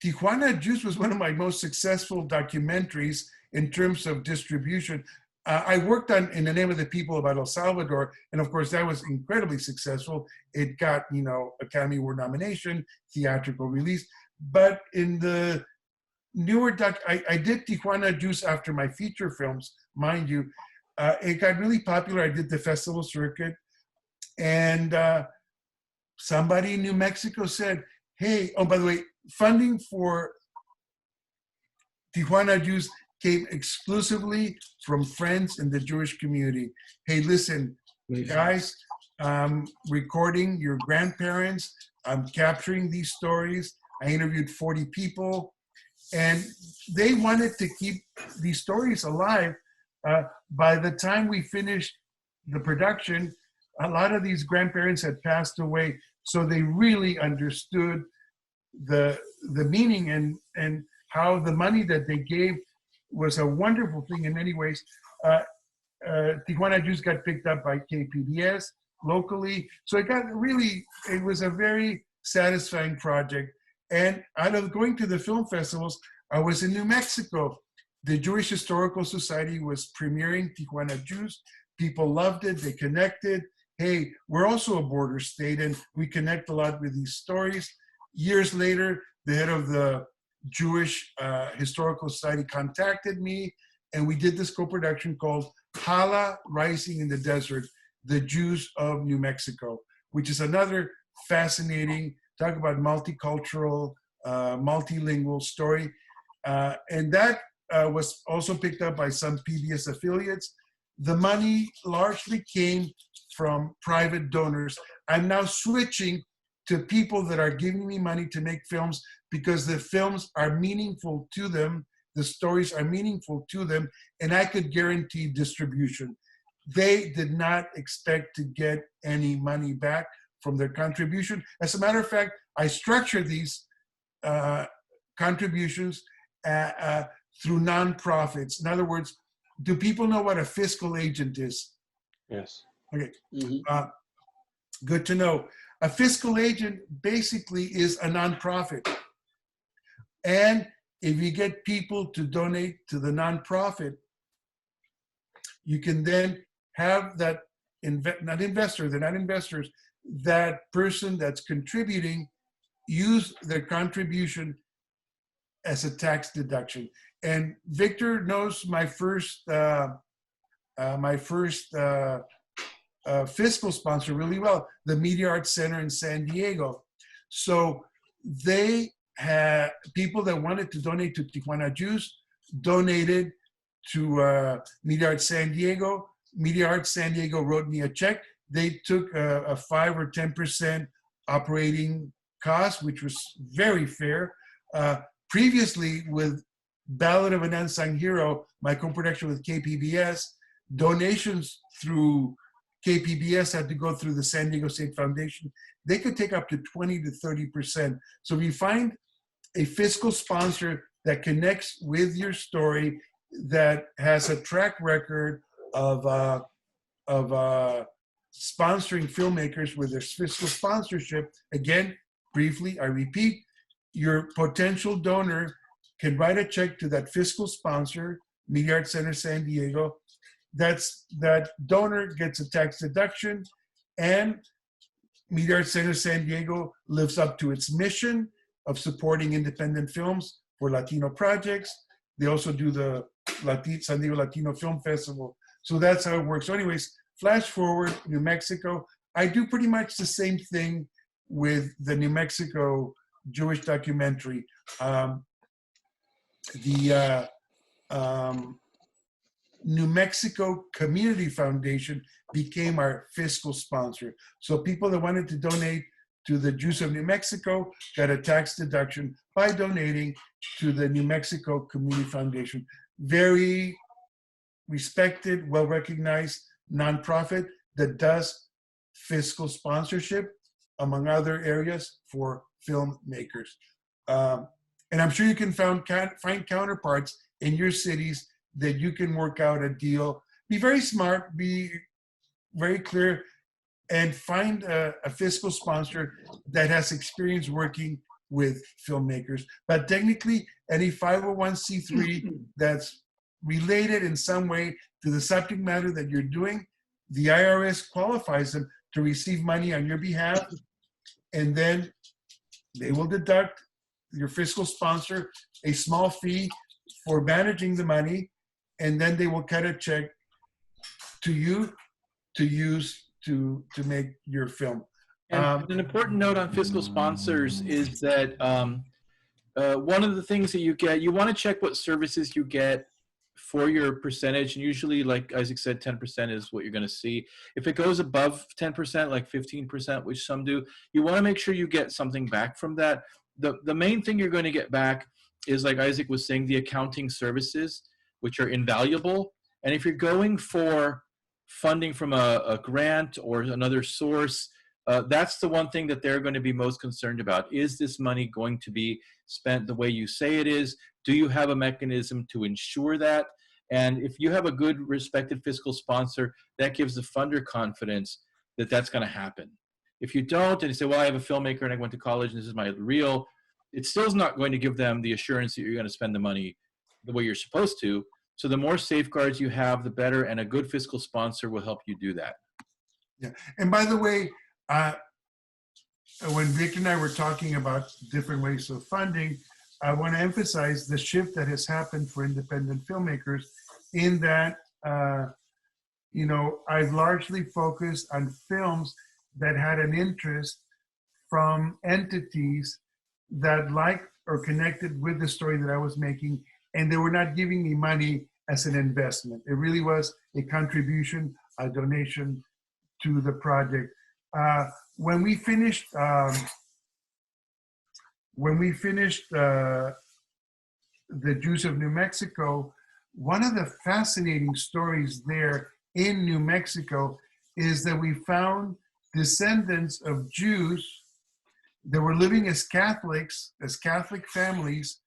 Tijuana Jews was one of my most successful documentaries in terms of distribution. I worked on In the Name of the People about El Salvador, and of course that was incredibly successful. It got, you know, Academy Award nomination, theatrical release. But in the newer I did Tijuana Jews after my feature films, mind you. It got really popular. I did the festival circuit, and somebody in New Mexico said, hey, oh, by the way, funding for Tijuana Jews came exclusively from friends in the Jewish community. Hey, listen, guys, I'm recording your grandparents. I'm capturing these stories. I interviewed 40 people, and they wanted to keep these stories alive. By the time we finished the production, a lot of these grandparents had passed away, so they really understood the meaning and how the money that they gave was a wonderful thing in many ways. Tijuana Jews got picked up by KPBS locally, so it was a very satisfying project. And out of going to the film festivals, I was in New Mexico. The Jewish Historical Society was premiering Tijuana Jews. People loved it, they connected. Hey, we're also a border state and we connect a lot with these stories. Years later, the head of the Jewish Historical Society contacted me, and we did this co-production called Hala Rising in the Desert, the Jews of New Mexico, which is another fascinating, talk about multicultural, multilingual story. And that was also picked up by some PBS affiliates. The money largely came from private donors. I'm now switching to people that are giving me money to make films because the films are meaningful to them, the stories are meaningful to them, and I could guarantee distribution. They did not expect to get any money back from their contribution. As a matter of fact, I structure these contributions through nonprofits. In other words, do people know what a fiscal agent is? Yes. Okay, good to know. A fiscal agent basically is a nonprofit. And if you get people to donate to the nonprofit, you can then have that, not investor, they're not investors, that person that's contributing use their contribution as a tax deduction. And Victor knows my first fiscal sponsor really well, the Media Arts Center in San Diego. So they had people that wanted to donate to Tijuana Jews, donated to Media Arts San Diego. Media Arts San Diego wrote me a check. They took a 5 or 10% operating cost, which was very fair. Previously, with Ballad of an Unsung Hero, my co-production with KPBS, donations through KPBS had to go through the San Diego State Foundation. They could take up to 20 to 30%. So if you find a fiscal sponsor that connects with your story, that has a track record of sponsoring filmmakers with their fiscal sponsorship, again, briefly, I repeat, your potential donor can write a check to that fiscal sponsor, Media Arts Center San Diego. That donor gets a tax deduction, and Media Arts Center San Diego lives up to its mission of supporting independent films for Latino projects. They also do the San Diego Latino Film Festival. So that's how it works. So anyways, flash forward, New Mexico. I do pretty much the same thing with the New Mexico Jewish documentary. The New Mexico Community Foundation became our fiscal sponsor. So people that wanted to donate to the Jews of New Mexico got a tax deduction by donating to the New Mexico Community Foundation. Very respected, well-recognized nonprofit that does fiscal sponsorship, among other areas, for filmmakers. And I'm sure you can find counterparts in your cities that you can work out a deal. Be very smart, be very clear, and find a fiscal sponsor that has experience working with filmmakers. But technically, any 501c3 that's related in some way to the subject matter that you're doing, the IRS qualifies them to receive money on your behalf, and then they will deduct your fiscal sponsor a small fee for managing the money, and then they will cut a check to you to use to make your film. And an important note on fiscal sponsors is that one of the things that you get, you want to check what services you get for your percentage. And usually, like Isaac said, 10% is what you're going to see. If it goes above 10%, like 15%, which some do, you want to make sure you get something back from that. The main thing you're going to get back is, like Isaac was saying, the accounting services, which are invaluable. And if you're going for funding from a grant or another source, that's the one thing that they're going to be most concerned about. Is this money going to be spent the way you say it is? Do you have a mechanism to ensure that? And if you have a good, respected fiscal sponsor, that gives the funder confidence that that's going to happen. If you don't, and you say, well, I have a filmmaker and I went to college and this is my reel, it still is not going to give them the assurance that you're going to spend the money the way you're supposed to. So the more safeguards you have, the better, and a good fiscal sponsor will help you do that. Yeah, and by the way, when Victor and I were talking about different ways of funding, I want to emphasize the shift that has happened for independent filmmakers in that, I've largely focused on films that had an interest from entities that liked or connected with the story that I was making, and they were not giving me money as an investment. It really was a contribution, a donation to the project. When we finished the Jews of New Mexico, one of the fascinating stories there in New Mexico is that we found descendants of Jews that were living as Catholics, as Catholic families,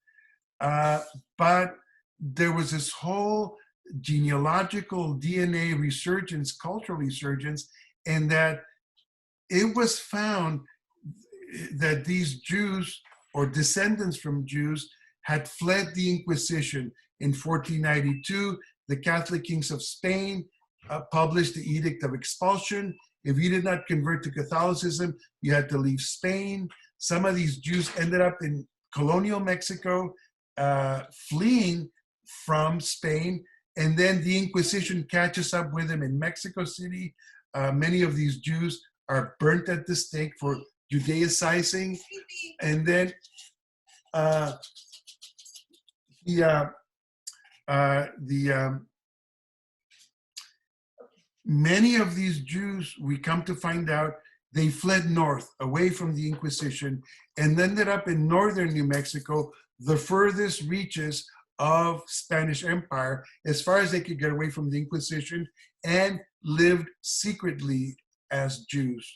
but there was this whole genealogical DNA resurgence, cultural resurgence, and that it was found that these Jews or descendants from Jews had fled the Inquisition. In 1492, the Catholic kings of Spain published the Edict of Expulsion. If you did not convert to Catholicism, you had to leave Spain. Some of these Jews ended up in colonial Mexico, fleeing from Spain, and then the Inquisition catches up with them in Mexico City. Many of these Jews are burnt at the stake for Judaicizing, and then many of these Jews, we come to find out, they fled north, away from the Inquisition, and ended up in northern New Mexico, the furthest reaches of Spanish Empire, as far as they could get away from the Inquisition, and lived secretly as Jews.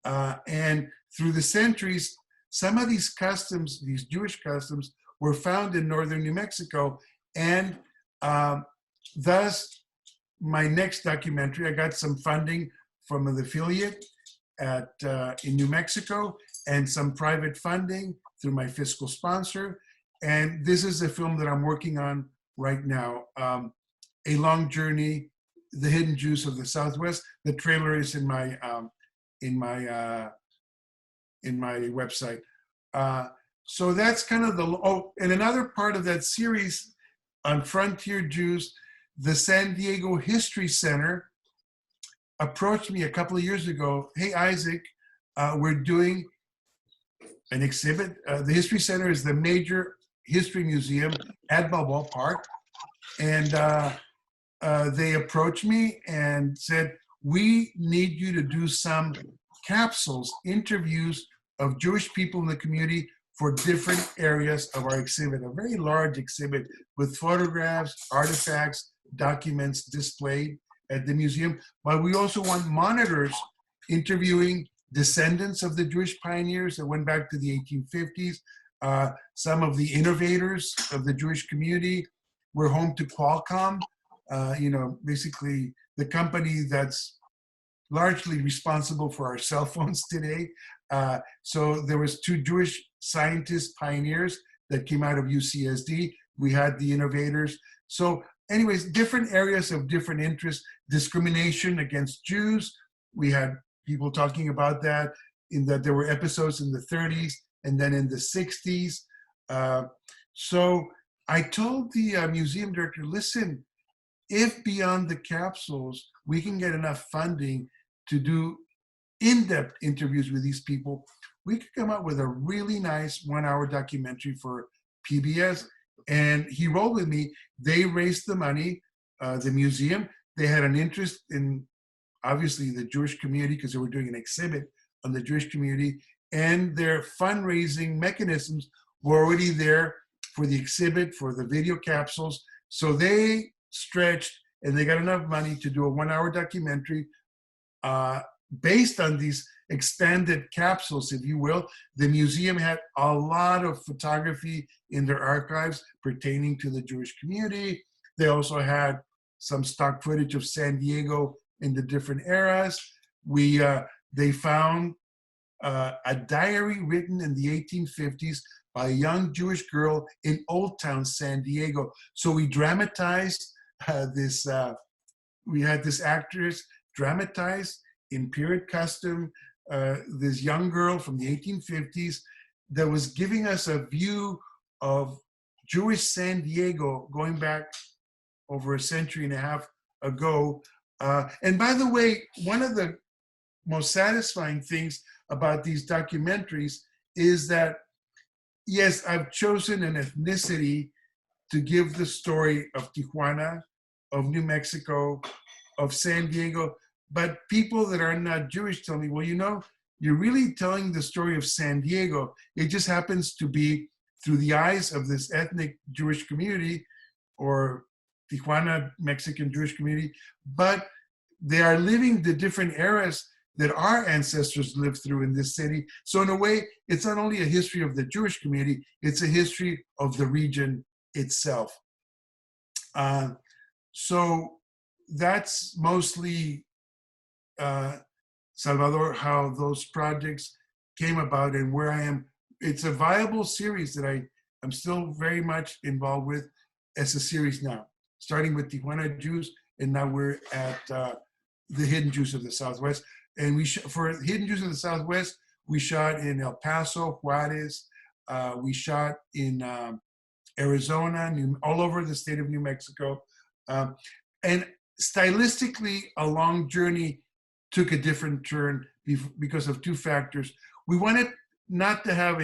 And through the centuries, some of these customs, these Jewish customs, were found in northern New Mexico, and thus my next documentary, I got some funding from an affiliate in New Mexico and some private funding through my fiscal sponsor. And this is a film that I'm working on right now, A Long Journey, The Hidden Jews of the Southwest. The trailer is in my website. So that's kind of and another part of that series on Frontier Jews, the San Diego History Center approached me a couple of years ago. Hey, Isaac, we're doing an exhibit. The History Center is the major history museum at Balboa Park. And they approached me and said, we need you to do some capsules, interviews of Jewish people in the community for different areas of our exhibit, a very large exhibit with photographs, artifacts, documents displayed at the museum. But we also want monitors interviewing descendants of the Jewish pioneers that went back to the 1850s, some of the innovators of the Jewish community. We're home to Qualcomm, basically the company that's largely responsible for our cell phones today. So there was 2 Jewish scientists, pioneers that came out of UCSD. We had the innovators. So anyways, different areas of different interests, discrimination against Jews. We had people talking about that, in that there were episodes in the 30s and then in the 60s. So I told the museum director, listen, if beyond the capsules, we can get enough funding to do in-depth interviews with these people, we could come up with a really nice 1-hour documentary for PBS. And he rolled with me. They raised the money, the museum. They had an interest in, obviously, the Jewish community because they were doing an exhibit on the Jewish community. And their fundraising mechanisms were already there for the exhibit, for the video capsules. So they stretched and they got enough money to do a 1-hour documentary based on these expanded capsules, if you will. The museum had a lot of photography in their archives pertaining to the Jewish community. They also had some stock footage of San Diego in the different eras. They found a diary written in the 1850s by a young Jewish girl in Old Town San Diego. So we dramatized this. We had this actress dramatize in period costume this young girl from the 1850s that was giving us a view of Jewish San Diego going back over a century and a half ago. And by the way, one of the most satisfying things about these documentaries is that, yes, I've chosen an ethnicity to give the story of Tijuana, of New Mexico, of San Diego, but people that are not Jewish tell me, well, you're really telling the story of San Diego. It just happens to be through the eyes of this ethnic Jewish community or Tijuana Mexican Jewish community, but they are living the different eras that our ancestors lived through in this city. So in a way, it's not only a history of the Jewish community, it's a history of the region itself. So that's mostly, Salvador, how those projects came about and where I am. It's a viable series that I I'm still very much involved with as a series now, starting with Tijuana Jews, and now we're at the Hidden Jews of the Southwest. And for Hidden Jews of the Southwest, we shot in El Paso, Juarez. We shot in Arizona, all over the state of New Mexico. And stylistically, A Long Journey took a different turn because of two factors. We wanted not to have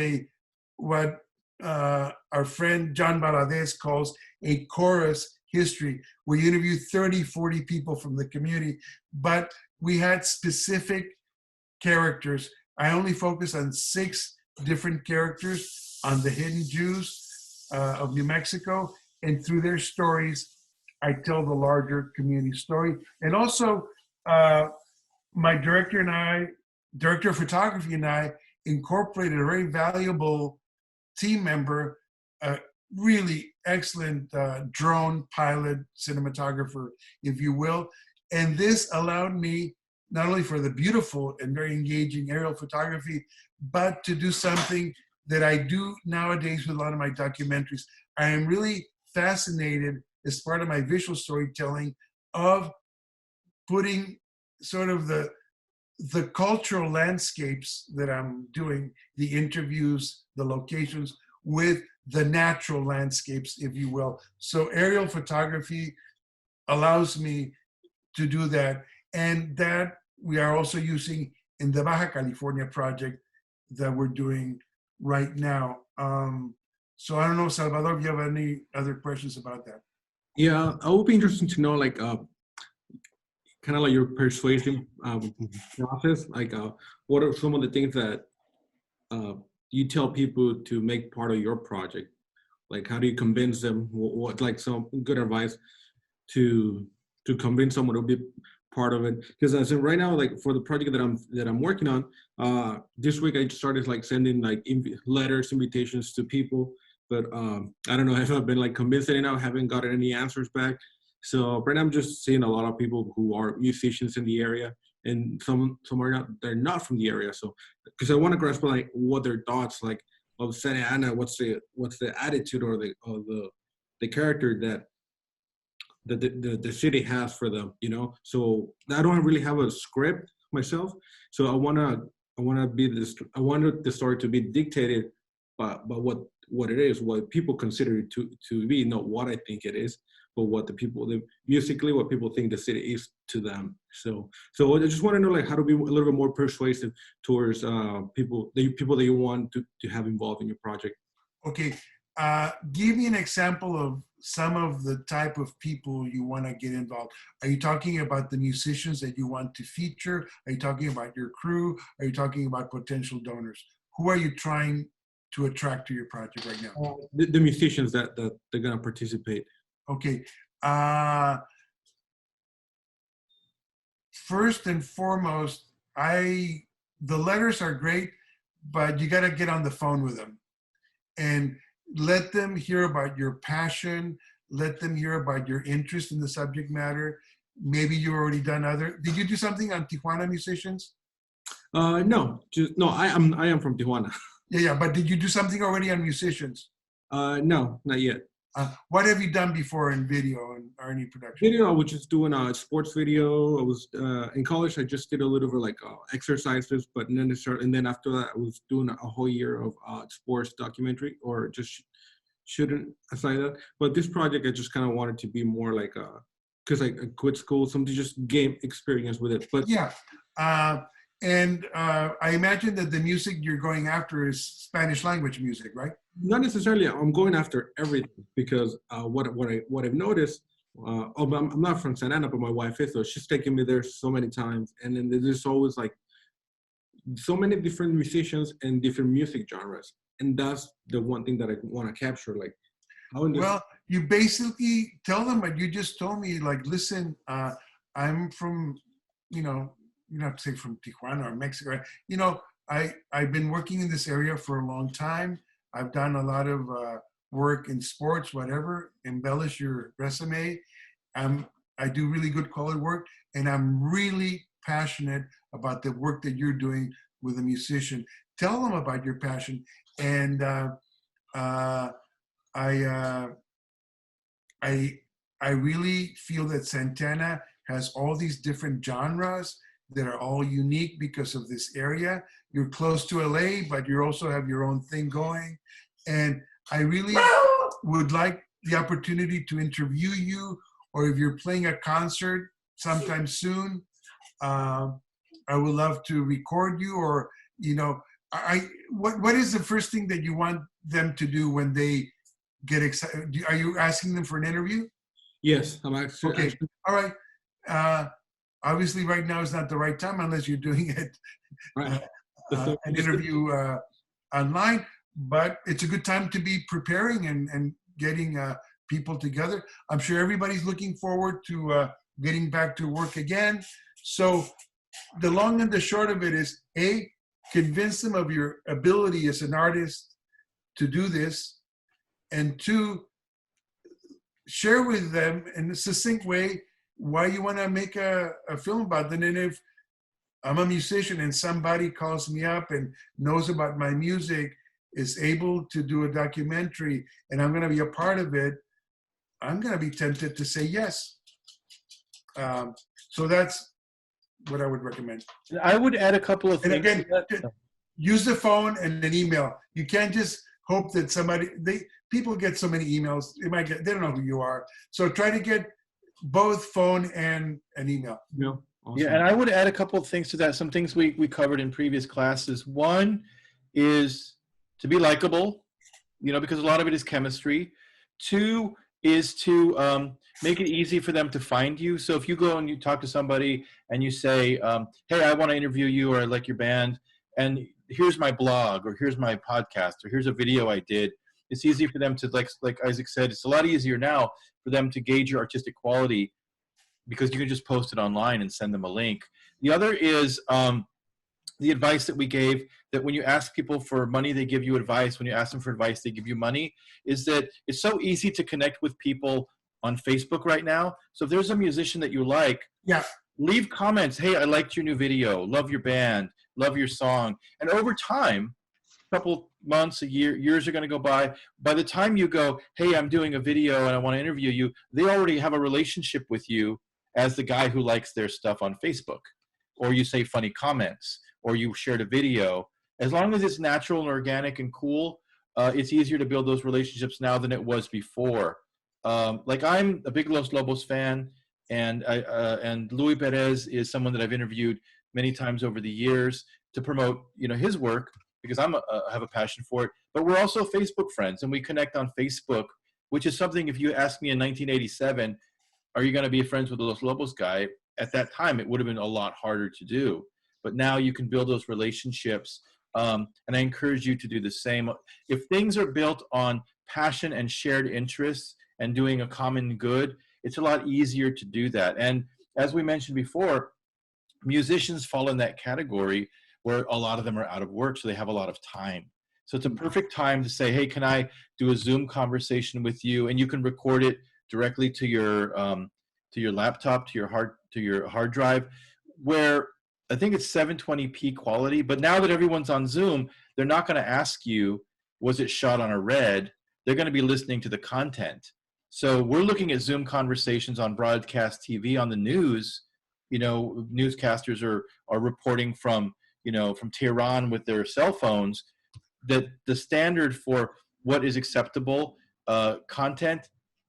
what our friend John Valadez calls a chorus history, where you interview 30, 40 people from the community, but we had specific characters. I only focused on 6 different characters on the Hidden Jews of New Mexico, and through their stories, I tell the larger community story. And also, my director of photography and I incorporated a very valuable team member, a really excellent drone pilot, cinematographer, if you will. And this allowed me not only for the beautiful and very engaging aerial photography, but to do something that I do nowadays with a lot of my documentaries. I am really fascinated as part of my visual storytelling of putting sort of the cultural landscapes that I'm doing, the interviews, the locations, with the natural landscapes, if you will. So aerial photography allows me to do that. And that we are also using in the Baja California project that we're doing right now. So I don't know, Salvador, if you have any other questions about that. Yeah, I would be interested to know, like, kind of like your persuasion process. Like, what are some of the things that you tell people to make part of your project? Like, how do you convince them? What like some good advice to convince someone to be part of it? Because as in right now, like for the project that I'm working on, this week I started like sending like letters, invitations to people, but I don't know if I've been like convinced enough. I haven't gotten any answers back. So right now I'm just seeing a lot of people who are musicians in the area, and some are not. They're not from the area. So because I want to grasp like what their thoughts like of Santa Ana, what's the attitude or the character that the city has for them, you know. So I don't really have a script myself. So I wanted the story to be dictated by what it is, what people consider it to be, not what I think it is, but what musically what people think the city is to them. So I just want to know like how to be a little bit more persuasive towards people that you want to have involved in your project. Okay, give me an example of some of the type of people you want to get involved. Are you talking about the musicians that you want to feature? Are you talking about your crew? Are you talking about potential donors? Who are you trying to attract to your project right now? The musicians that they're gonna participate. Okay. First and foremost, the letters are great, but you got to get on the phone with them and let them hear about your passion. Let them hear about your interest in the subject matter. Maybe you've already done did you do something on Tijuana musicians? No, I am from Tijuana. Yeah, but did you do something already on musicians? No, not yet. What have you done before in video or any production? Video, I was just doing a sports video. I was in college. I just did a little bit like exercises, but then after that, I was doing a whole year of sports documentary or just shooting aside that. But this project, I just kind of wanted to be more like because I quit school, something just game experience with it. But yeah, and I imagine that the music you're going after is Spanish language music, right? Not necessarily. I'm going after everything because what I've noticed. I'm not from Santa Ana, but my wife is, so she's taken me there so many times, and then there's always like so many different musicians and different music genres, and that's the one thing that I want to capture. Like, well, you basically tell them what you just told me. Like, listen, I'm from, you don't have to say from Tijuana or Mexico. You know, I've been working in this area for a long time. I've done a lot of work in sports, whatever, embellish your resume. I do really good quality work, and I'm really passionate about the work that you're doing with a musician. Tell them about your passion, and I I really feel that Santana has all these different genres that are all unique because of this area. You're close to LA, but you also have your own thing going. And I really would like the opportunity to interview you, or if you're playing a concert sometime soon, I would love to record you, or, you know, what is the first thing that you want them to do when they get excited? Are you asking them for an interview? Yes, I'm actually. Okay, all right. Obviously, right now is not the right time unless you're doing it, Right. an interview online. But it's a good time to be preparing and getting people together. I'm sure everybody's looking forward to getting back to work again. So the long and the short of it is, A, convince them of your ability as an artist to do this, and 2, share with them in a succinct way why you want to make a film about them. And if I'm a musician and somebody calls me up and knows about my music, is able to do a documentary, and I'm going to be a part of it, I'm going to be tempted to say yes. So that's what I would recommend. I would add a couple of And things. again, use the phone and an email. You can't just hope that people get so many emails, they don't know who you are. So try to get both phone and an email. Yeah, awesome. Yeah, and I would add a couple of things to that. Some things we covered in previous classes. One is to be likable, you know, because a lot of it is chemistry. 2 is to make it easy for them to find you. So if you go and you talk to somebody and you say, hey, I want to interview you, or I like your band, and here's my blog, or here's my podcast, or here's a video I did, it's easy for them to, like Isaac said, it's a lot easier now for them to gauge your artistic quality, because you can just post it online and send them a link. The other is the advice that we gave, that when you ask people for money, they give you advice. When you ask them for advice, they give you money, is that it's so easy to connect with people on Facebook right now. So if there's a musician that you like, yeah, leave comments. Hey, I liked your new video. Love your band. Love your song. And over time, a couple months, a year, years are going to go by. By the time you go, hey, I'm doing a video and I want to interview you, they already have a relationship with you as the guy who likes their stuff on Facebook. Or you say funny comments, or you shared a video. As long as it's natural and organic and cool, it's easier to build those relationships now than it was before. Like, I'm a big Los Lobos fan, and Luis Perez is someone that I've interviewed many times over the years to promote, you know, his work, because I have a passion for it. But we're also Facebook friends, and we connect on Facebook, which is something, if you asked me in 1987, are you going to be friends with the Los Lobos guy? At that time, it would have been a lot harder to do. But now you can build those relationships, and I encourage you to do the same. If things are built on passion and shared interests and doing a common good, it's a lot easier to do that. And as we mentioned before, musicians fall in that category where a lot of them are out of work, so they have a lot of time. So it's a perfect time to say, hey, can I do a Zoom conversation with you? And you can record it directly to your laptop, to your hard drive, where I think it's 720p quality. But now that everyone's on Zoom, they're not going to ask you, was it shot on a Red? They're going to be listening to the content. So we're looking at Zoom conversations on broadcast TV, on the news. You know, newscasters are reporting from Tehran with their cell phones, that the standard for what is acceptable content,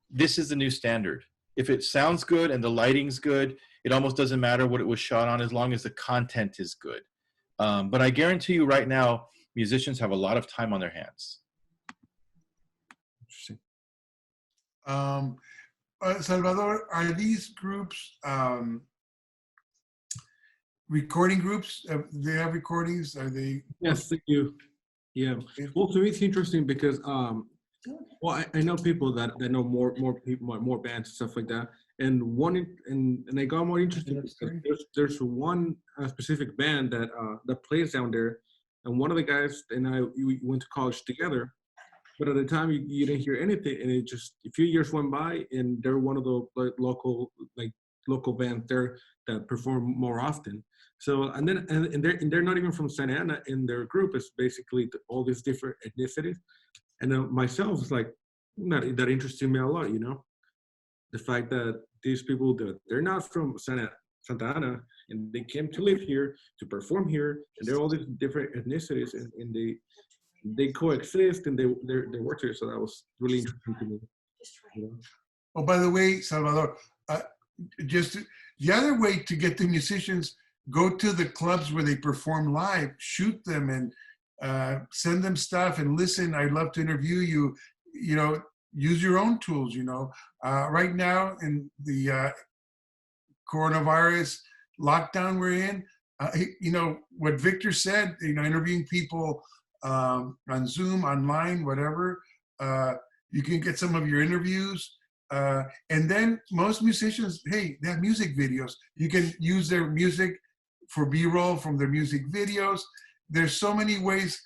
this is the new standard. If it sounds good and the lighting's good, it almost doesn't matter what it was shot on, as long as the content is good. But I guarantee you right now, musicians have a lot of time on their hands. Interesting. Salvador, are these groups recording groups? They have recordings? Are they? Yes, thank you. Yeah. Well, to me, it's interesting because, well, I know people that know more people, more bands and stuff like that. And I got more interested because there's one specific band that plays down there, and one of the guys and we went to college together. But at the time, you didn't hear anything, and it just a few years went by, and they're one of the local bands there that perform more often. So and they're not even from Santa Ana, and their group is basically all these different ethnicities. And myself is like, that interested me a lot. The fact that these people, that they're not from Santa Ana, and they came to live here, to perform here, and they're all these different ethnicities, and they coexist, and they work here. So that was really interesting to me. Oh, by the way, Salvador, just the other way to get the musicians, go to the clubs where they perform live, shoot them, and send them stuff and listen. I'd love to interview you. Use your own tools. Right now in the coronavirus lockdown we're in, what Victor said, interviewing people on Zoom, online, whatever, you can get some of your interviews. And then most musicians, hey, they have music videos. You can use their music for B-roll from their music videos. There's so many ways,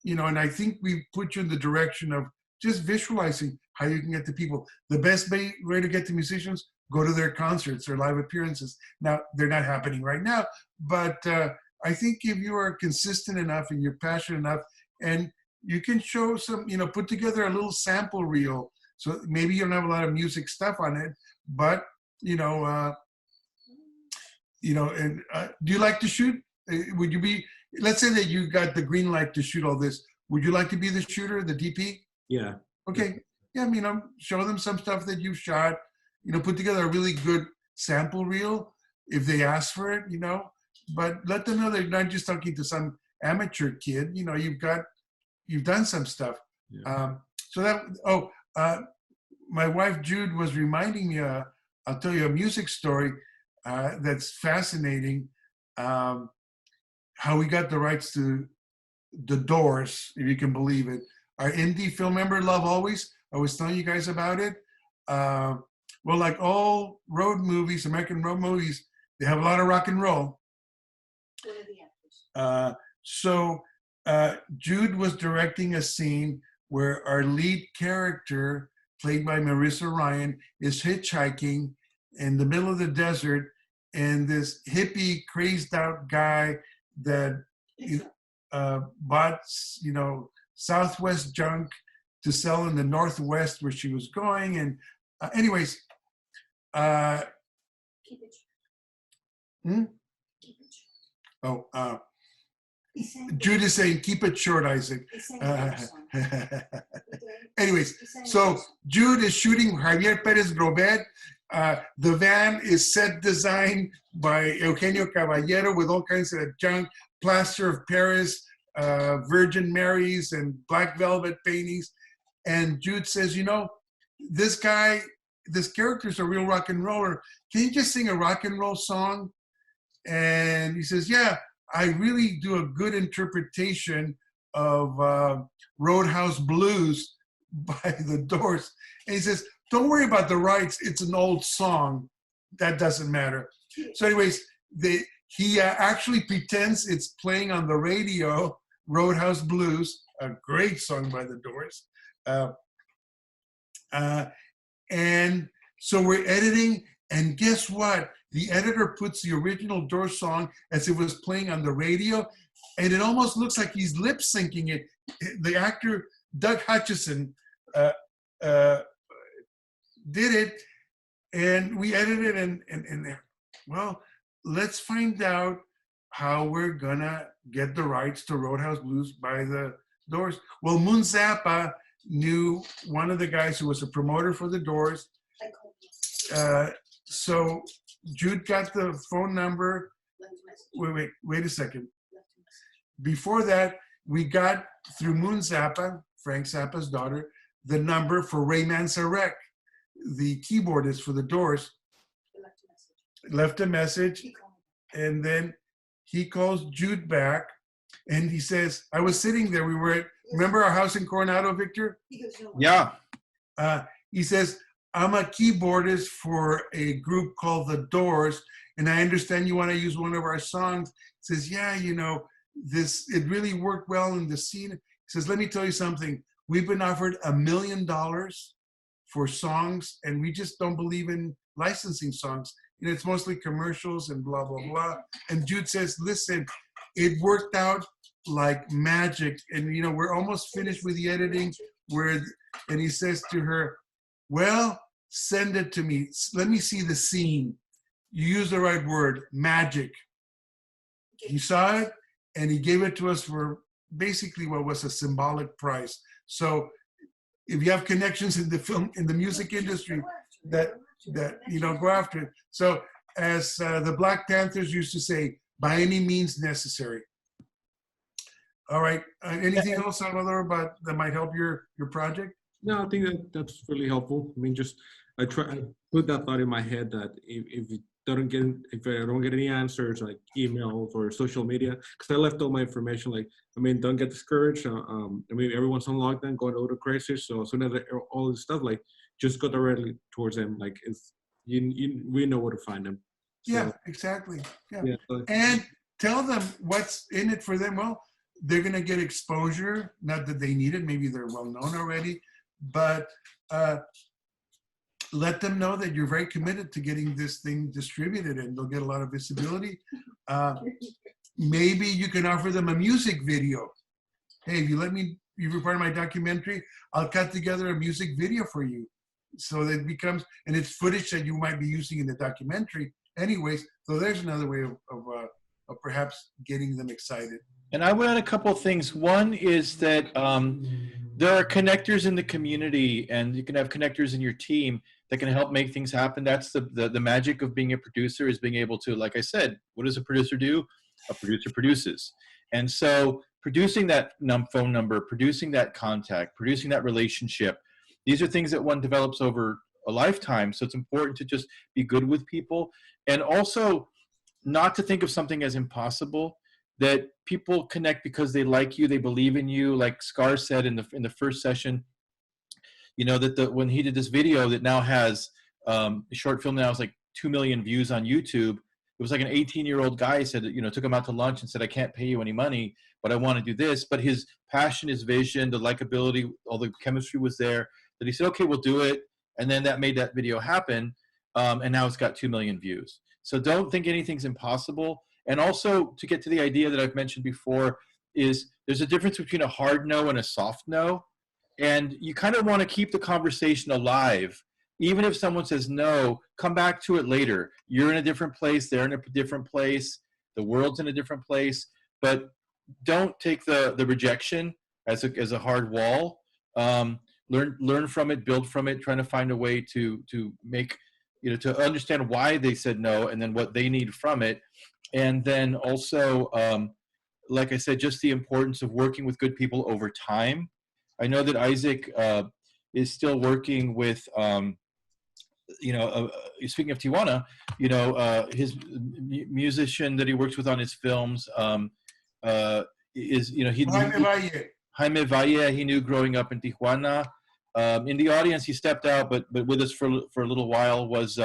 and I think we put you in the direction of just visualizing how you can get to people. The best way to get to musicians, go to their concerts or live appearances. Now, they're not happening right now, but I think if you are consistent enough and you're passionate enough, and you can show some, put together a little sample reel. So maybe you don't have a lot of music stuff on it, but, and do you like to shoot? Would you be, let's say that you got the green light to shoot all this. Would you like to be the shooter, the DP? Yeah. Okay. Yeah, show them some stuff that you've shot, put together a really good sample reel if they ask for it, but let them know they're not just talking to some amateur kid, you've done some stuff. Yeah. My wife Jude was reminding me, I'll tell you a music story that's fascinating, how we got the rights to The Doors, if you can believe it. Our indie film member, Love Always, I was telling you guys about it. Well, like all road movies, American road movies, they have a lot of rock and roll. So Jude was directing a scene where our lead character, played by Marissa Ryan, is hitchhiking in the middle of the desert, and this hippie, crazed out guy that bought, Southwest junk to sell in the Northwest where she was going. And anyways, Jude is saying, keep it short, Isaac. Anyways, so Jude is shooting Javier Perez Grobet. The van is set designed by Eugenio Caballero with all kinds of junk, plaster of Paris, Virgin Marys, and black velvet paintings. And Jude says, this character's a real rock and roller. Can you just sing a rock and roll song? And he says, yeah, I really do a good interpretation of Roadhouse Blues by The Doors. And he says, don't worry about the rights. It's an old song. That doesn't matter. So anyways, he actually pretends it's playing on the radio, Roadhouse Blues, a great song by The Doors. And so we're editing, and guess what? The editor puts the original Doors song as it was playing on the radio, and it almost looks like he's lip syncing it. The actor, Doug Hutchison, did it, and we edited it, and well, let's find out how we're gonna get the rights to Roadhouse Blues by The Doors. Well, Moon Zappa knew one of the guys who was a promoter for The Doors. So Jude got the phone number. Wait a second. Before that, we got, through Moon Zappa, Frank Zappa's daughter, the number for Ray Manzarek, the keyboardist for The Doors. Left a message, and then he calls Jude back, and he says, I was sitting there, we were at, remember our house in Coronado, Victor? Yeah. He says, I'm a keyboardist for a group called The Doors, and I understand you want to use one of our songs. He says, yeah, it really worked well in the scene. He says, let me tell you something. We've been offered $1 million for songs, and we just don't believe in licensing songs. It's mostly commercials and blah, blah, blah. And Jude says, listen, it worked out like magic. And, we're almost finished with the editing. where, and he says to her, well, send it to me. Let me see the scene. You use the right word, magic. He saw it and he gave it to us for basically what was a symbolic price. So if you have connections in the film, in the music industry, that go after it. So as the Black Panthers used to say, by any means necessary. All right. Anything else, Salvador, about that might help your project? No, I think that's really helpful. I mean, I put that thought in my head that if I don't get any answers, like emails or social media, because I left all my information. Like, I mean, don't get discouraged. I mean, everyone's on lockdown, going a little crazy. So as soon as all this stuff, like, just go directly towards them. Like, we know where to find them. So, yeah, exactly. Yeah. So, and tell them what's in it for them. Well, they're going to get exposure. Not that they need it. Maybe they're well known already, but let them know that you're very committed to getting this thing distributed, and they'll get a lot of visibility. Maybe you can offer them a music video. Hey, if you let me, you're part of my documentary, I'll cut together a music video for you. So that it becomes, and it's footage that you might be using in the documentary anyways. So there's another way of perhaps getting them excited. And I would add a couple of things. One is that there are connectors in the community, and you can have connectors in your team that can help make things happen. That's the magic of being a producer, is being able to, like I said, what does a producer do? A producer produces. And so producing that phone number, producing that contact, producing that relationship, these are things that one develops over a lifetime. So it's important to just be good with people, and also not to think of something as impossible, that people connect because they like you, they believe in you. Like Scar said in the first session, that when he did this video that now has a short film now has like 2 million views on YouTube. It was like an 18-year-old guy said that, took him out to lunch and said, I can't pay you any money, but I want to do this. But his passion, his vision, the likability, all the chemistry was there, that he said, okay, we'll do it. And then that made that video happen. And now it's got 2 million views. So don't think anything's impossible. And also, to get to the idea that I've mentioned before, is there's a difference between a hard no and a soft no. And you kind of want to keep the conversation alive. Even if someone says no, come back to it later. You're in a different place, they're in a different place, the world's in a different place. But don't take the rejection as a hard wall. Learn from it, build from it, trying to find a way to make, to understand why they said no, and then what they need from it. And then also, like I said, just the importance of working with good people over time. I know that Isaac is still working with, speaking of Tijuana, his musician that he works with on his films is, Jaime Valle, he knew growing up in Tijuana. In the audience, he stepped out, but with us for a little while was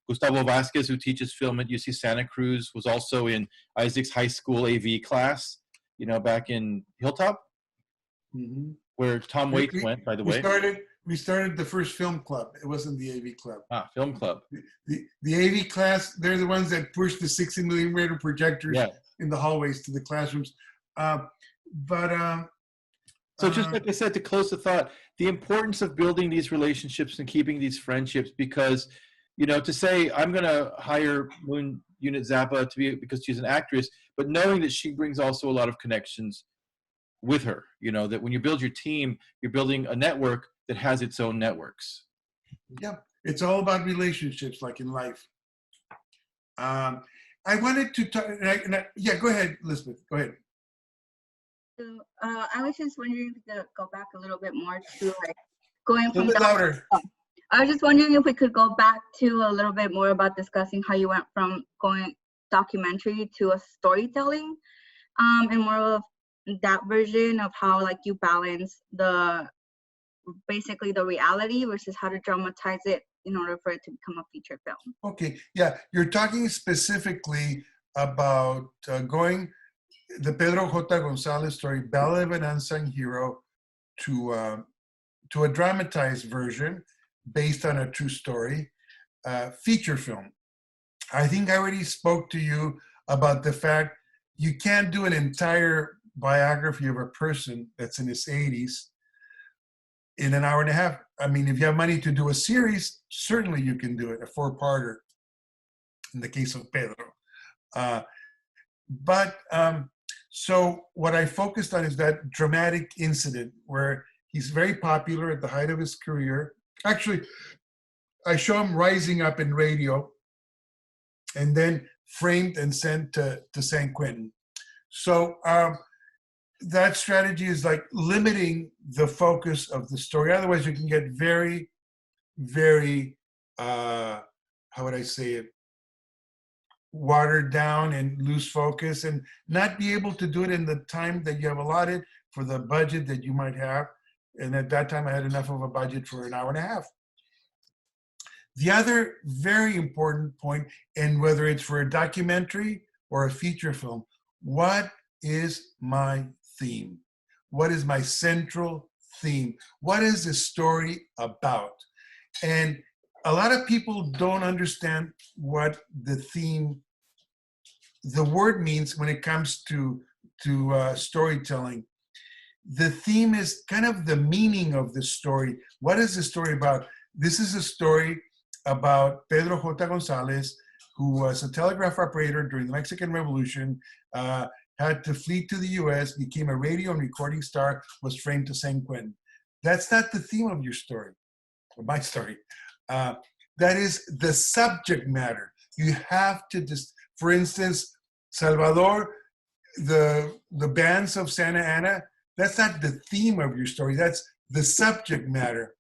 Gustavo Vasquez, who teaches film at UC Santa Cruz, was also in Isaac's high school AV class, back in Hilltop, where Tom Waits went, by the way. We started the first film club. It wasn't the AV club. Film club. The AV class, they're the ones that push the 60 millimeter projectors in the hallways to the classrooms. So just like I said, to close the thought, the importance of building these relationships and keeping these friendships, because, to say I'm going to hire Moon Unit Zappa because she's an actress, but knowing that she brings also a lot of connections with her, that when you build your team, you're building a network that has its own networks. Yeah, it's all about relationships, like in life. I wanted to talk, go ahead, Elizabeth, go ahead. So I was just wondering if we could go back a little bit more to like going from louder. I was just wondering if we could go back to a little bit more about discussing how you went from going documentary to a storytelling, and more of that version of how like you balance basically the reality versus how to dramatize it in order for it to become a feature film. Okay, yeah, you're talking specifically about going the Pedro J. Gonzalez story, Ballad of an Unsung Hero, to a dramatized version based on a true story, feature film. I think I already spoke to you about the fact you can't do an entire biography of a person that's in his 80s in an hour and a half. I mean, if you have money to do a series, certainly you can do it, a 4-parter in the case of Pedro. So what I focused on is that dramatic incident where he's very popular at the height of his career. Actually, I show him rising up in radio and then framed and sent to San Quentin. So that strategy is like limiting the focus of the story. Otherwise, you can get very, very, how would I say it, watered down and lose focus and not be able to do it in the time that you have allotted for the budget that you might have. And at that time, I had enough of a budget for an hour and a half. The other very important point, and whether it's for a documentary or a feature film, what is my theme? What is my central theme? What is the story about? And a lot of people don't understand what the theme, the word means when it comes to storytelling. The theme is kind of the meaning of the story. What is the story about? This is a story about Pedro J. Gonzalez, who was a telegraph operator during the Mexican Revolution, had to flee to the US, became a radio and recording star, was framed to San Quentin. That's not the theme of your story, or my story. That is the subject matter. You have to just, for instance, Salvador, the bands of Santa Ana, that's not the theme of your story, that's the subject matter.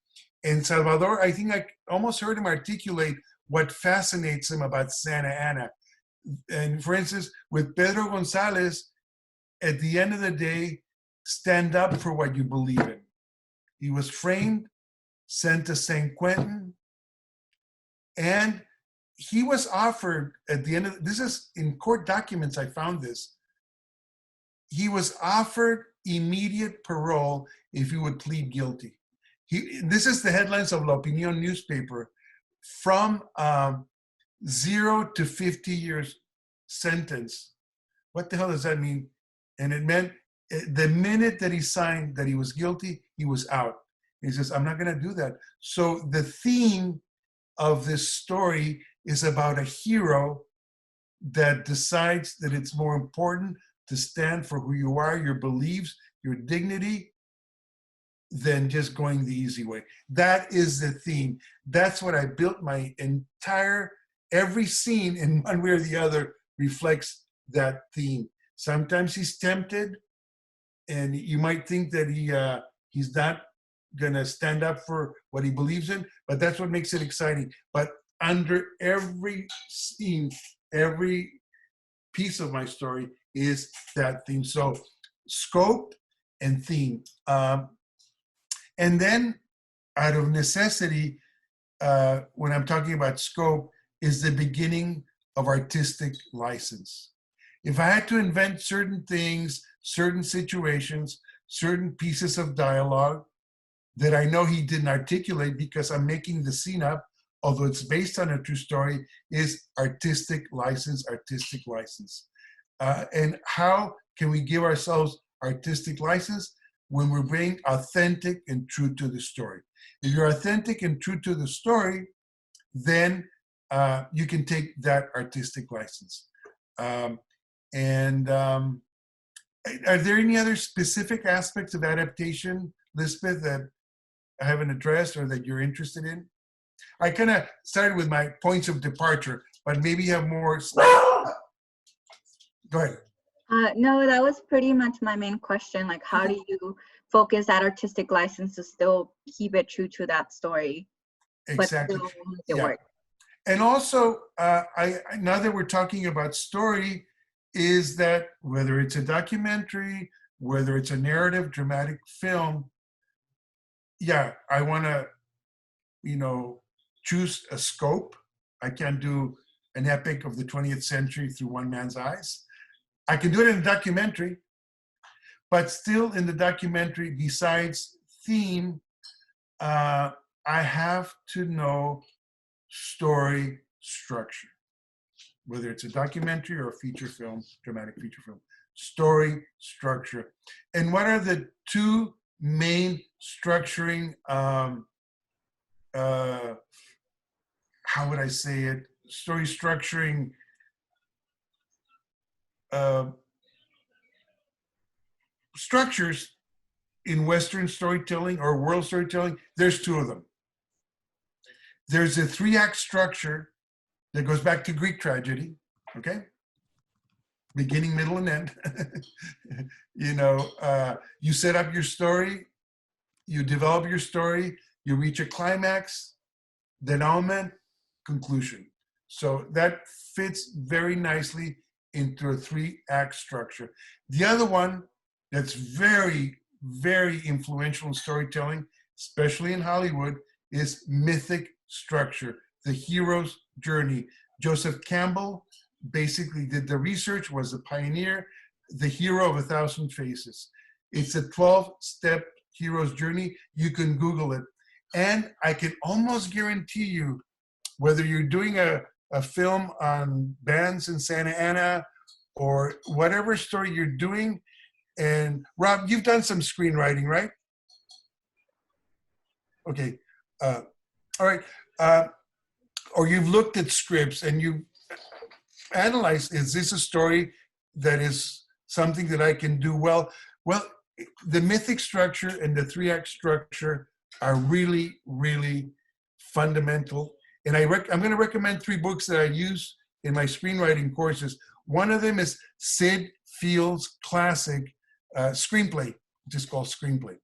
And Salvador, I think I almost heard him articulate what fascinates him about Santa Ana. And for instance, with Pedro Gonzalez, at the end of the day, stand up for what you believe in. He was framed, sent to San Quentin, and he was offered at the end of, this is in court documents, I found this. He was offered immediate parole if he would plead guilty. This is the headlines of La Opinión newspaper, from 0 to 50 years sentence. What the hell does that mean? And it meant the minute that he signed that he was guilty, he was out. He says, I'm not going to do that. So the theme of this story is about a hero that decides that it's more important to stand for who you are, your beliefs, your dignity, than just going the easy way. That is the theme. That's what I built my entire, every scene in one way or the other reflects that theme. Sometimes he's tempted, and you might think that he's not gonna stand up for what he believes in, but that's what makes it exciting. But under every scene, every piece of my story is that theme. So scope and theme. And then out of necessity, when I'm talking about scope, is the beginning of artistic license. If I had to invent certain things, certain situations, certain pieces of dialogue that I know he didn't articulate because I'm making the scene up, although it's based on a true story, is artistic license, artistic license. And how can we give ourselves artistic license? When we're being authentic and true to the story. If you're authentic and true to the story, then you can take that artistic license. Are there any other specific aspects of adaptation, Lisbeth, that I haven't addressed or that you're interested in? I kind of started with my points of departure, but maybe you have more. Go ahead. No, that was pretty much my main question. Like, how do you focus that artistic license to still keep it true to that story? Exactly. But still make it work? And also, now that we're talking about story, is that whether it's a documentary, whether it's a narrative, dramatic film, yeah, I want to, choose a scope. I can't do an epic of the 20th century through one man's eyes. I can do it in a documentary, but still in the documentary, besides theme, I have to know story structure, whether it's a documentary or a feature film, dramatic feature film, story structure. And what are the two main structuring, how would I say it? Story structuring structures in Western storytelling or world storytelling. There's two of them. There's a 3-act structure that goes back to Greek tragedy, okay? Beginning, middle, and end. You know, you set up your story, you develop your story, you reach a climax, denouement, conclusion. So that fits very nicely into a 3-act structure. The other one that's very, very influential in storytelling, especially in Hollywood, is mythic structure, the hero's journey. Joseph Campbell basically did the research, was a pioneer, the hero of 1,000 faces. It's a 12-step hero's journey. You can Google it. And I can almost guarantee you, whether you're doing a film on bands in Santa Ana or whatever story you're doing, and Rob, you've done some screenwriting, right? Okay. All right. Or you've looked at scripts and you analyzed, is this a story that is something that I can do well? Well, the mythic structure and the 3-act structure are really, really fundamental. And I'm going to recommend 3 books that I use in my screenwriting courses. One of them is Sid Field's classic Screenplay, which is called Screenplay.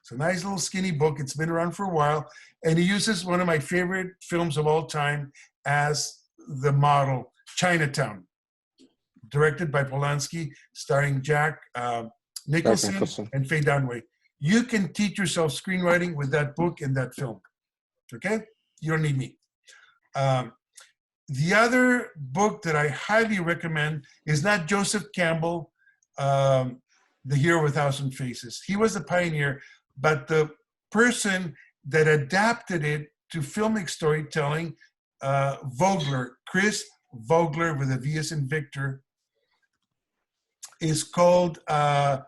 It's a nice little skinny book. It's been around for a while. And he uses one of my favorite films of all time as the model, Chinatown, directed by Polanski, starring Jack Nicholson and Faye Dunaway. You can teach yourself screenwriting with that book and that film. Okay? You don't need me. The other book that I highly recommend is not Joseph Campbell, The Hero of 1,000 Faces. He was a pioneer, but the person that adapted it to filmic storytelling, Vogler, Chris Vogler with a V as in Victor, is called The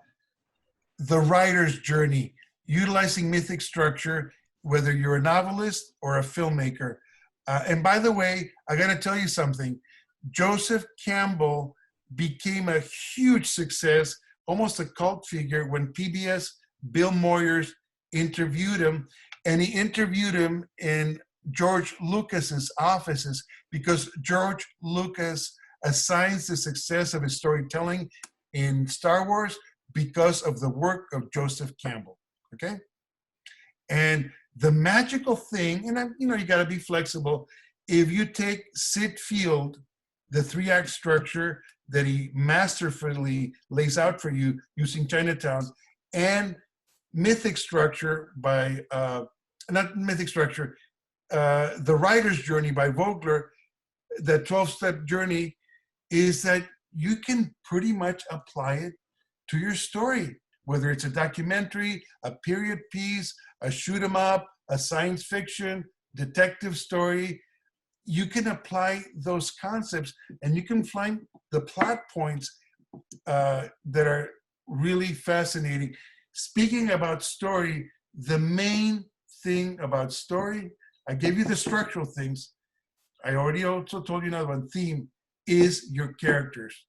Writer's Journey, utilizing mythic structure, whether you're a novelist or a filmmaker. And by the way, I got to tell you something. Joseph Campbell became a huge success, almost a cult figure, when PBS Bill Moyers interviewed him, and he interviewed him in George Lucas's offices because George Lucas assigns the success of his storytelling in Star Wars because of the work of Joseph Campbell, okay? And the magical thing, and you know, you gotta be flexible, if you take Sid Field, the 3-act structure that he masterfully lays out for you using Chinatown, and mythic structure by, not mythic structure, The Writer's Journey by Vogler, the 12-step journey is that you can pretty much apply it to your story, whether it's a documentary, a period piece, a shoot 'em up, a science fiction, detective story. You can apply those concepts and you can find the plot points that are really fascinating. Speaking about story, the main thing about story, I gave you the structural things. I already also told you another one, theme, is your characters.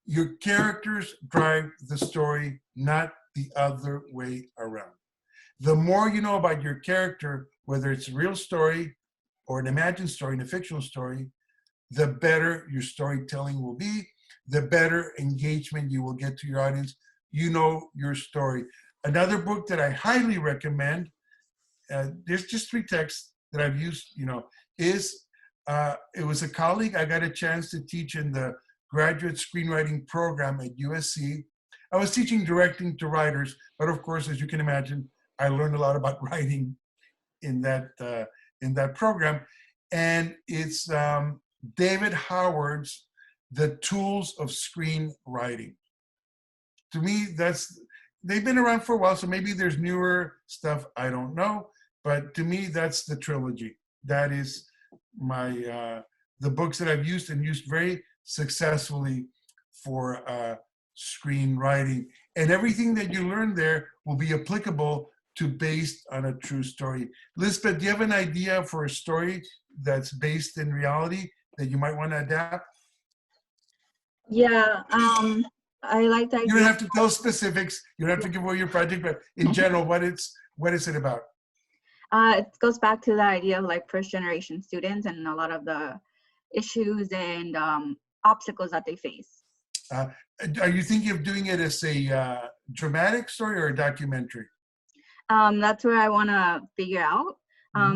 Your characters drive the story, not the other way around. The more you know about your character, whether it's a real story or an imagined story and a fictional story, the better your storytelling will be, the better engagement you will get to your audience. You know your story. Another book that I highly recommend, there's just 3 texts that I've used, you know, is, it was a colleague I got a chance to teach in the graduate screenwriting program at USC. I was teaching directing to writers, but of course, as you can imagine, I learned a lot about writing in that program. And it's David Howard's The Tools of Screenwriting. To me, they've been around for a while, so maybe there's newer stuff, I don't know. But to me, that's the trilogy. That is my the books that I've used and used very successfully for screenwriting. And everything that you learn there will be applicable to based on a true story. Lisbeth, do you have an idea for a story that's based in reality that you might want to adapt? Yeah, I like the You don't idea. have to tell specifics. You don't have to give away your project, but in general, what is it about? It goes back to the idea of like first generation students and a lot of the issues and obstacles that they face. Are you thinking of doing it as a dramatic story or a documentary? That's where I want to figure out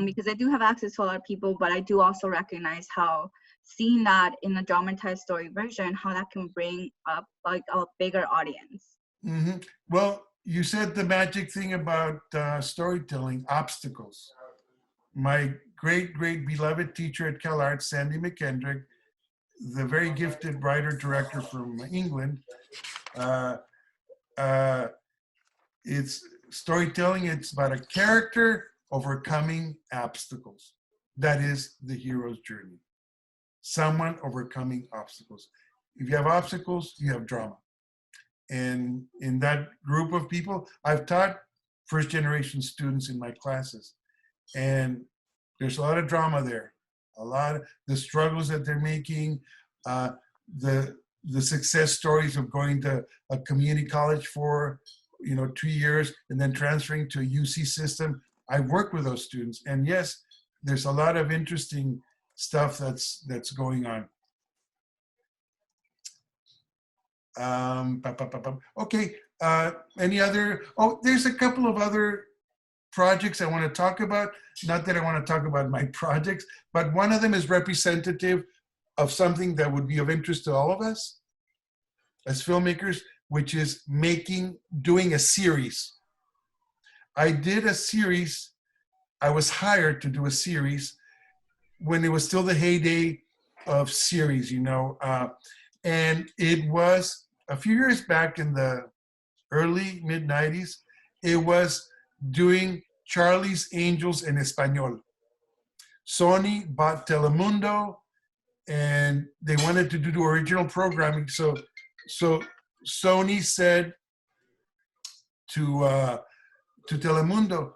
because I do have access to a lot of people, but I do also recognize how seeing that in a dramatized story version, how that can bring up like a bigger audience. Mm-hmm. Well, you said the magic thing about storytelling, obstacles. My great, great beloved teacher at CalArts, Sandy McKendrick, the very gifted writer-director from England, it's storytelling, it's about a character overcoming obstacles. That is the hero's journey. Someone overcoming obstacles. If you have obstacles, you have drama. And in that group of people, I've taught first generation students in my classes. And there's a lot of drama there. A lot of the struggles that they're making, the success stories of going to a community college for 2 years and then transferring to a UC system. I've worked with those students, and yes, there's a lot of interesting stuff that's going on. Okay, any other? Oh, there's a couple of other projects I want to talk about. Not that I want to talk about my projects, but one of them is representative of something that would be of interest to all of us as filmmakers, which is doing a series. I did a series. I was hired to do a series when it was still the heyday of series, and it was a few years back in the early mid-90s. It was doing Charlie's Angels en Español. Sony bought Telemundo, and they wanted to do original programming. So Sony said to Telemundo,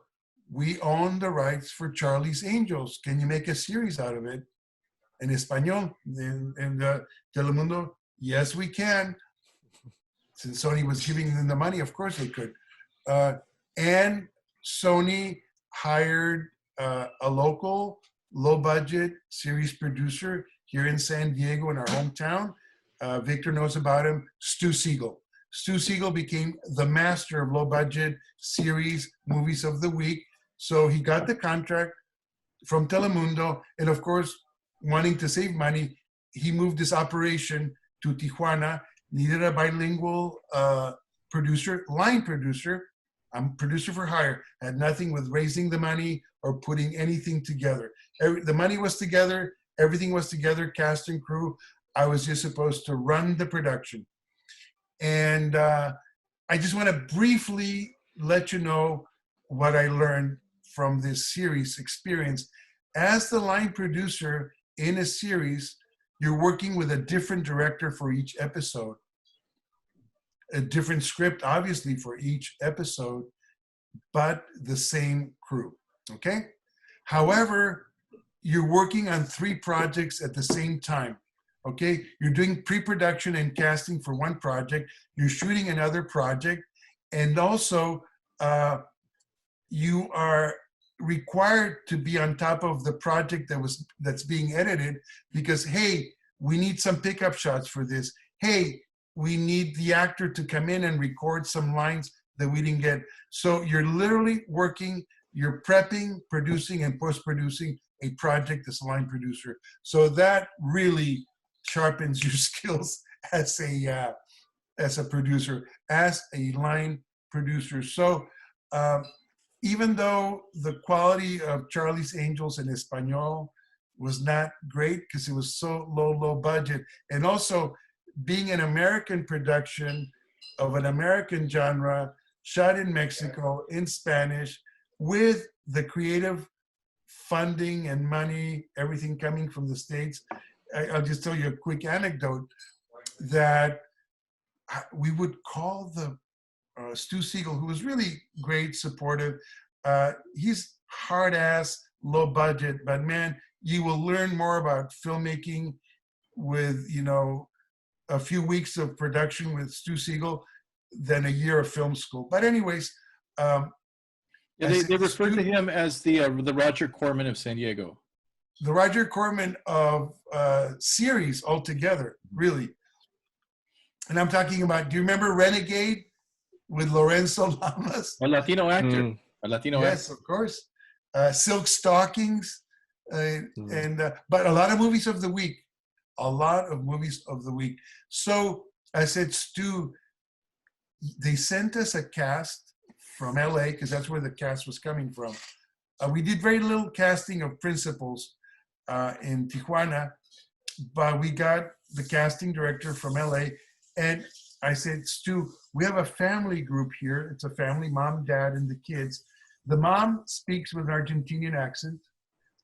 "We own the rights for Charlie's Angels. Can you make a series out of it in Español?" And Telemundo, "Yes, we can." Since Sony was giving them the money, of course they could. And Sony hired a local, low-budget series producer here in San Diego, in our hometown. Victor knows about him, Stu Siegel. Stu Siegel became the master of low-budget series movies of the week. So he got the contract from Telemundo, and of course, wanting to save money, he moved his operation to Tijuana, needed a bilingual producer, line producer. I'm producer for hire, had nothing with raising the money or putting anything together. The money was together, everything was together, cast and crew. I was just supposed to run the production. And I just want to briefly let you know what I learned from this series experience. As the line producer in a series, you're working with a different director for each episode, a different script, obviously, for each episode, but the same crew, okay? However, you're working on 3 projects at the same time, okay? You're doing pre-production and casting for one project, you're shooting another project, and also you are required to be on top of the project that's being edited because, hey, we need some pickup shots for this. Hey, we need the actor to come in and record some lines that we didn't get. So you're literally working, you're prepping, producing, and post-producing a project as a line producer. So that really sharpens your skills as a producer, as a line producer. So even though the quality of Charlie's Angels in Español was not great because it was so low budget, and also being an American production of an American genre, shot in Mexico, in Spanish, with the creative funding and money, everything coming from the States. I'll just tell you a quick anecdote that we would call the Stu Siegel, who was really great, supportive. He's hard ass, low budget, but man, you will learn more about filmmaking with, you know, a few weeks of production with Stu Siegel than a year of film school. But anyways, yeah, they refer to him as the Roger Corman of San Diego. The Roger Corman of series altogether, really. And I'm talking about, do you remember Renegade with Lorenzo Lamas? A Latino actor. A Latino actor. Yes, of course. Silk Stockings. But a lot of movies of the week. A lot of movies of the week. So I said, Stu, they sent us a cast from LA, because that's where the cast was coming from. We did very little casting of principals in Tijuana, but we got the casting director from LA. And I said, Stu, we have a family group here. It's a family, mom, dad, and the kids. The mom speaks with an Argentinian accent.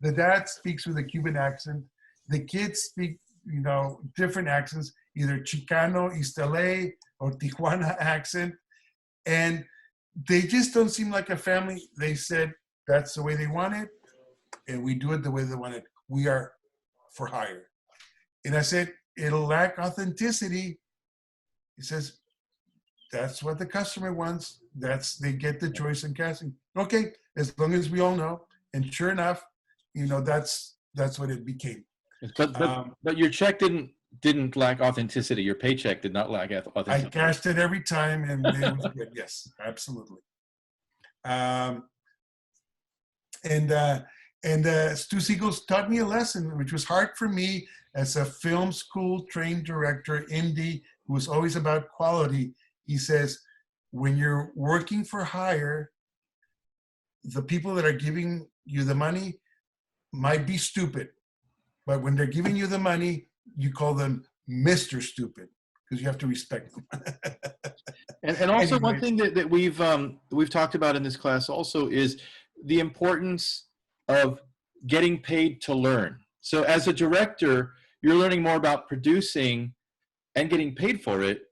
The dad speaks with a Cuban accent. The kids speak, you know, different accents, either Chicano, East LA, or Tijuana accent. And they just don't seem like a family. They said that's the way they want it, and we do it the way they want it. We are for hire. And I said, it'll lack authenticity. He says, that's what the customer wants. They get the choice in casting. Okay, as long as we all know. And sure enough, you know, that's what it became. But your check didn't lack authenticity. Your paycheck did not lack authenticity. I cashed it every time, and it was good. Yes, absolutely. Stu Siegel taught me a lesson, which was hard for me as a film school trained director, MD, who was always about quality. He says, when you're working for hire, the people that are giving you the money might be stupid, but when they're giving you the money, you call them Mr. Stupid, because you have to respect them. And also, one thing that we've talked about in this class also is the importance of getting paid to learn. So as a director, you're learning more about producing and getting paid for it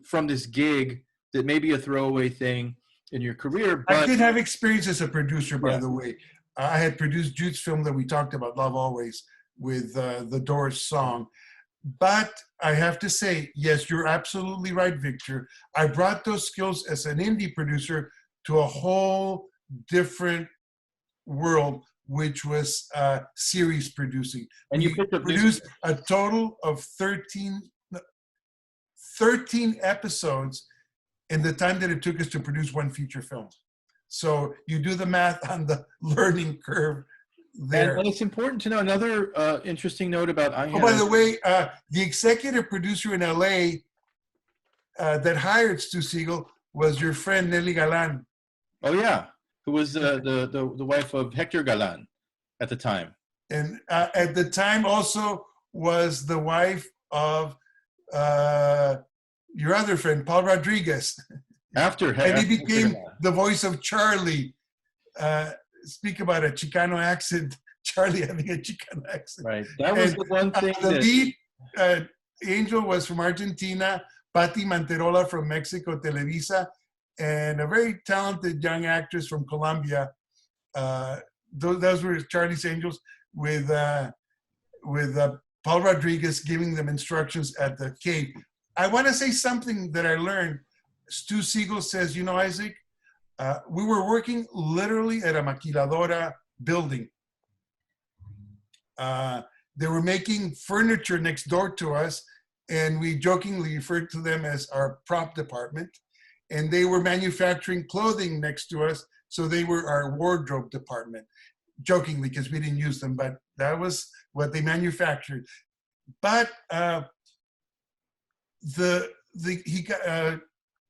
from this gig that may be a throwaway thing in your career. But I did have experience as a producer, by the way. I had produced Jude's film that we talked about, Love Always, with the Doors song. But I have to say, yes, you're absolutely right, Victor. I brought those skills as an indie producer to a whole different world, which was series producing. And you produced a total of 13 episodes in the time that it took us to produce one feature film. So you do the math on the learning curve there. And it's important to know another interesting note about Oh, by the way, the executive producer in LA that hired Stu Siegel was your friend Nelly Galan. Oh yeah, who was the wife of Hector Galan at the time. And at the time also was the wife of your other friend, Paul Rodriguez. And he became the voice of Charlie. Speak about a Chicano accent, Charlie having a Chicano accent. Right. That was the one thing. The lead angel was from Argentina, Patti Manterola from Mexico, Televisa, and a very talented young actress from Colombia. Those were Charlie's angels with Paul Rodriguez giving them instructions at the cave. I want to say something that I learned. Stu Siegel says, you know, Isaac, we were working literally at a maquiladora building. They were making furniture next door to us, and we jokingly referred to them as our prop department. And they were manufacturing clothing next to us, so they were our wardrobe department, jokingly, because we didn't use them, but that was what they manufactured. But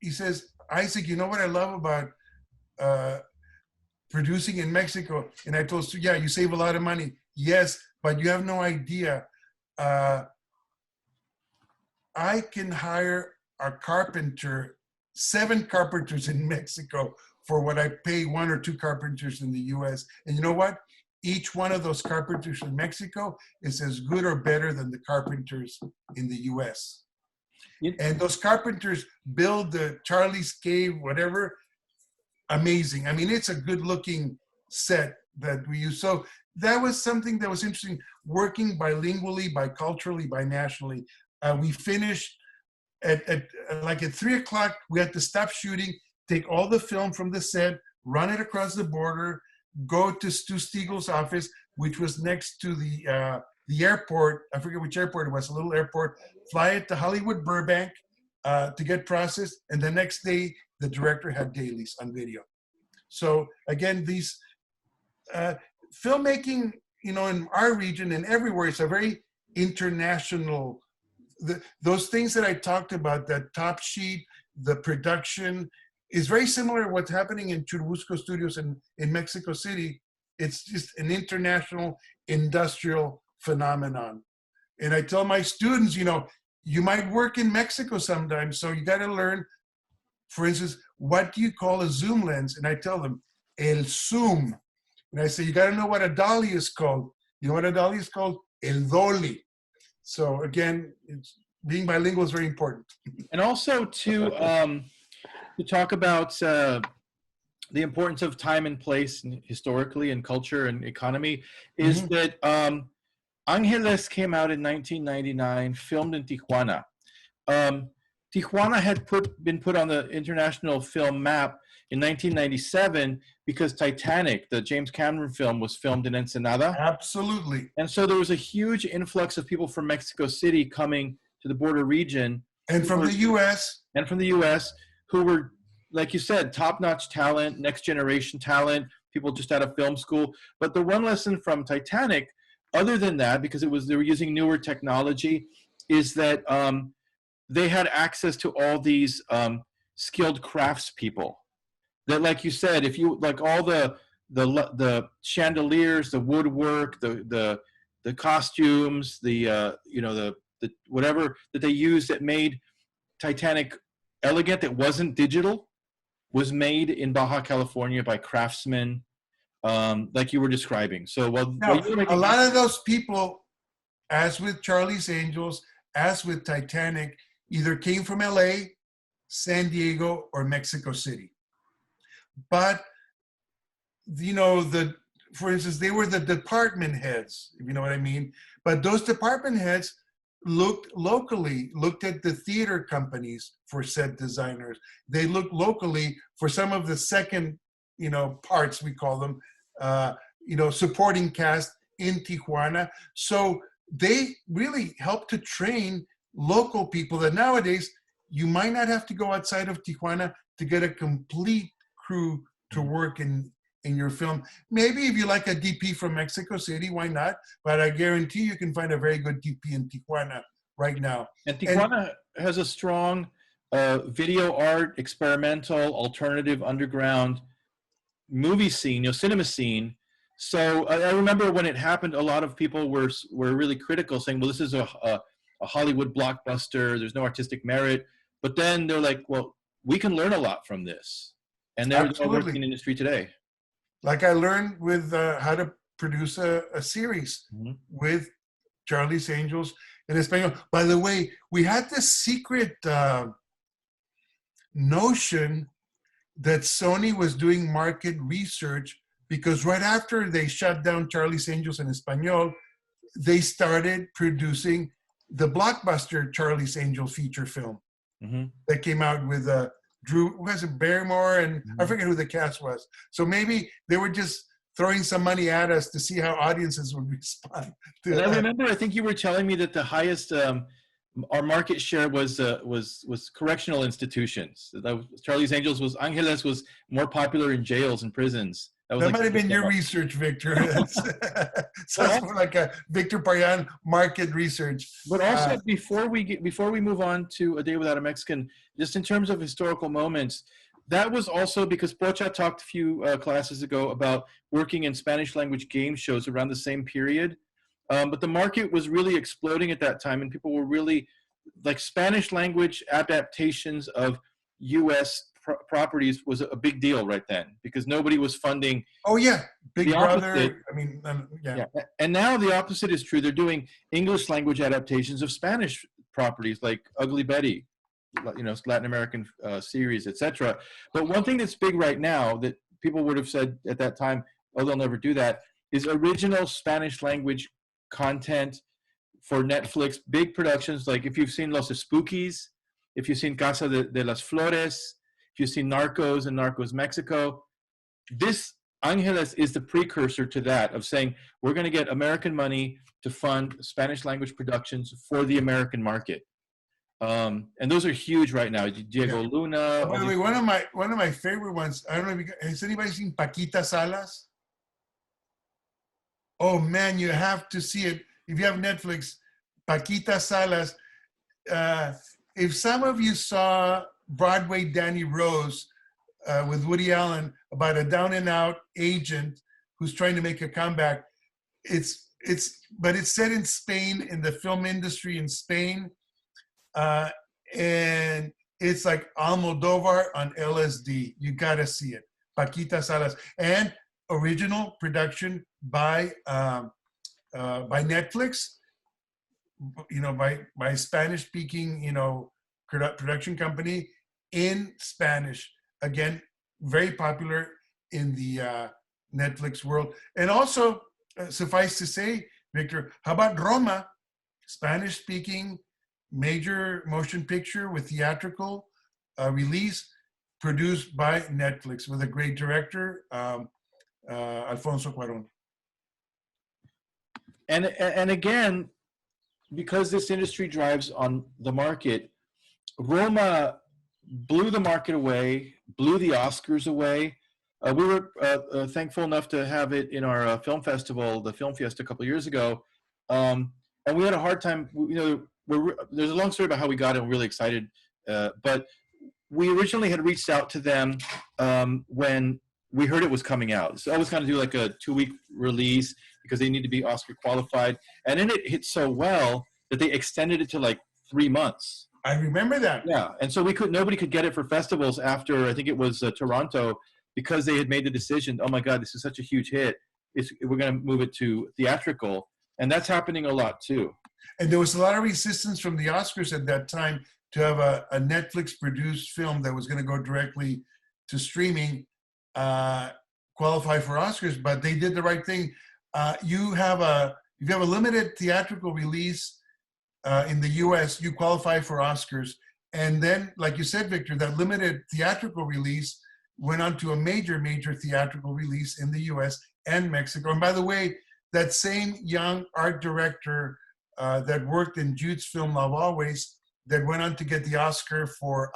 he says, Isaac, you know what I love about producing in Mexico? And I told Stu, yeah, you save a lot of money. Yes, but you have no idea. I can hire a carpenter, 7 carpenters in Mexico for what I pay 1 or 2 carpenters in the US. And you know what? Each one of those carpenters in Mexico is as good or better than the carpenters in the US. And those carpenters build the Charlie's Cave, whatever. Amazing. I mean, it's a good looking set that we use. So that was something that was interesting, working bilingually, biculturally, binationally. We finished at 3 o'clock. We had to stop shooting, take all the film from the set, run it across the border, go to Stu Stiegel's office, which was next to the airport. I forget which airport it was, a little airport, fly it to Hollywood Burbank to get processed. And the next day, the director had dailies on video. So again, these filmmaking, in our region and everywhere, it's a very international, those things that I talked about, that top sheet, the production, is very similar to what's happening in Churubusco Studios in Mexico City. It's just an international industrial phenomenon. And I tell my students, you might work in Mexico sometimes, so you got to learn, for instance, what do you call a zoom lens? And I tell them, el zoom. And I say, you got to know what a dolly is called. You know what a dolly is called? El dolly. So again, being bilingual is very important. And also to talk about the importance of time and place, and historically, and culture and economy, is that Angeles came out in 1999, filmed in Tijuana. Tijuana had been put on the international film map in 1997 because Titanic, the James Cameron film, was filmed in Ensenada. Absolutely. And so there was a huge influx of people from Mexico City coming to the border region. And from the U.S. And from the U.S., who were, like you said, top-notch talent, next-generation talent, people just out of film school. But the one lesson from Titanic, other than that, because they were using newer technology, is that they had access to all these skilled craftspeople. That, like you said, if you like all the chandeliers, the woodwork, the costumes, the whatever that they used that made Titanic elegant, that wasn't digital, was made in Baja California by craftsmen, like you were describing. So a lot of those people, as with Charlie's Angels, as with Titanic, either came from LA, San Diego, or Mexico City. But, for instance, they were the department heads, if you know what I mean. But those department heads looked at the theater companies for set designers. They looked locally for some of the second, parts, we call them, supporting cast in Tijuana. So they really helped to train local people that nowadays you might not have to go outside of Tijuana to get a complete crew to work in your film. Maybe if you like a DP from Mexico City, why not? But I guarantee you can find a very good DP in Tijuana right now. And Tijuana has a strong video art, experimental, alternative, underground movie scene, cinema scene. So I remember when it happened, a lot of people were really critical, saying, well, this is a Hollywood blockbuster, there's no artistic merit. But then they're like, well, we can learn a lot from this. And they're working in the industry today. Like I learned with how to produce a series with Charlie's Angels in Espanol. By the way, we had this secret notion that Sony was doing market research, because right after they shut down Charlie's Angels in Espanol, they started producing the blockbuster Charlie's Angel feature film that came out with Drew, was it Barrymore, and I forget who the cast was. So maybe they were just throwing some money at us to see how audiences would respond to and that. I remember, I think you were telling me that the highest our market share was correctional institutions. That was, Charlie's Angels was, Angeles was more popular in jails and prisons. That might have been your research, Victor. Sounds more like a Victor Payan market research. But also, before we move on to A Day Without a Mexican, just in terms of historical moments, that was also because Pocha talked a few classes ago about working in Spanish language game shows around the same period. But the market was really exploding at that time, and people were really, like, Spanish language adaptations of U.S. properties was a big deal right then, because nobody was funding. Oh yeah, Big Brother. I mean, yeah. And now the opposite is true. They're doing English language adaptations of Spanish properties like Ugly Betty. Latin American series, etc. But one thing that's big right now that people would have said at that time, oh, they'll never do that, is original Spanish language content for Netflix, big productions. Like if you've seen Los Spookies, if you've seen Casa de las Flores, if you've seen Narcos and Narcos Mexico, this Angeles is the precursor to that, of saying we're going to get American money to fund Spanish language productions for the American market. And those are huge right now. Diego Luna. By the way, one of my favorite ones. I don't know if has anybody seen Paquita Salas? Oh man, you have to see it if you have Netflix. Paquita Salas. If some of you saw Broadway Danny Rose with Woody Allen about a down and out agent who's trying to make a comeback, but it's set in Spain, in the film industry in Spain. And it's like Almodovar on LSD. You gotta see it. Paquita Salas. And original production by Netflix, by Spanish speaking, production company in Spanish. Again, very popular in the Netflix world. And also, suffice to say, Victor, how about Roma, Spanish speaking major motion picture with theatrical release, produced by Netflix with a great director, Alfonso Cuarón. And again, because this industry drives on the market, Roma blew the market away, blew the Oscars away. We were thankful enough to have it in our film festival, the Film Fiesta, a couple of years ago, and we had a hard time. There's a long story about how we got it. I'm really excited, but we originally had reached out to them when we heard it was coming out. So I was going to do like a 2-week release because they need to be Oscar qualified, and then it hit so well that they extended it to like 3 months. I remember that. Yeah, and so nobody could get it for festivals after, I think it was Toronto, because they had made the decision, oh my God, this is such a huge hit, we're going to move it to theatrical, and that's happening a lot too. And there was a lot of resistance from the Oscars at that time to have a Netflix-produced film that was going to go directly to streaming qualify for Oscars, but they did the right thing. If you have a limited theatrical release in the U.S., you qualify for Oscars. And then, like you said, Victor, that limited theatrical release went on to a major theatrical release in the U.S. and Mexico. And by the way, that same young art director that worked in Jude's film Love Always, that went on to get the Oscar for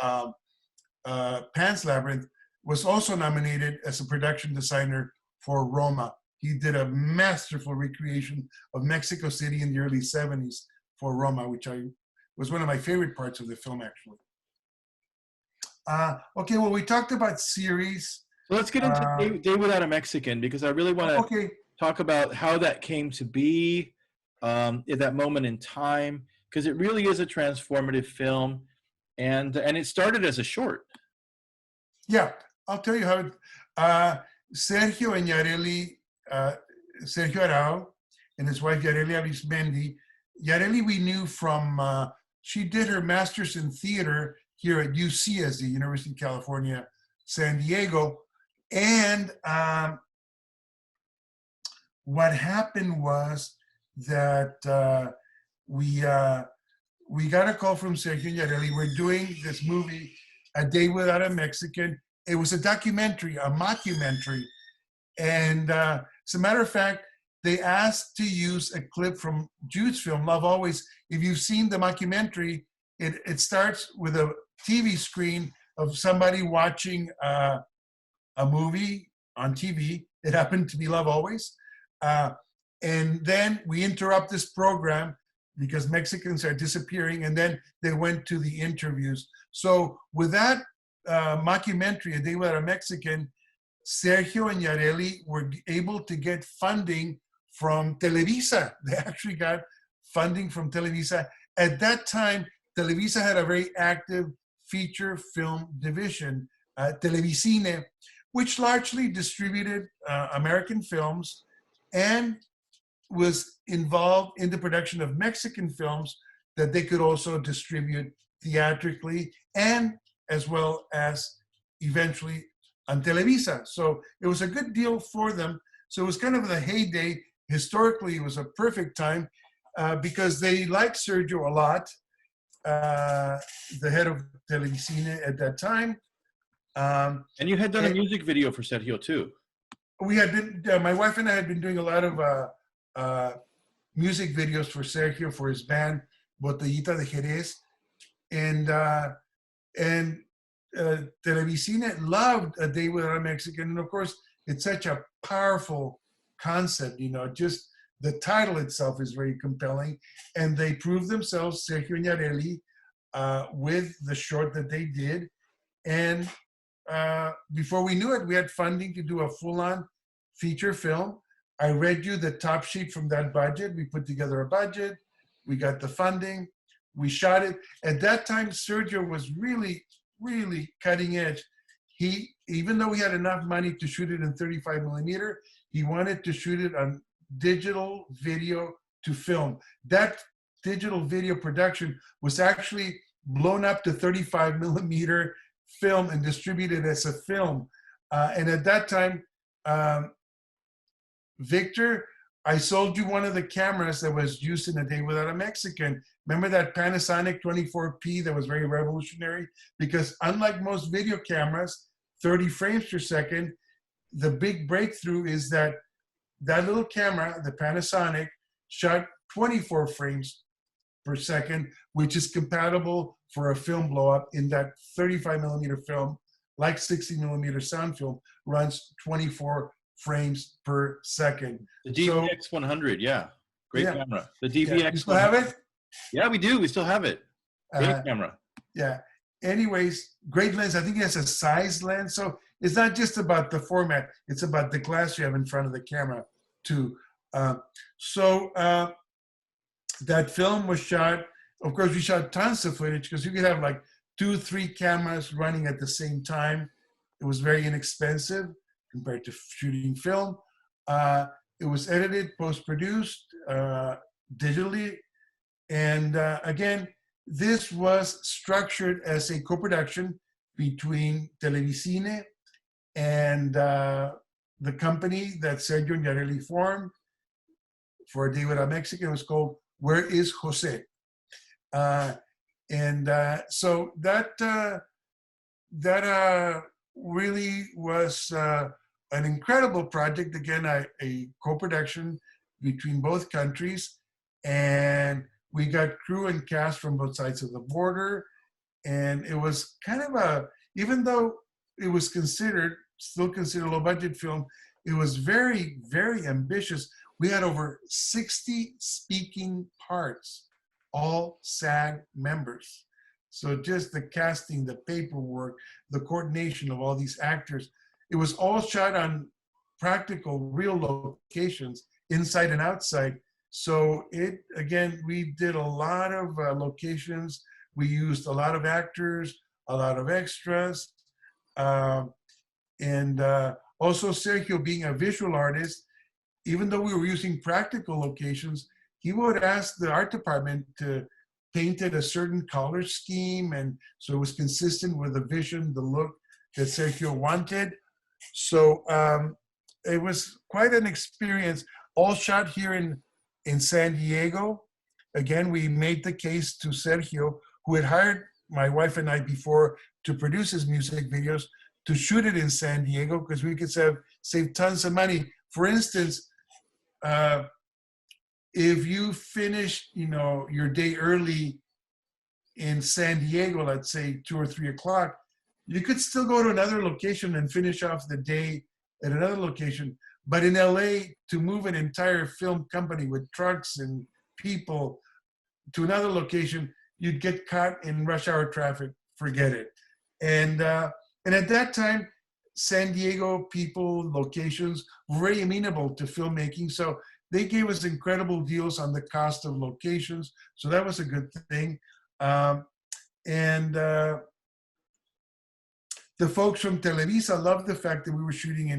Pan's Labyrinth, was also nominated as a production designer for Roma. He did a masterful recreation of Mexico City in the early 70s for Roma, which was one of my favorite parts of the film, actually. Okay, well, we talked about series. So let's get into Day Without a Mexican, because I really want to talk about how that came to be at that moment in time, because it really is a transformative film, and it started as a short. Yeah, I'll tell you how. Sergio Arau and his wife Yareli Arismendi. Yareli we knew from, she did her master's in theater here at UC, University of California, San Diego. And what happened was that we got a call from Sergio and Yareli. We're doing this movie, A Day Without a Mexican. It was a documentary, a mockumentary. And as a matter of fact, they asked to use a clip from Jude's film, Love Always. If you've seen the mockumentary, it starts with a TV screen of somebody watching a movie on TV. It happened to be Love Always. And then we interrupt this program because Mexicans are disappearing, and then they went to the interviews. So with that mockumentary, A Day Without a Mexican, Sergio and Yareli were able to get funding from Televisa. They actually got funding from Televisa. At that time, Televisa had a very active feature film division, Televicine, which largely distributed American films and was involved in the production of Mexican films that they could also distribute theatrically, and as well as eventually on Televisa. So it was a good deal for them. So it was kind of the heyday. Historically, it was a perfect time because they liked Sergio a lot, the head of Televicine at that time. And you had done a music video for Sergio too. We had been, my wife and I had been doing a lot of music videos for Sergio for his band Botellita de Jerez, and Televicine loved A Day Without a Mexican, and of course it's such a powerful concept, you know, just the title itself is very compelling, and they proved themselves, Sergio and Yareli, with the short that they did, and before we knew it, we had funding to do a full-on feature film. I read you the top sheet from that budget. We put together a budget. We got the funding. We shot it. At that time, Sergio was really, really cutting edge. He, even though he had enough money to shoot it in 35 millimeter, he wanted to shoot it on digital video to film. That digital video production was actually blown up to 35 millimeter film and distributed as a film. And at that time, Victor, I sold you one of the cameras that was used in A Day Without a Mexican. Remember that Panasonic 24p that was very revolutionary? Because unlike most video cameras, 30 frames per second, the big breakthrough is that that little camera, the Panasonic, shot 24 frames per second, which is compatible for a film blow up in that 35 millimeter film, like 60 millimeter sound film, runs 24 frames per second. The DVX 100, yeah. Great camera. The DVX. Yeah. You still have it? Yeah, we do. We still have it. Great camera. Yeah. Anyways, great lens. I think it has a size lens. So it's not just about the format. It's about the glass you have in front of the camera too. That film was shot. Of course, we shot tons of footage because you could have like 2-3 cameras running at the same time. It was very inexpensive compared to shooting film. It was edited, post-produced, digitally. And again, this was structured as a co-production between Televicine and the company that Sergio and Yareli formed for A Day Without a Mexican. It was called Where is Jose? So that really was an incredible project. Again, a co-production between both countries, and we got crew and cast from both sides of the border. And it was kind of even though it was still considered a low budget film, it was very, very ambitious. We had over 60 speaking parts, all SAG members. So just the casting, the paperwork, the coordination of all these actors, it was all shot on practical, real locations, inside and outside. So again, we did a lot of locations. We used a lot of actors, a lot of extras. And also Sergio, being a visual artist, even though we were using practical locations, he would ask the art department to paint it a certain color scheme. And so it was consistent with the vision, the look that Sergio wanted. So it was quite an experience, all shot here in San Diego. Again, we made the case to Sergio, who had hired my wife and I before to produce his music videos, to shoot it in San Diego because we could save tons of money. For instance, if you finish, your day early in San Diego, let's say 2 or 3 o'clock, you could still go to another location and finish off the day at another location. But in LA, to move an entire film company with trucks and people to another location, you'd get caught in rush hour traffic. Forget it. And at that time, San Diego people, locations were very amenable to filmmaking. So they gave us incredible deals on the cost of locations. So that was a good thing. The folks from Televisa loved the fact that we were shooting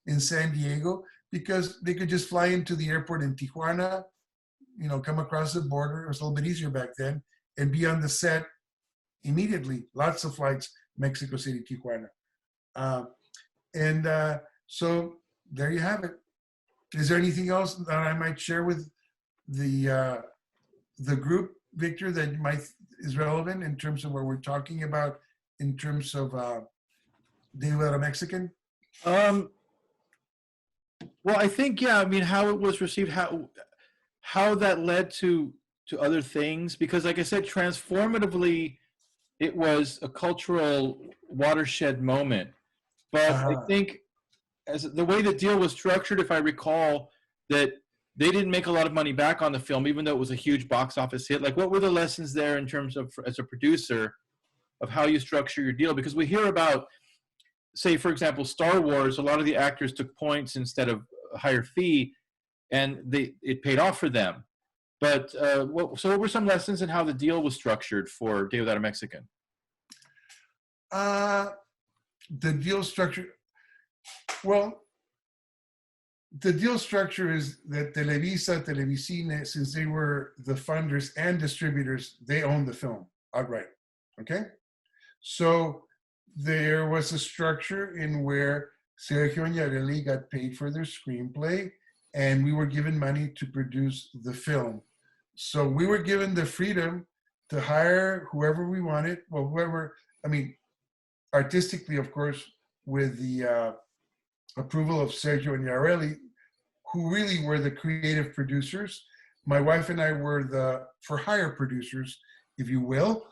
in San Diego because they could just fly into the airport in Tijuana, come across the border. It was a little bit easier back then, and be on the set immediately. Lots of flights, Mexico City, Tijuana. So there you have it. Is there anything else that I might share with the group, Victor, that is relevant in terms of what we're talking about in terms of Day Without a Mexican? Well, I think, yeah, I mean, how it was received, how that led to other things, because like I said, transformatively, it was a cultural watershed moment. But I think as the way the deal was structured, if I recall, that they didn't make a lot of money back on the film, even though it was a huge box office hit. Like, what were the lessons there in terms of, as a producer, of how you structure your deal? Because we hear about, say, for example, Star Wars, a lot of the actors took points instead of a higher fee, and it paid off for them. But so what were some lessons in how the deal was structured for Day Without a Mexican? The deal structure, well, the deal structure is that Televisa, Televicine, since they were the funders and distributors, they own the film outright, okay? So there was a structure in where Sergio and Yareli got paid for their screenplay, and we were given money to produce the film. So we were given the freedom to hire whoever we wanted, well, whoever, I mean, artistically, of course, with the approval of Sergio and Yareli, who really were the creative producers. My wife and I were the for-hire producers, if you will.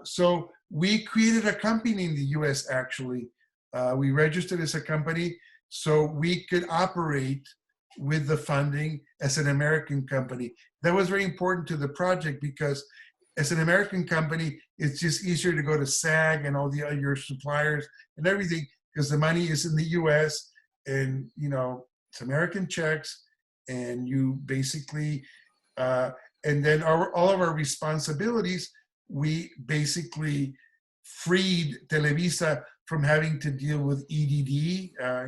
So we created a company in the US, actually. We registered as a company so we could operate with the funding as an American company. That was very important to the project because as an American company, it's just easier to go to SAG and all the your suppliers and everything because the money is in the US and, you know, it's American checks and you basically, and then all of our responsibilities, we basically freed Televisa from having to deal with EDD,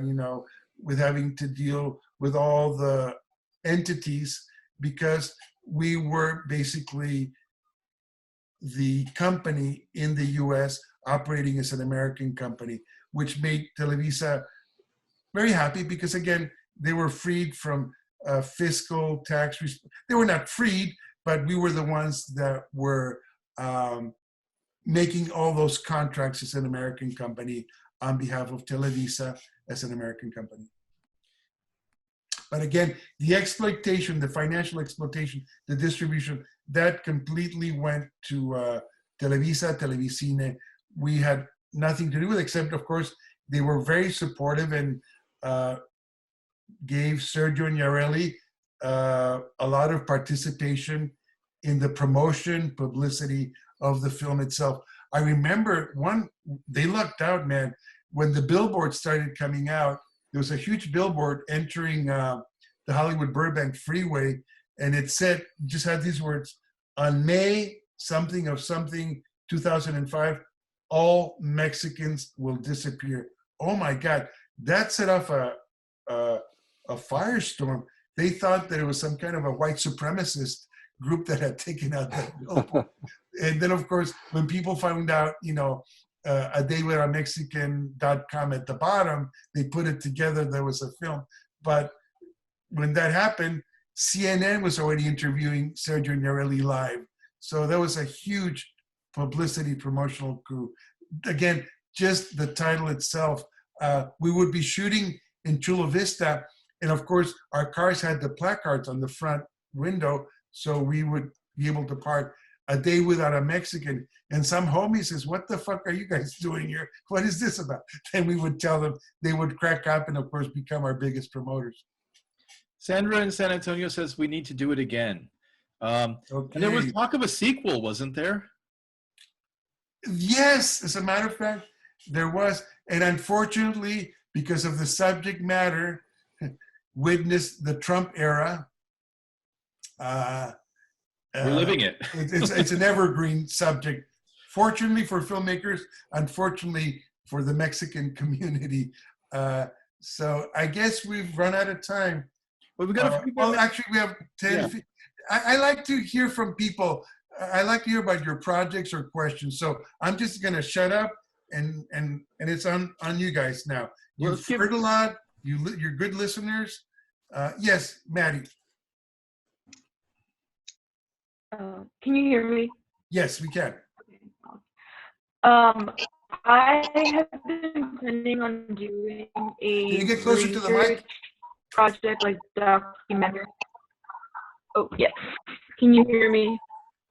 you know, with having to deal with all the entities because we were basically the company in the US operating as an American company, which made Televisa very happy because again, they were freed from fiscal tax. They were not freed, but we were the ones that were making all those contracts as an American company on behalf of Televisa as an American company. But again, the exploitation, the financial exploitation, the distribution, that completely went to Televisa, Televicine. We had nothing to do with it, except, of course, they were very supportive and gave Sergio and Yareli a lot of participation in the promotion, publicity of the film itself. I remember they lucked out, man. When the billboard started coming out, there was a huge billboard entering the Hollywood Burbank Freeway, and it said, just had these words, on May something of something 2005, all Mexicans will disappear. Oh my God, that set off a firestorm. They thought that it was some kind of a white supremacist group that had taken out that billboard. And then, of course, when people found out, you know, a daywithoutmexican.com at the bottom, they put it together, there was a film. But when that happened, CNN was already interviewing Sergio and Yareli live. So that was a huge publicity promotional coup. Again, just the title itself, we would be shooting in Chula Vista. And of course, our cars had the placards on the front window. So we would be able to park A Day Without a Mexican. And some homie says, what the fuck are you guys doing here? What is this about? Then we would tell them, they would crack up and of course become our biggest promoters. Sandra in San Antonio says we need to do it again. Okay. And there was talk of a sequel, wasn't there? Yes, as a matter of fact, there was. And unfortunately, because of the subject matter, witnessed the Trump era. We're living it. It's an evergreen subject. Fortunately for filmmakers, unfortunately for the Mexican community. So I guess we've run out of time. Well, we got well, actually, we have 10. Yeah. I like to hear from people. I like to hear about your projects or questions. So I'm just gonna shut up and it's on you guys now. You've heard a lot. You're good listeners. Yes, Maddie. Can you hear me? Yes, we can. I have been planning on doing a Can you get closer to the mic? project like documentary. Oh, yes. Can you hear me?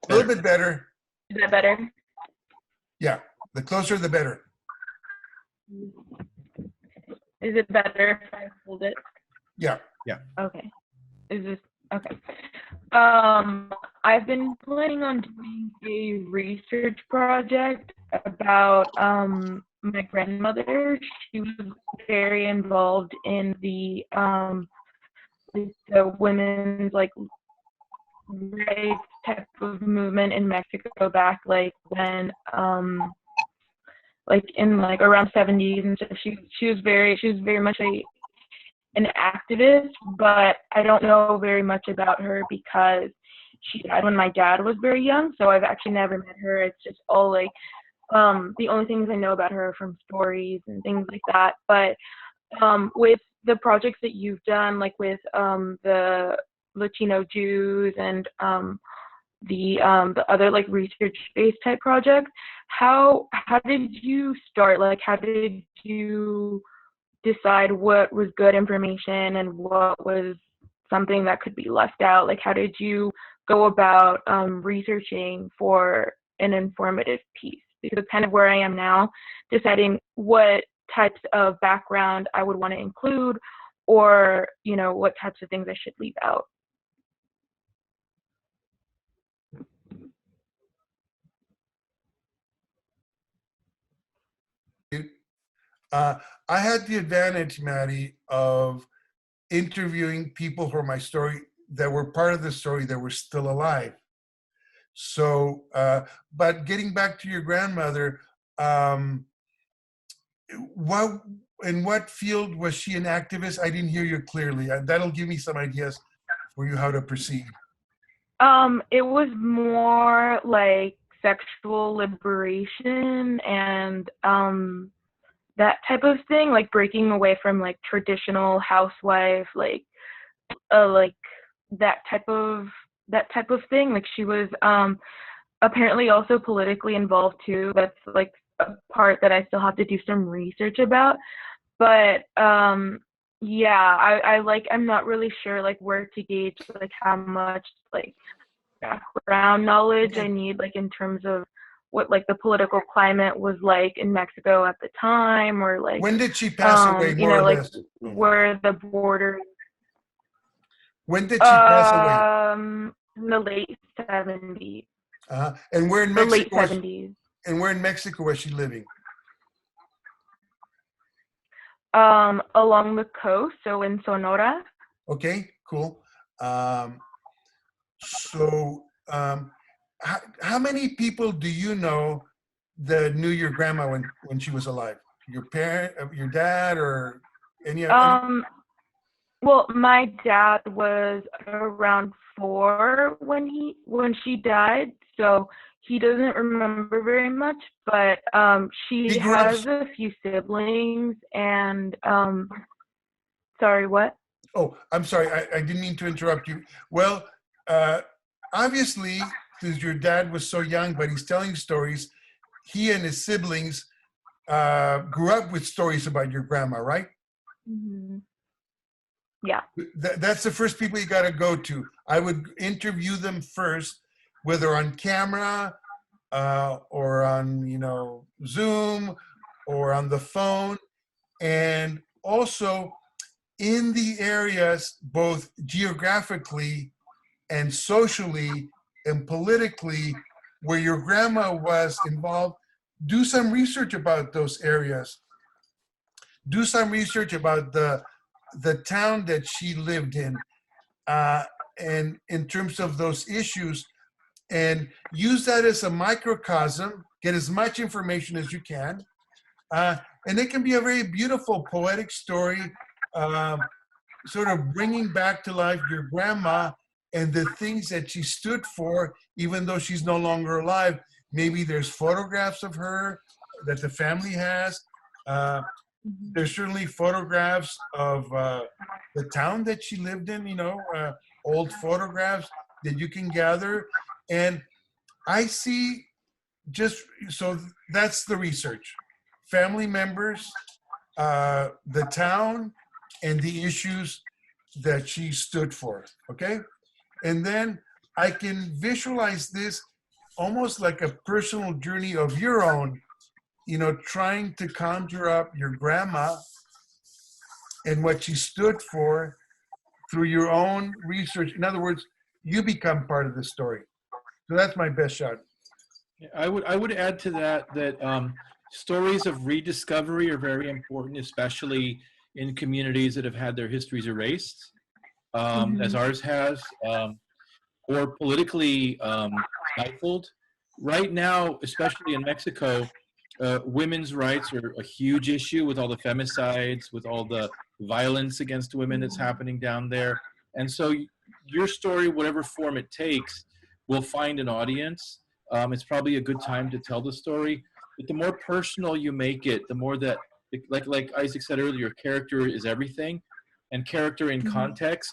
A little bit better. Is that better? Yeah, the closer the better. Is it better if I hold it? Yeah. Yeah. Okay. Is this okay? I've been planning on doing a research project about my grandmother. She was very involved in the women's like rights type of movement in Mexico back like when like in like around 70s and stuff. She was very much an activist, but I don't know very much about her because she died when my dad was very young, so I've actually never met her. It's just all like the only things I know about her are from stories and things like that. But with the projects that you've done, like with the Latino Jews and the other like research-based type projects, how did you start? Like, how did you decide what was good information and what was something that could be left out? Like, how did you go about researching for an informative piece? Because it's kind of where I am now, deciding what types of background I would want to include, or what types of things I should leave out. I had the advantage, Maddie, of interviewing people for my story that were part of the story that were still alive. So, but getting back to your grandmother, in what field was she an activist? I didn't hear you clearly. That'll give me some ideas for you how to proceed. It was more like sexual liberation and that type of thing, like breaking away from like traditional housewife, like that type of thing. Like she was apparently also politically involved too. That's like a part that I still have to do some research about. But yeah, I'm not really sure like where to gauge like how much like background knowledge I need, like in terms of what like the political climate was like in Mexico at the time, or like when did she pass away, more or like less? where the border. When did she pass away? In the late 70s. And where in The Mexico? late 70s. And where in Mexico was she living? Along the coast, so in Sonora. Okay, cool. How many people do you know that knew your grandma when she was alive? Your parent, your dad, or any? Well, my dad was around 4 when she died, so he doesn't remember very much. But she has a few siblings, and sorry, what? Oh, I'm sorry. I didn't mean to interrupt you. Well, obviously, since your dad was so young, but he's telling stories, he and his siblings grew up with stories about your grandma, right? Mm-hmm. Yeah. That's the first people you got to go to. I would interview them first, whether on camera or on, Zoom or on the phone. And also in the areas, both geographically and socially and politically, where your grandma was involved, do some research about those areas. Do some research about the town that she lived in, and in terms of those issues, and use that as a microcosm, get as much information as you can. And it can be a very beautiful poetic story, sort of bringing back to life your grandma and the things that she stood for, even though she's no longer alive. Maybe there's photographs of her that the family has. There's certainly photographs of the town that she lived in, old photographs that you can gather. And I see so that's the research. Family members, the town, and the issues that she stood for, okay? And then I can visualize this almost like a personal journey of your own, trying to conjure up your grandma and what she stood for through your own research. In other words, you become part of the story. So that's my best shot. I would add to that stories of rediscovery are very important, especially in communities that have had their histories erased, as ours has, or politically stifled. Right now, especially in Mexico, women's rights are a huge issue with all the femicides, with all the violence against women that's happening down there. And so your story, whatever form it takes, will find an audience. It's probably a good time to tell the story. But the more personal you make it, the more that, like Isaac said earlier, character is everything. And character in context,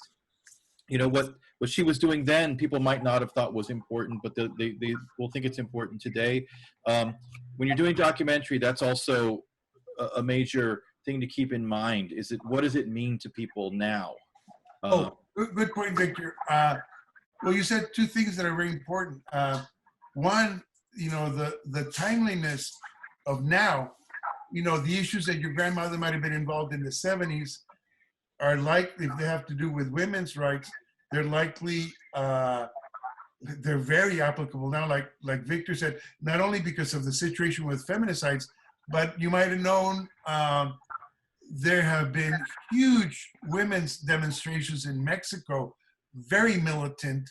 what she was doing then, people might not have thought was important, but they will think it's important today. When you're doing documentary, that's also a major thing to keep in mind. What does it mean to people now? Good point, Victor. Well, you said two things that are very important. One, the timeliness of now, the issues that your grandmother might have been involved in the 70s are likely, if they have to do with women's rights, they're likely, they're very applicable now, like Victor said, not only because of the situation with feminicides, but you might have known there have been huge women's demonstrations in Mexico, very militant,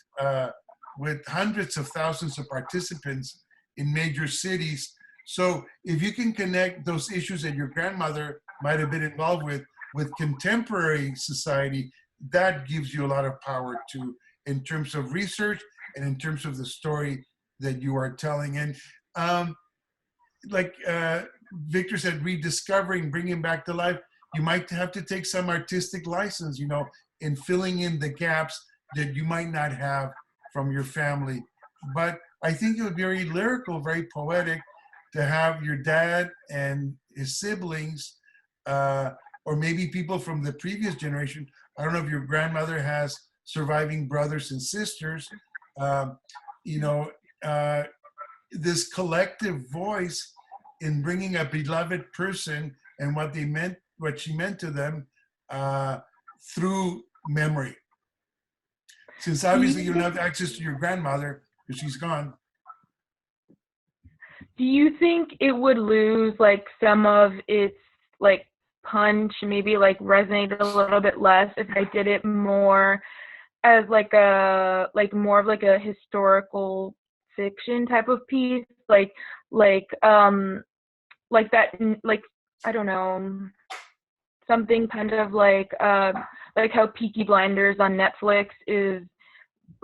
with hundreds of thousands of participants in major cities. So if you can connect those issues that your grandmother might have been involved with contemporary society, that gives you a lot of power in terms of research and in terms of the story that you are telling. And like Victor said, rediscovering, bringing back to life, you might have to take some artistic license, in filling in the gaps that you might not have from your family. But I think it would be very lyrical, very poetic to have your dad and his siblings, or maybe people from the previous generation. I don't know if your grandmother has surviving brothers and sisters, this collective voice in bringing a beloved person and what she meant to them through memory. Since obviously you don't have access to your grandmother because she's gone. Do you think it would lose like some of its like punch, maybe like resonate a little bit less if I did it more as like more of like a historical fiction type of piece, like that, like, I don't know, something kind of like how Peaky Blinders on Netflix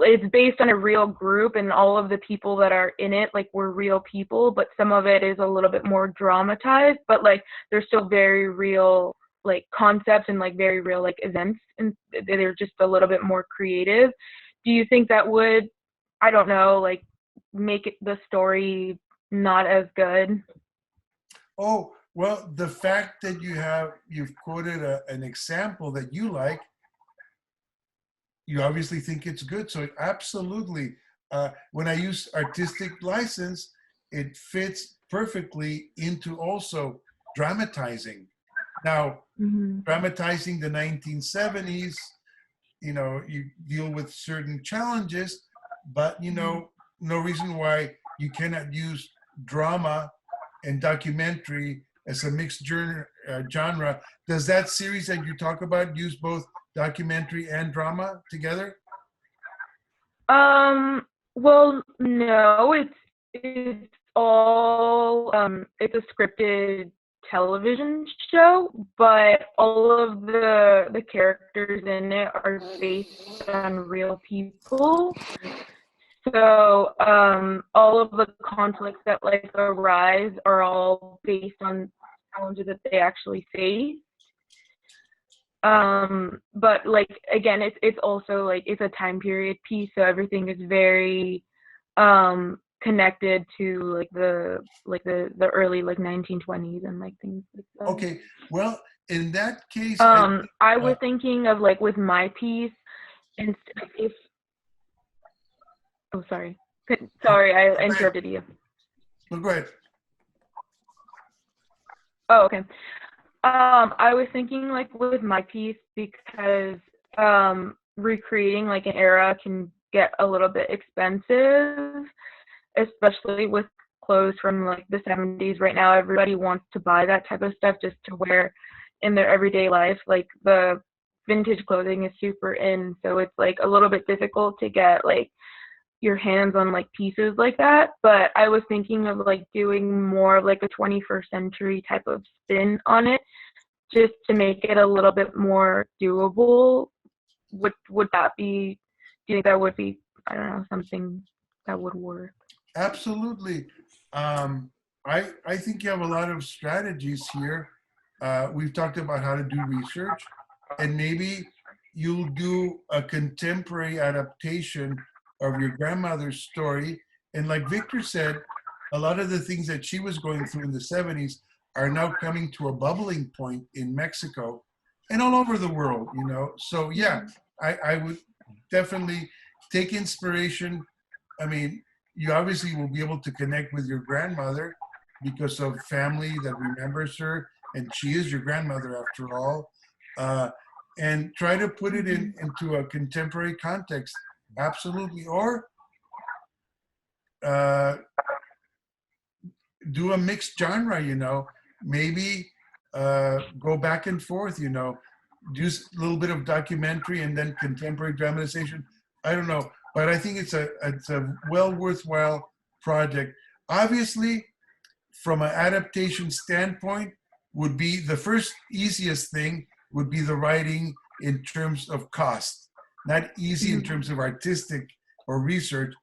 it's based on a real group and all of the people that are in it like were real people, but some of it is a little bit more dramatized, but like there's still very real like concepts and like very real like events, and they're just a little bit more creative. Do you think that would, I don't know, like make the story not as good? Oh, well, the fact that you've quoted an example that you like, you obviously think it's good. So absolutely, when I use artistic license, it fits perfectly into also dramatizing. Now, dramatizing the 1970s, you deal with certain challenges, but no reason why you cannot use drama and documentary as a mixed genre. Does that series that you talk about use both documentary and drama together? Well, no, it's all it's a scripted television show, but all of the characters in it are based on real people. So all of the conflicts that like arise are all based on challenges that they actually face. But like again, it's also like it's a time period piece, so everything is very connected to like the early like 1920s and like things like that. Okay, well, in that case, I was thinking of like with my piece, and if oh sorry, I interrupted you. No, go ahead. Oh, okay. I was thinking like with my piece, because recreating like an era can get a little bit expensive, especially with clothes from like the 70s. Right now, everybody wants to buy that type of stuff just to wear in their everyday life. Like the vintage clothing is super in, so it's like a little bit difficult to get like your hands on like pieces like that. But I was thinking of like doing more of like a 21st century type of spin on it, just to make it a little bit more doable. Would that be, do you think that would be, I don't know, something that would work? Absolutely. I think you have a lot of strategies here. We've talked about how to do research, and maybe you'll do a contemporary adaptation of your grandmother's story. And like Victor said, a lot of the things that she was going through in the 70s are now coming to a bubbling point in Mexico and all over the world, you know? So yeah, I would definitely take inspiration. I mean, you obviously will be able to connect with your grandmother because of family that remembers her, and she is your grandmother after all. And try to put it into a contemporary context. Absolutely. Or do a mixed genre, you know, maybe go back and forth, you know, do a little bit of documentary and then contemporary dramatization. I don't know, but I think it's a well worthwhile project. Obviously, from an adaptation standpoint, would be the first easiest thing would be the writing in terms of cost. Not easy in terms of artistic or research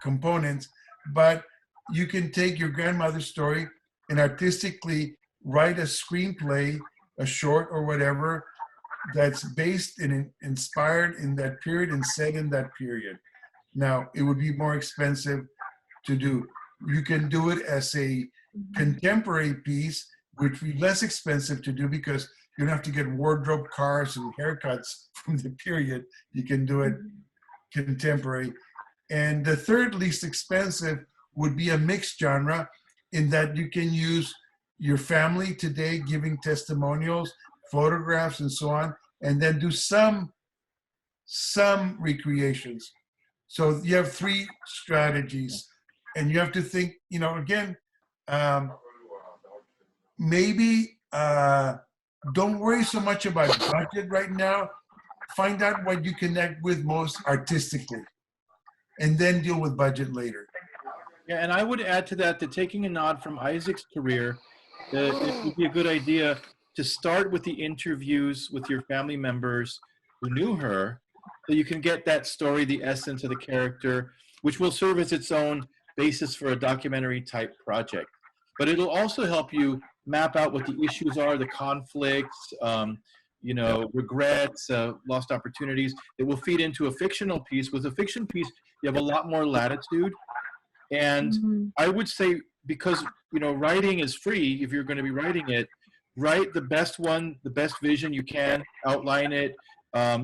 components, but you can take your grandmother's story and artistically write a screenplay, a short or whatever, that's based and inspired in that period and set in that period. Now, it would be more expensive to do. You can do it as a contemporary piece, which would be less expensive to do because you don't have to get wardrobe cars and haircuts from the period. You can do it contemporary. And the third least expensive would be a mixed genre, in that you can use your family today giving testimonials, photographs, and so on, and then do some recreations. So you have three strategies, and you have to think, you know, again, maybe don't worry so much about budget right now. Find out what you connect with most artistically, and then deal with budget later. Yeah, and I would add to that taking a nod from Isaac's career, it would be a good idea to start with the interviews with your family members who knew her, so you can get that story, the essence of the character, which will serve as its own basis for a documentary type project. But it'll also help you map out what the issues are, the conflicts, you know, regrets, lost opportunities. It will feed into a fictional piece. With a fiction piece, you have a lot more latitude. And I would say, because, you know, writing is free, if you're going to be writing it, write the best one, the best vision you can, outline it,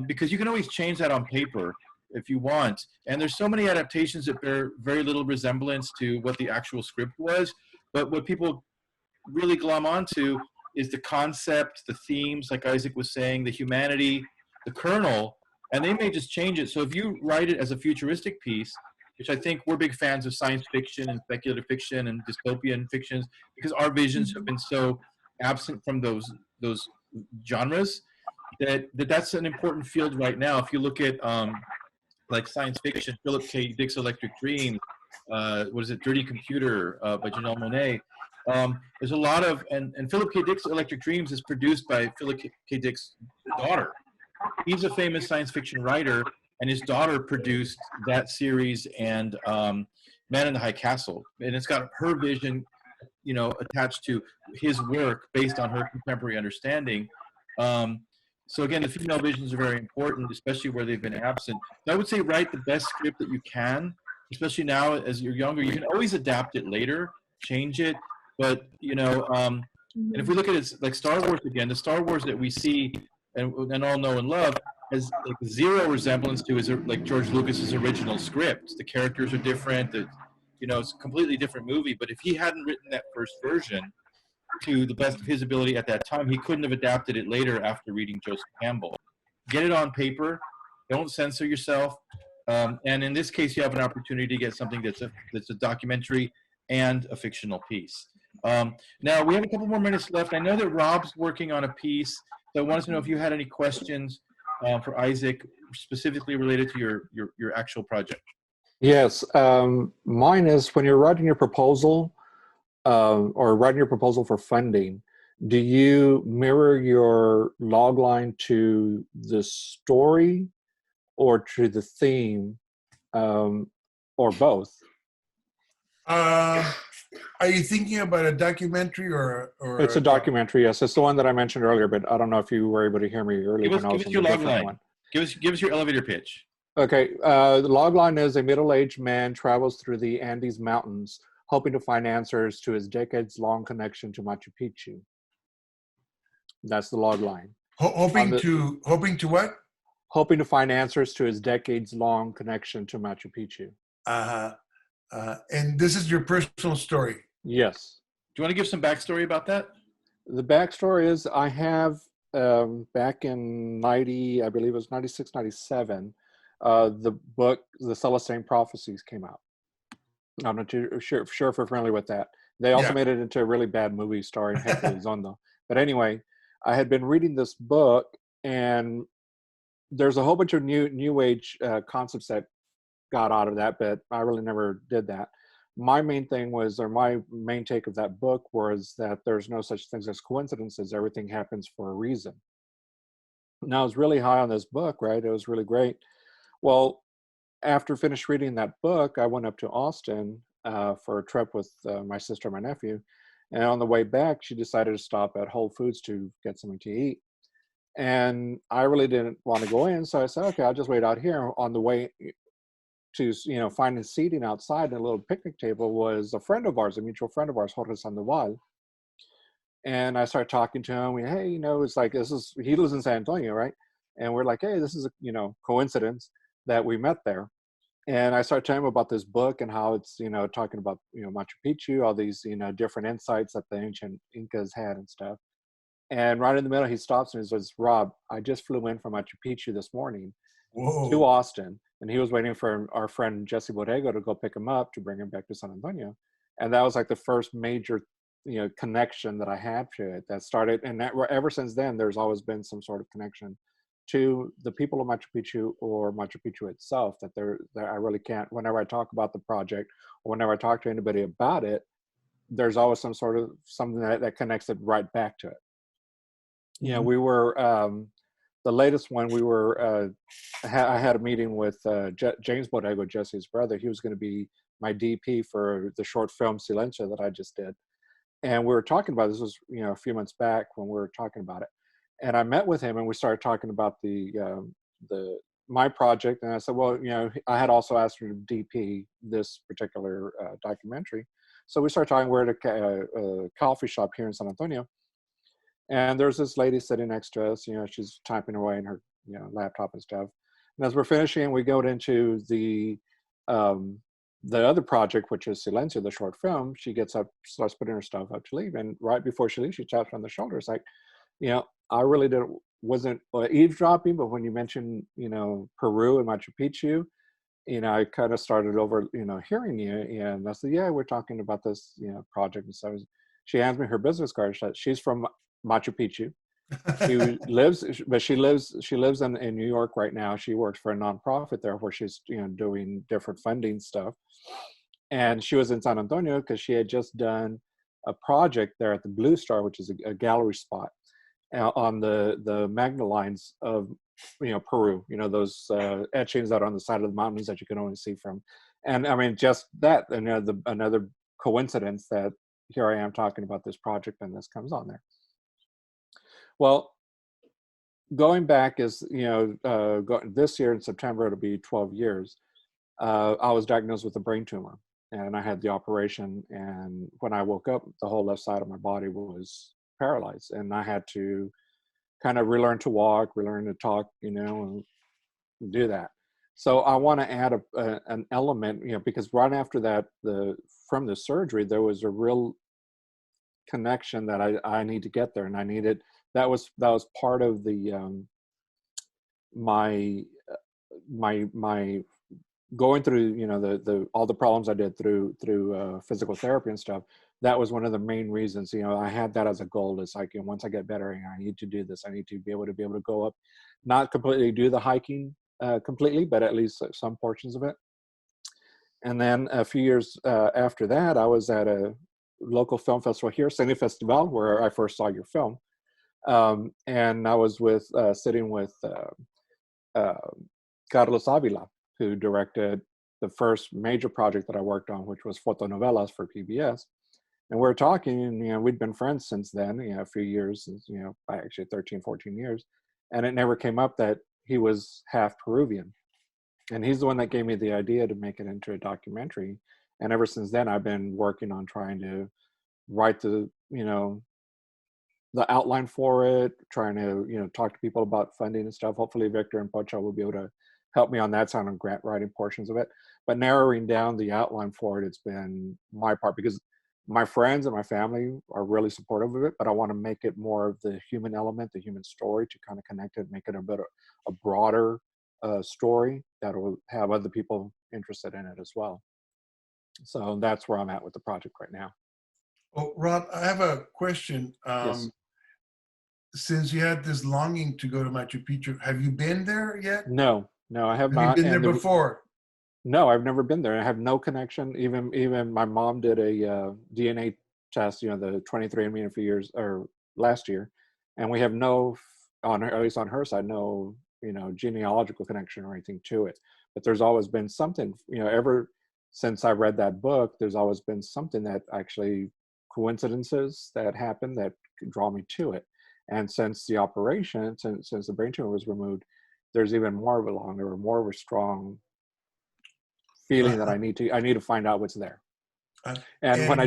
because you can always change that on paper if you want. And there's so many adaptations that bear very little resemblance to what the actual script was. But what people really glom onto is the concept, the themes, like Isaac was saying, the humanity, the kernel, and they may just change it. So if you write it as a futuristic piece, which I think we're big fans of science fiction and speculative fiction and dystopian fictions, because our visions have been so absent from those genres, that's an important field right now. If you look at like science fiction, Philip K. Dick's Electric Dream, what is it, Dirty Computer by Janelle Monáe, There's a lot of, and Philip K. Dick's Electric Dreams is produced by Philip K. Dick's daughter. He's a famous science fiction writer, and his daughter produced that series and Man in the High Castle. And it's got her vision, you know, attached to his work based on her contemporary understanding. So again, the female visions are very important, especially where they've been absent. So I would say write the best script that you can, especially now as you're younger. You can always adapt it later, change it, but you know, and if we look at it like Star Wars again, the Star Wars that we see and all know and love has like zero resemblance to like George Lucas's original script. The characters are different. You know, it's a completely different movie. But if he hadn't written that first version to the best of his ability at that time, he couldn't have adapted it later after reading Joseph Campbell. Get it on paper. Don't censor yourself. And in this case, you have an opportunity to get something that's a documentary and a fictional piece. Now, we have a couple more minutes left. I know that Rob's working on a piece, so I wanted to know if you had any questions for Isaac, specifically related to your actual project. Yes, mine is when you're writing your proposal or writing your proposal for funding, do you mirror your log line to the story or to the theme, or both? Are you thinking about a documentary or It's a documentary, yes. It's the one that I mentioned earlier, but I don't know if you were able to hear me earlier when I was on the different one. Give us your elevator pitch. Okay, the log line is a middle-aged man travels through the Andes Mountains, hoping to find answers to his decades-long connection to Machu Picchu. That's the log line. Hoping to what? Hoping to find answers to his decades-long connection to Machu Picchu. And this is your personal story? Yes. Do you want to give some backstory about that? The backstory is I have, back in I believe it was 96, 97, the book, The Celestine Prophecies came out. I'm not too sure if you're familiar with that. They also made it into a really bad movie starring Hector Elizondo. But anyway, I had been reading this book, and there's a whole bunch of new age concepts that got out of that, but I really never did that. My main thing was, or my main take of that book was that there's no such things as coincidences. Everything happens for a reason. Now, I was really high on this book, right? It was really great. Well, after finished reading that book, I went up to Austin for a trip with my sister and my nephew. And on the way back, she decided to stop at Whole Foods to get something to eat. And I really didn't want to go in. So I said, okay, I'll just wait out here. On the way to, finding seating outside, a little picnic table was a friend of ours, a mutual friend of ours, Jorge Sandoval. And I started talking to him. Hey, it's like, he lives in San Antonio, right? And we're like, hey, this is a, coincidence that we met there. And I started telling him about this book and how it's, talking about, Machu Picchu, all these, different insights that the ancient Incas had and stuff. And right in the middle, he stops and he says, Rob, I just flew in from Machu Picchu this morning to Austin. And he was waiting for our friend Jesse Borrego to go pick him up to bring him back to San Antonio. And that was like the first major, connection that I had to it that started. And ever since then, there's always been some sort of connection to the people of Machu Picchu or Machu Picchu itself, that I really can't, whenever I talk about the project or whenever I talk to anybody about it, there's always something that connects it right back to it. We were, the latest one, we were, I had a meeting with James Borrego, Jesse's brother. He was going to be my DP for the short film Silencio that I just did. And we were talking about, this was, a few months back when we were talking about it. And I met with him and we started talking about my project. And I said, well, I had also asked her to DP this particular documentary. So we started talking, we're at a coffee shop here in San Antonio. And there's this lady sitting next to us, she's typing away in her, laptop and stuff. And as we're finishing, we go into the other project, which is Silencio, the short film. She gets up, starts putting her stuff up to leave. And right before she leaves, she taps her on the shoulder. It's like, I really wasn't eavesdropping, but when you mentioned, Peru and Machu Picchu, I kind of started over, hearing you. And I said, yeah, we're talking about this, project. And so she hands me her business card. She's from Machu Picchu. She lives in New York right now. She works for a nonprofit there where she's, doing different funding stuff. And she was in San Antonio because she had just done a project there at the Blue Star, which is a gallery spot on the Magna lines of, Peru, those etchings that are on the side of the mountains that you can only see from. And I mean, just that, another coincidence that here I am talking about this project and this comes on there. Well, going back is, this year in September, it'll be 12 years. I was diagnosed with a brain tumor and I had the operation. And when I woke up, the whole left side of my body was paralyzed and I had to kind of relearn to walk, relearn to talk, and do that. So I want to add an element, because right after that, from the surgery, there was a real connection that I need to get there, and I needed that was part of the my going through the all the problems I did through physical therapy and stuff. That was one of the main reasons. I had that as a goal. It's like, once I get better, I need to do this. I need to be able to go up, not completely do the hiking completely, but at least some portions of it. And then a few years after that, I was at a local film festival here, Cinefestival, where I first saw your film. And I was sitting with Carlos Avila, who directed the first major project that I worked on, which was Fotonovelas for PBS. And we were talking, and we'd been friends since then, a few years, actually 13, 14 years. And it never came up that he was half Peruvian. And he's the one that gave me the idea to make it into a documentary. And ever since then, I've been working on trying to write the outline for it, trying to, talk to people about funding and stuff. Hopefully Victor and Pocha will be able to help me on that side on grant writing portions of it. But narrowing down the outline for it, it's been my part, because my friends and my family are really supportive of it, but I want to make it more of the human element, the human story, to kind of connect it, make it a broader story that will have other people interested in it as well. So that's where I'm at with the project right now. Well, Rob, I have a question. Yes. Since you had this longing to go to Machu Picchu, have you been there yet? No, I have not. Have you been there before? No, I've never been there. I have no connection. Even my mom did a DNA test, the 23andMe a few years or last year, and we have no, at least on her side, no genealogical connection or anything to it. But there's always been something, ever since I read that book, there's always been something that actually coincidences that happen that draw me to it. And since the operation, since the brain tumor was removed, there's even more of a strong feeling that I need to find out what's there. And when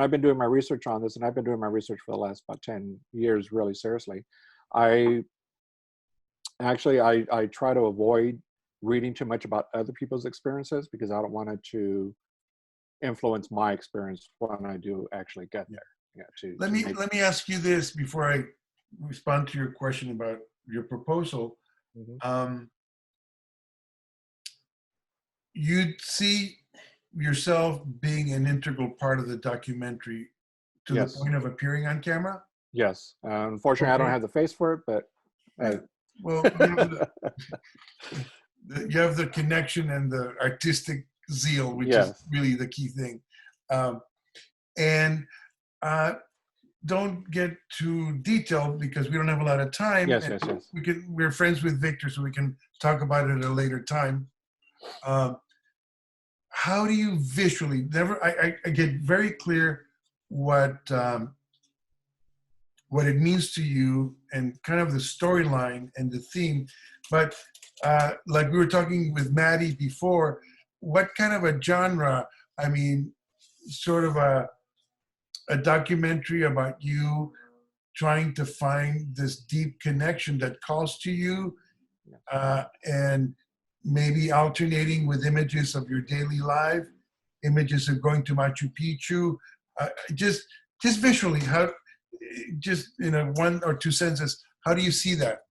I've been doing my research on this, and I've been doing my research for the last about 10 years, really seriously, I try to avoid reading too much about other people's experiences, because I don't want it to influence my experience when I do actually get there. Let me ask you this before I respond to your question about your proposal. Mm-hmm. You'd see yourself being an integral part of the documentary to the point of appearing on camera? Yes. Unfortunately, I don't have the face for it, but well, you have the connection and the artistic zeal, which is really the key thing. And don't get too detailed because we don't have a lot of time. Yes. We're friends with Victor, so we can talk about it at a later time. How do you visually? I get very clear what it means to you and kind of the storyline and the theme, but like we were talking with Maddie before, what kind of a genre? I mean, sort of a documentary about you trying to find this deep connection that calls to you, and maybe alternating with images of your daily life, images of going to Machu Picchu, just visually, how, just in a 1 or 2 sentences, how do you see that?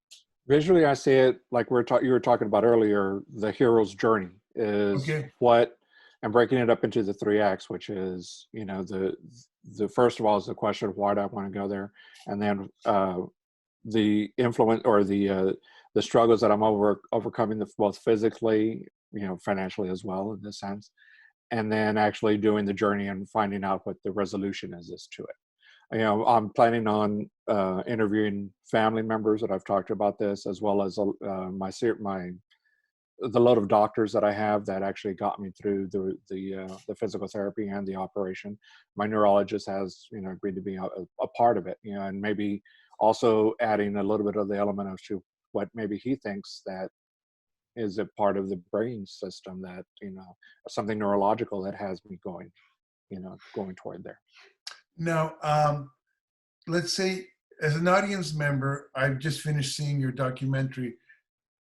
Visually, I see it like you were talking about earlier. The hero's journey is what, and breaking it up into the 3 acts, which is, the first of all is the question of why do I want to go there, and then the influence or the struggles that I'm overcoming, both physically, financially as well in this sense, and then actually doing the journey and finding out what the resolution is to it. You know, I'm planning on interviewing family members that I've talked about this, as well as the load of doctors that I have that actually got me through the physical therapy and the operation. My neurologist has, you know, agreed to be a part of it, you know, and maybe also adding a little bit of the element of to what maybe he thinks that is a part of the brain system, that, you know, something neurological that has me going, you know, going toward there. Now, let's say as an audience member, I've just finished seeing your documentary,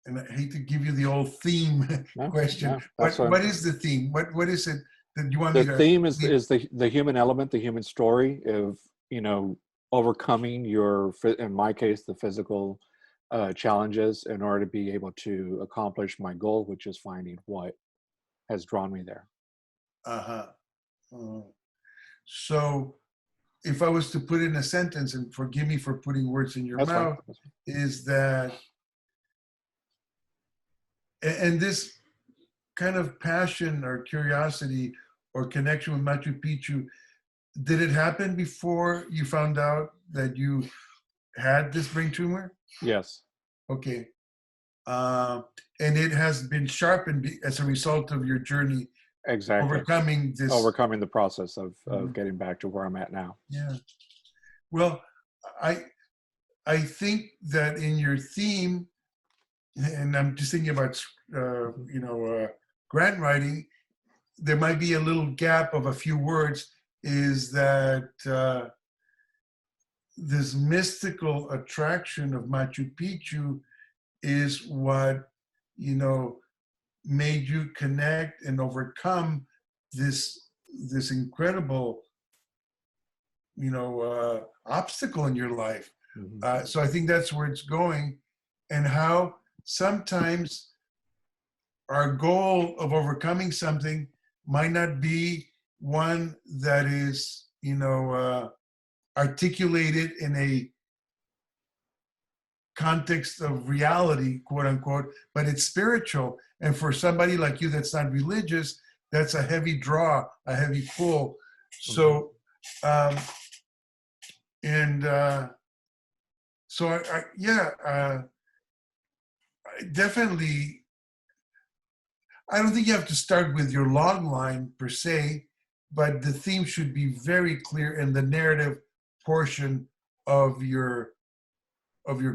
and I hate to give you the old theme question. What is the theme? What is it that you want me to? The theme is the human element, the human story of, you know, overcoming your, in my case, the physical challenges in order to be able to accomplish my goal, which is finding what has drawn me there. So if I was to put in a sentence, and forgive me for putting words in your mouth, is that, and this kind of passion or curiosity or connection with Machu Picchu, did it happen before you found out that you had this brain tumor? Yes. Okay. And it has been sharpened as a result of your journey. Exactly. Overcoming the process of getting back to where I'm at now. Yeah. Well, I think that in your theme, and I'm just thinking about grant writing, there might be a little gap of a few words, is that this mystical attraction of Machu Picchu is what, you know, made you connect and overcome this incredible, you know, obstacle in your life. Mm-hmm. So I think that's where it's going, and how sometimes our goal of overcoming something might not be one that is, you know, articulated in a context of reality, quote unquote, but it's spiritual. And for somebody like you that's not religious, that's a heavy draw, a heavy pull. So, definitely, I don't think you have to start with your log line per se, but the theme should be very clear in the narrative portion of your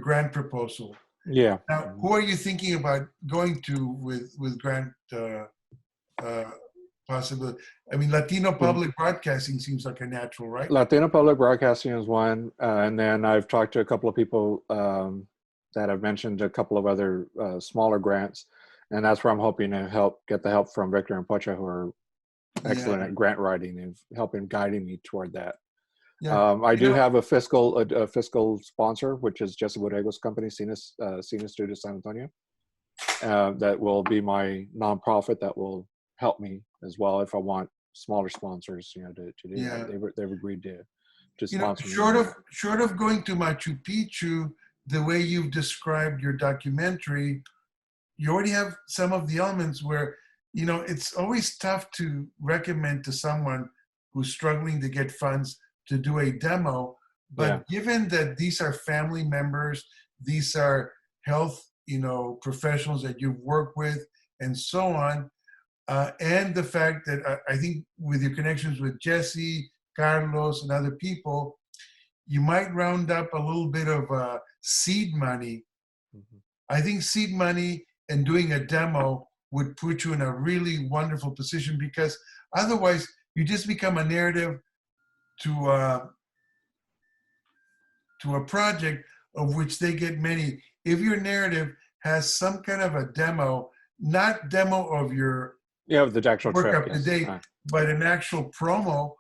grant proposal. Yeah. Now, who are you thinking about going to with grant possibility? I mean, Latino Public Broadcasting seems like a natural, right? Latino Public Broadcasting is one, and then I've talked to a couple of people that have mentioned a couple of other smaller grants, and that's where I'm hoping to get the help from Victor and Pocha, who are excellent at grant writing and helping guiding me toward that. Yeah. I do have a fiscal sponsor, which is Jesse Borrego's company, Cine Studio San Antonio. That will be my nonprofit that will help me as well if I want smaller sponsors, you know, to do that. They've agreed to sponsor me. Short of going to Machu Picchu, the way you've described your documentary, you already have some of the elements where, you know, it's always tough to recommend to someone who's struggling to get funds to do a demo, but given that these are family members, these are health, you know, professionals that you've worked with, and so on, and the fact that I think with your connections with Jesse, Carlos, and other people, you might round up a little bit of seed money. Mm-hmm. I think seed money and doing a demo would put you in a really wonderful position, because otherwise you just become a narrative to a project of which they get many. If your narrative has some kind of a demo, not demo of your the actual work trip, up to date, but an actual promo.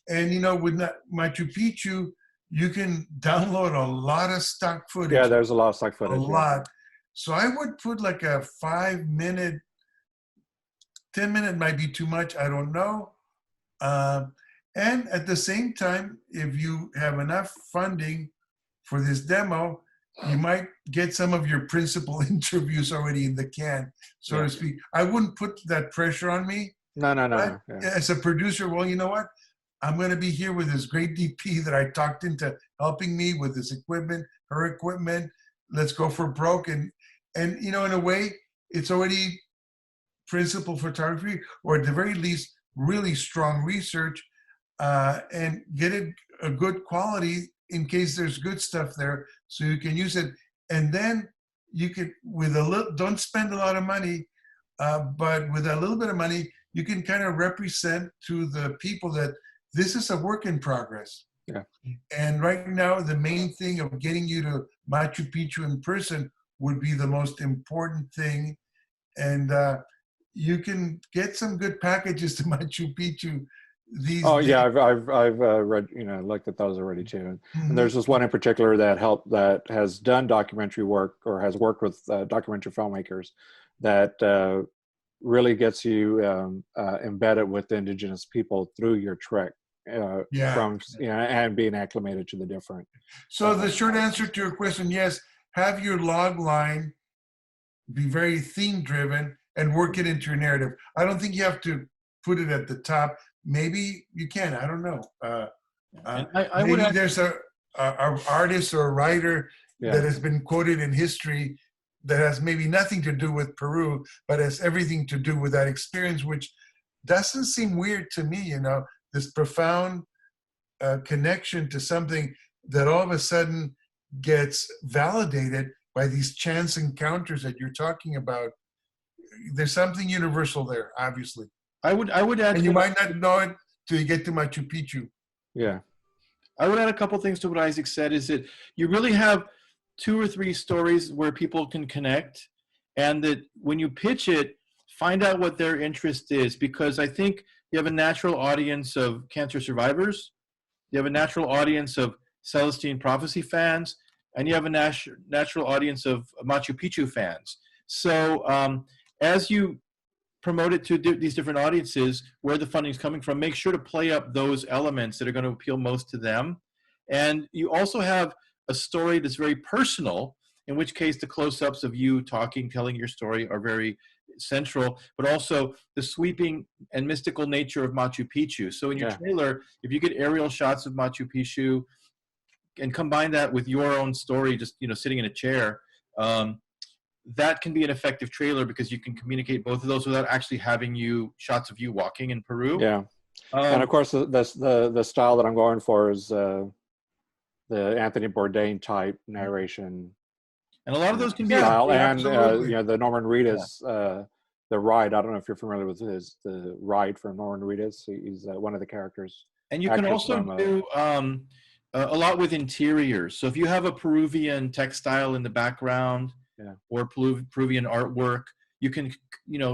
And you know, with Machu Picchu, you can download a lot of stock footage. Yeah, there's a lot of stock footage. A lot. So I would put like a 5-minute, 10-minute might be too much, I don't know. And at the same time, if you have enough funding for this demo, you might get some of your principal interviews already in the can, so to speak. I wouldn't put that pressure on me. No. But Yeah. as a producer, well, you know what? I'm going to be here with this great DP that I talked into helping me with his equipment, her equipment. Let's go for broke. And in a way, it's already principal photography, or at the very least, really strong research, and get it a good quality in case there's good stuff there, so you can use it. And then you could, with a little, don't spend a lot of money, but with a little bit of money, you can kind of represent to the people that this is a work in progress. Yeah. And right now, the main thing of getting you to Machu Picchu in person would be the most important thing. And you can get some good packages to Machu Picchu these days. Yeah, I've read, looked at those already too. And there's this one in particular that has done documentary work, or has worked with documentary filmmakers, that really gets you embedded with indigenous people through your trek. From and being acclimated to the different. So the short answer to your question, yes, have your log line be very theme driven and work it into your narrative. I don't think you have to put it at the top. Maybe you can. I don't know. Maybe there's a artist or a writer that has been quoted in history that has maybe nothing to do with Peru, but has everything to do with that experience, which doesn't seem weird to me. This profound connection to something that all of a sudden gets validated by these chance encounters that you're talking about. There's something universal there, obviously. I would add, and you might not know it till you get to Machu Picchu. Yeah. I would add a couple things to what Isaac said, is that you really have 2 or 3 stories where people can connect, and that when you pitch it, find out what their interest is, because I think you have a natural audience of cancer survivors, you have a natural audience of Celestine Prophecy fans, and you have a natural audience of Machu Picchu fans. So as you promote it to these different audiences, where the funding is coming from, make sure to play up those elements that are going to appeal most to them. And you also have a story that's very personal, in which case the close-ups of you talking, telling your story are very central, but also the sweeping and mystical nature of Machu Picchu. So in your trailer, if you get aerial shots of Machu Picchu and combine that with your own story, just sitting in a chair, that can be an effective trailer, because you can communicate both of those without actually having shots of you walking in Peru. Yeah, and of course the style that I'm going for is the Anthony Bourdain type narration. And a lot of those can be style, and the Norman Reedus, the ride. I don't know if you're familiar with the ride from Norman Reedus. He's one of the characters. And you can also do a lot with interiors. So if you have a Peruvian textile in the background, or Peruvian artwork, you can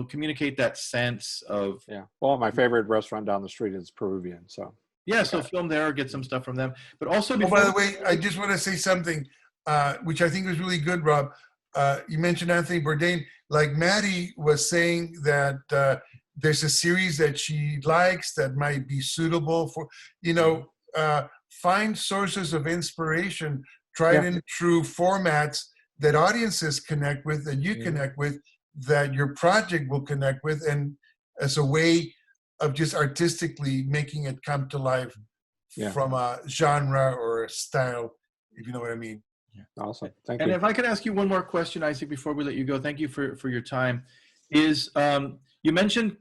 communicate that sense of. Yeah. Well, my favorite restaurant down the street is Peruvian, so. Yeah, so film there, get some stuff from them. But also, by the way, I just want to say something, which I think was really good, Rob. You mentioned Anthony Bourdain. Like Maddie was saying that there's a series that she likes that might be suitable for, find sources of inspiration, tried and true formats that audiences connect with, that you connect with, that your project will connect with, and as a way of just artistically making it come to life from a genre or a style, if you know what I mean. Yeah. Awesome. Thank you. And if I could ask you one more question, Isaac, before we let you go, thank you for your time, is you mentioned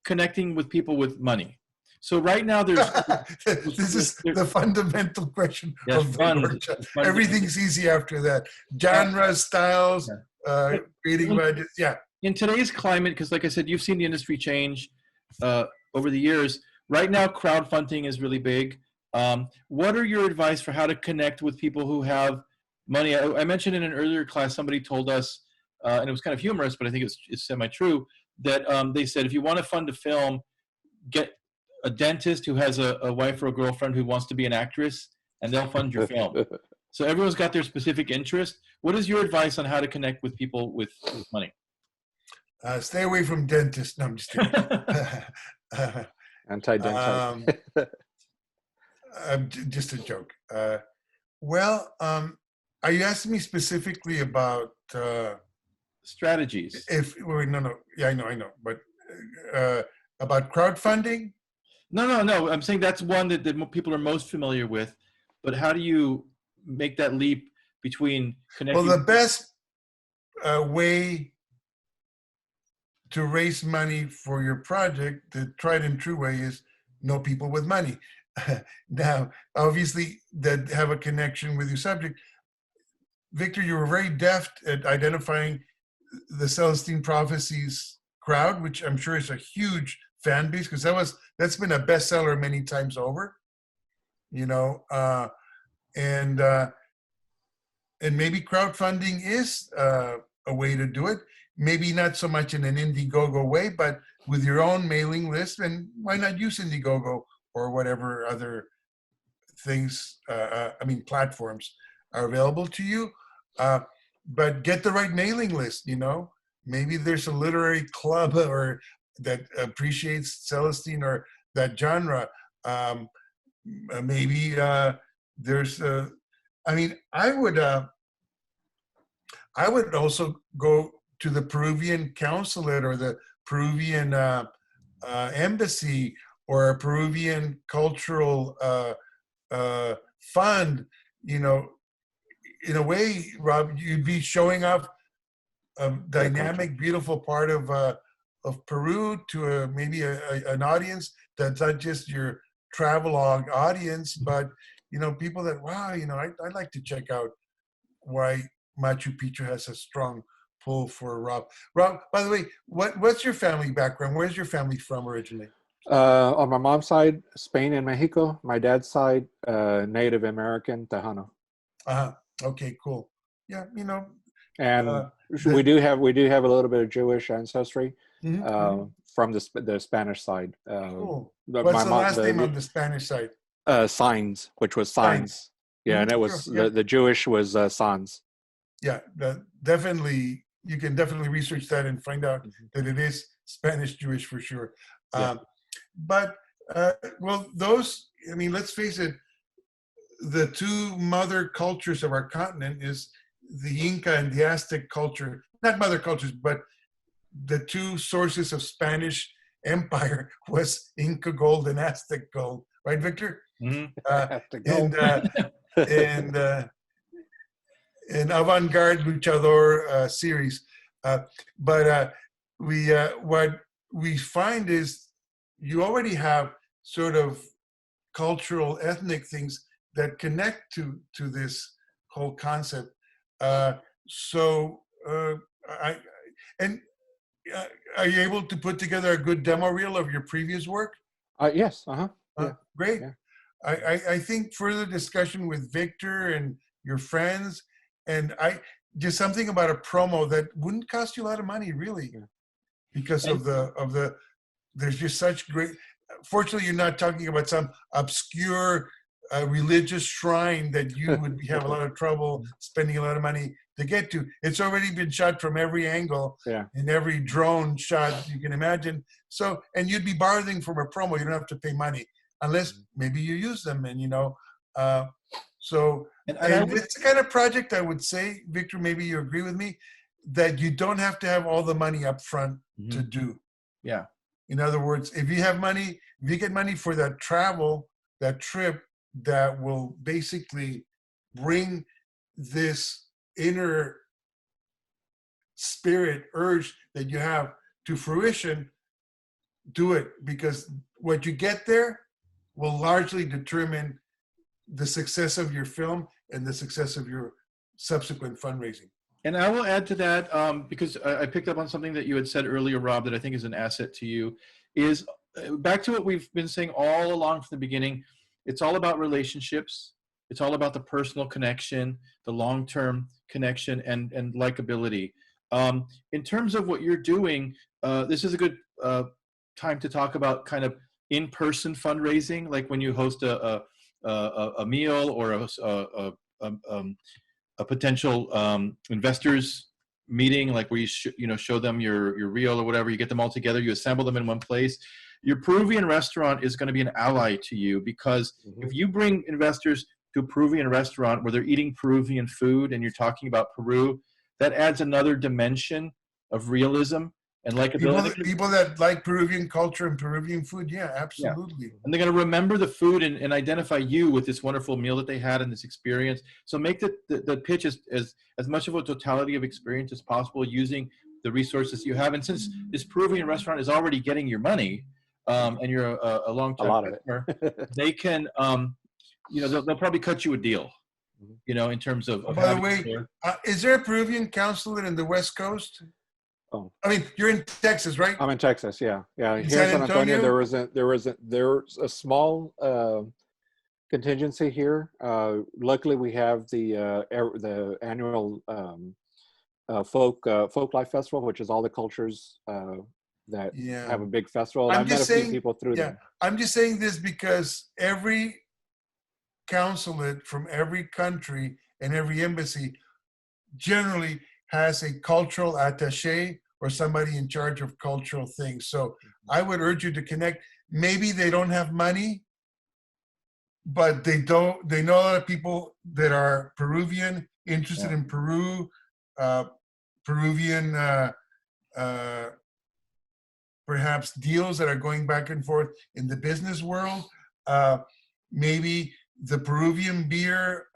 connecting with people with money. So right now there's this is the fundamental question of the workshop. Everything's easy after that. Genre, styles, creating budgets. Yeah. In today's climate, because like I said, you've seen the industry change over the years. Right now, crowdfunding is really big. What are your advice for how to connect with people who have money? I mentioned in an earlier class, somebody told us, and it was kind of humorous, but I think it's semi-true, that they said, if you want to fund a film, get a dentist who has a wife or a girlfriend who wants to be an actress, and they'll fund your film. So everyone's got their specific interest. What is your advice on how to connect with people with money? Stay away from dentists. No, I'm just kidding. Anti-dentist. Just a joke. Are you asking me specifically about strategies? No. Yeah, I know. But About crowdfunding? No. I'm saying that's one that people are most familiar with. But how do you make that leap between connecting? Well, the best way to raise money for your project, the tried and true way, is know people with money. Now, obviously, that have a connection with your subject. Victor, you were very deft at identifying the Celestine Prophecies crowd, which I'm sure is a huge fan base, because that's been a bestseller many times over, and maybe crowdfunding is a way to do it. Maybe not so much in an Indiegogo way, but with your own mailing list. And why not use Indiegogo or whatever other things, platforms are available to you. But get the right mailing list, Maybe there's a literary club or that appreciates Celestine or that genre. Maybe there's I would also go to the Peruvian consulate or the Peruvian embassy or a Peruvian cultural fund. In a way, Rob, you'd be showing off a dynamic, beautiful part of Peru to maybe an audience that's not just your travelogue audience, but people that, wow, I'd like to check out why Machu Picchu has a strong pull for Rob. Rob, by the way, what's your family background? Where's your family from originally? On my mom's side, Spain and Mexico. My dad's side, Native American, Tejano. Okay, cool. Yeah, And we do have a little bit of Jewish ancestry from the Spanish side. Cool. What's the last name on the Spanish side? Signs, which was Signs. Yeah, and it was the Jewish was Sans. Yeah, definitely. You can definitely research that and find out that it is Spanish Jewish for sure. But those. Let's face it. The two mother cultures of our continent is the Inca and the Aztec culture. Not mother cultures, but the two sources of Spanish empire was Inca gold and Aztec gold. Right, Victor? And avant-garde luchador series. But what we find is you already have sort of cultural, ethnic things that connect to this whole concept. Are you able to put together a good demo reel of your previous work? Yes. Great. Yeah. I think further discussion with Victor and your friends, and just something about a promo that wouldn't cost you a lot of money, really, because of the there's just such great. Fortunately, you're not talking about some obscure religious shrine that you would have a lot of trouble spending a lot of money to get to. It's already been shot from every angle, and every drone shot you can imagine. So, and you'd be borrowing from a promo. You don't have to pay money unless maybe you use them, and So, and it's the kind of project I would say, Victor, maybe you agree with me, that you don't have to have all the money up front to do. Yeah. In other words, if you have money, if you get money for that travel, that trip, that will basically bring this inner spirit urge that you have to fruition, do it, because what you get there will largely determine the success of your film and the success of your subsequent fundraising. And I will add to that, because I picked up on something that you had said earlier, Rob, that I think is an asset to you, is back to what we've been saying all along from the beginning. It's all about relationships. It's all about the personal connection, the long-term connection, and likability. In terms of what you're doing, this is a good time to talk about kind of in-person fundraising, like when you host a meal or a potential investors meeting, like where you show them your reel or whatever. You get them all together, you assemble them in one place. Your Peruvian restaurant is going to be an ally to you, because if you bring investors to a Peruvian restaurant where they're eating Peruvian food and you're talking about Peru, that adds another dimension of realism and likability. People that like Peruvian culture and Peruvian food, yeah, absolutely. And they're going to remember the food and identify you with this wonderful meal that they had and this experience. So make the pitch as much of a totality of experience as possible using the resources you have. And since this Peruvian restaurant is already getting your money, and you're a long-term customer, they can, they'll probably cut you a deal, in terms of by the way, is there a Peruvian consulate in the West Coast? Oh, I mean, you're in Texas, right? I'm in Texas. Yeah. Here in San Antonio, there's a small contingency here. Luckily, we have the annual folk life festival, which is all the cultures that have a big festival. And I've met a few people through there. I'm just saying this because every consulate from every country and every embassy generally has a cultural attaché or somebody in charge of cultural things. So I would urge you to connect. Maybe they don't have money, but they know a lot of people that are Peruvian, interested in Peru, Peruvian perhaps deals that are going back and forth in the business world. Maybe the Peruvian beer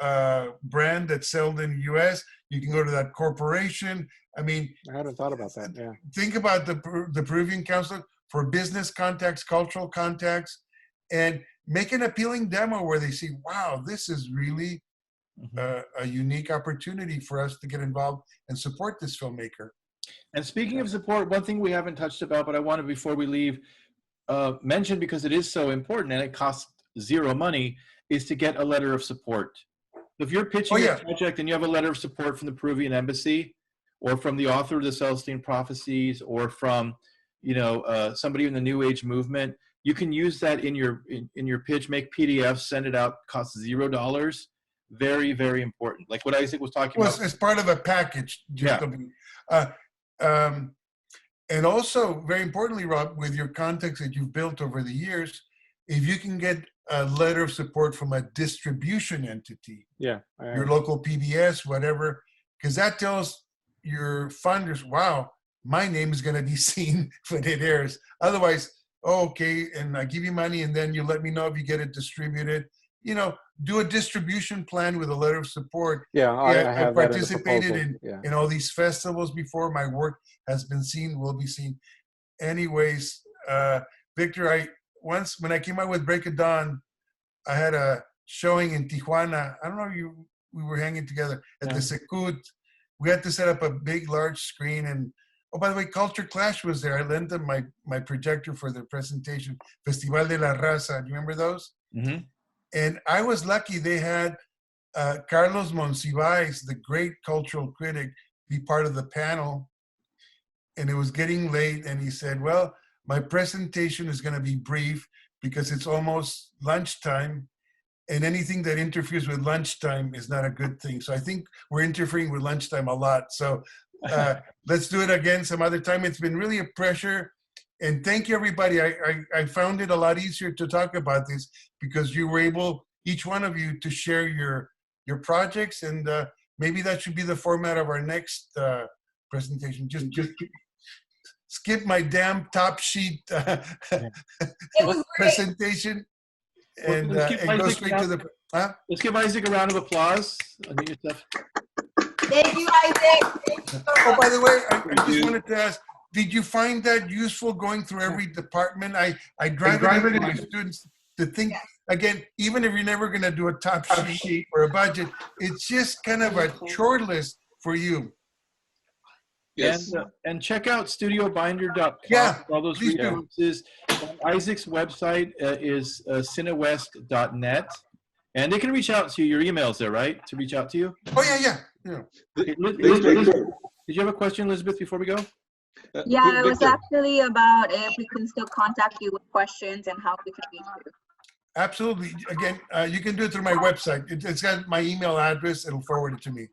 brand that's sold in the US, you can go to that corporation. I mean, I hadn't thought about that. Yeah. Think about the Peruvian consulate for business contacts, cultural contacts, and make an appealing demo where they see, wow, this is really a unique opportunity for us to get involved and support this filmmaker. And speaking of support, one thing we haven't touched about, but I wanted before we leave, mention because it is so important and it costs zero money, is to get a letter of support. So if you're pitching a project and you have a letter of support from the Peruvian embassy, or from the author of the Celestine Prophecies, or from somebody in the New Age movement, you can use that in your pitch. Make PDFs, send it out. Costs $0. Very, very important. Like what Isaac was talking about. It's part of a package. And also, very importantly, Rob, with your contacts that you've built over the years, if you can get a letter of support from a distribution entity, your local PBS, whatever, because that tells your funders, wow, my name is going to be seen when it airs. Otherwise, okay, and I give you money and then you let me know if you get it distributed. Do a distribution plan with a letter of support. I have participated in all these festivals before. My work has been seen, will be seen. Anyways, Victor, once when I came out with Break of Dawn, I had a showing in Tijuana. I don't know, we were hanging together at the Secut. We had to set up a big, large screen. And oh, by the way, Culture Clash was there. I lent them my projector for their presentation. Festival de la Raza. Do you remember those? Mm-hmm. And I was lucky they had Carlos Monsiváis, the great cultural critic, be part of the panel. And it was getting late. And he said, well, my presentation is going to be brief because it's almost lunchtime. And anything that interferes with lunchtime is not a good thing. So I think we're interfering with lunchtime a lot. So let's do it again some other time. It's been really a pleasure. And thank you, everybody. I found it a lot easier to talk about this because you were able, each one of you, to share your projects. And maybe that should be the format of our next presentation. Just skip my damn top sheet presentation. And go straight to the. Let's give Isaac a round of applause. Thank you, Isaac. Oh, by the way, I just wanted to ask: did you find that useful going through every department? I drive it to my students to think again. Even if you're never going to do a top sheet or a budget, it's just kind of a chore list for you. Yes. And check out studiobinder.com. For all those resources. Isaac's website is cinewest.net. And they can reach out to you. Your email's there, right? To reach out to you? Oh, yeah. Okay, Elizabeth, did you have a question, Elizabeth, before we go? Yeah, it was actually about if we can still contact you with questions and how we can reach you. Absolutely. Again, you can do it through my website. It's got my email address. It'll forward it to me.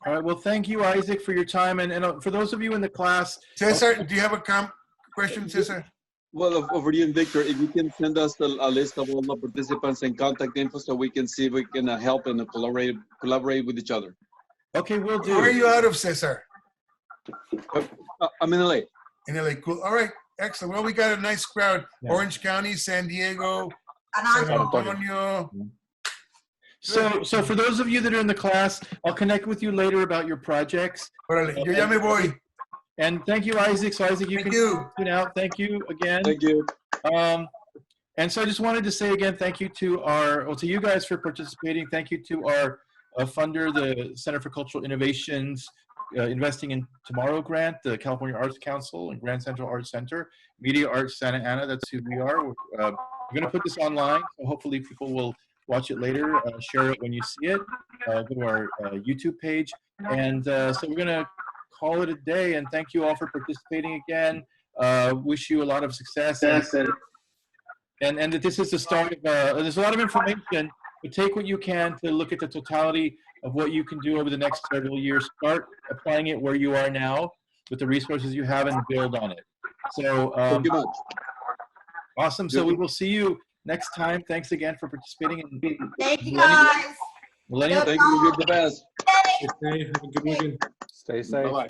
All right. Well, thank you, Isaac, for your time. And for those of you in the class. Cesar, do you have a question, Cesar? Well, over you and Victor, if you can send us a list of all the participants and contact info so we can see if we can help and collaborate with each other. Okay, we'll do. Where are you out of, Cesar? I'm in LA. In LA, cool. All right, excellent. Well, we got a nice crowd. Yeah. Orange County, San Diego, San San Antonio. Antonio. So for those of you that are in the class, I'll connect with you later about your projects. Órale, yo ya me voy. And thank you, Isaac. So Isaac, you Thank can you. tune out. Thank you again. Thank you. And so I just wanted to say again, thank you to you guys for participating. Thank you to our funder, the Center for Cultural Innovations, Investing in Tomorrow grant, the California Arts Council and Grand Central Arts Center, Media Arts Santa Ana, that's who we are. We're going to put this online, so hopefully people will watch it later, share it when you see it, go to our YouTube page. And so we're going to call it a day, and thank you all for participating again. Wish you a lot of success. And that this is the start of, there's a lot of information, but take what you can to look at the totality of what you can do over the next several years. Start applying it where you are now with the resources you have and build on it. So, Thank you much. awesome. So we will see you next time. Thanks again for participating in Thank you, guys. Millennial. Thank you. You're the best. Okay, have a good weekend. Stay safe. Bye-bye.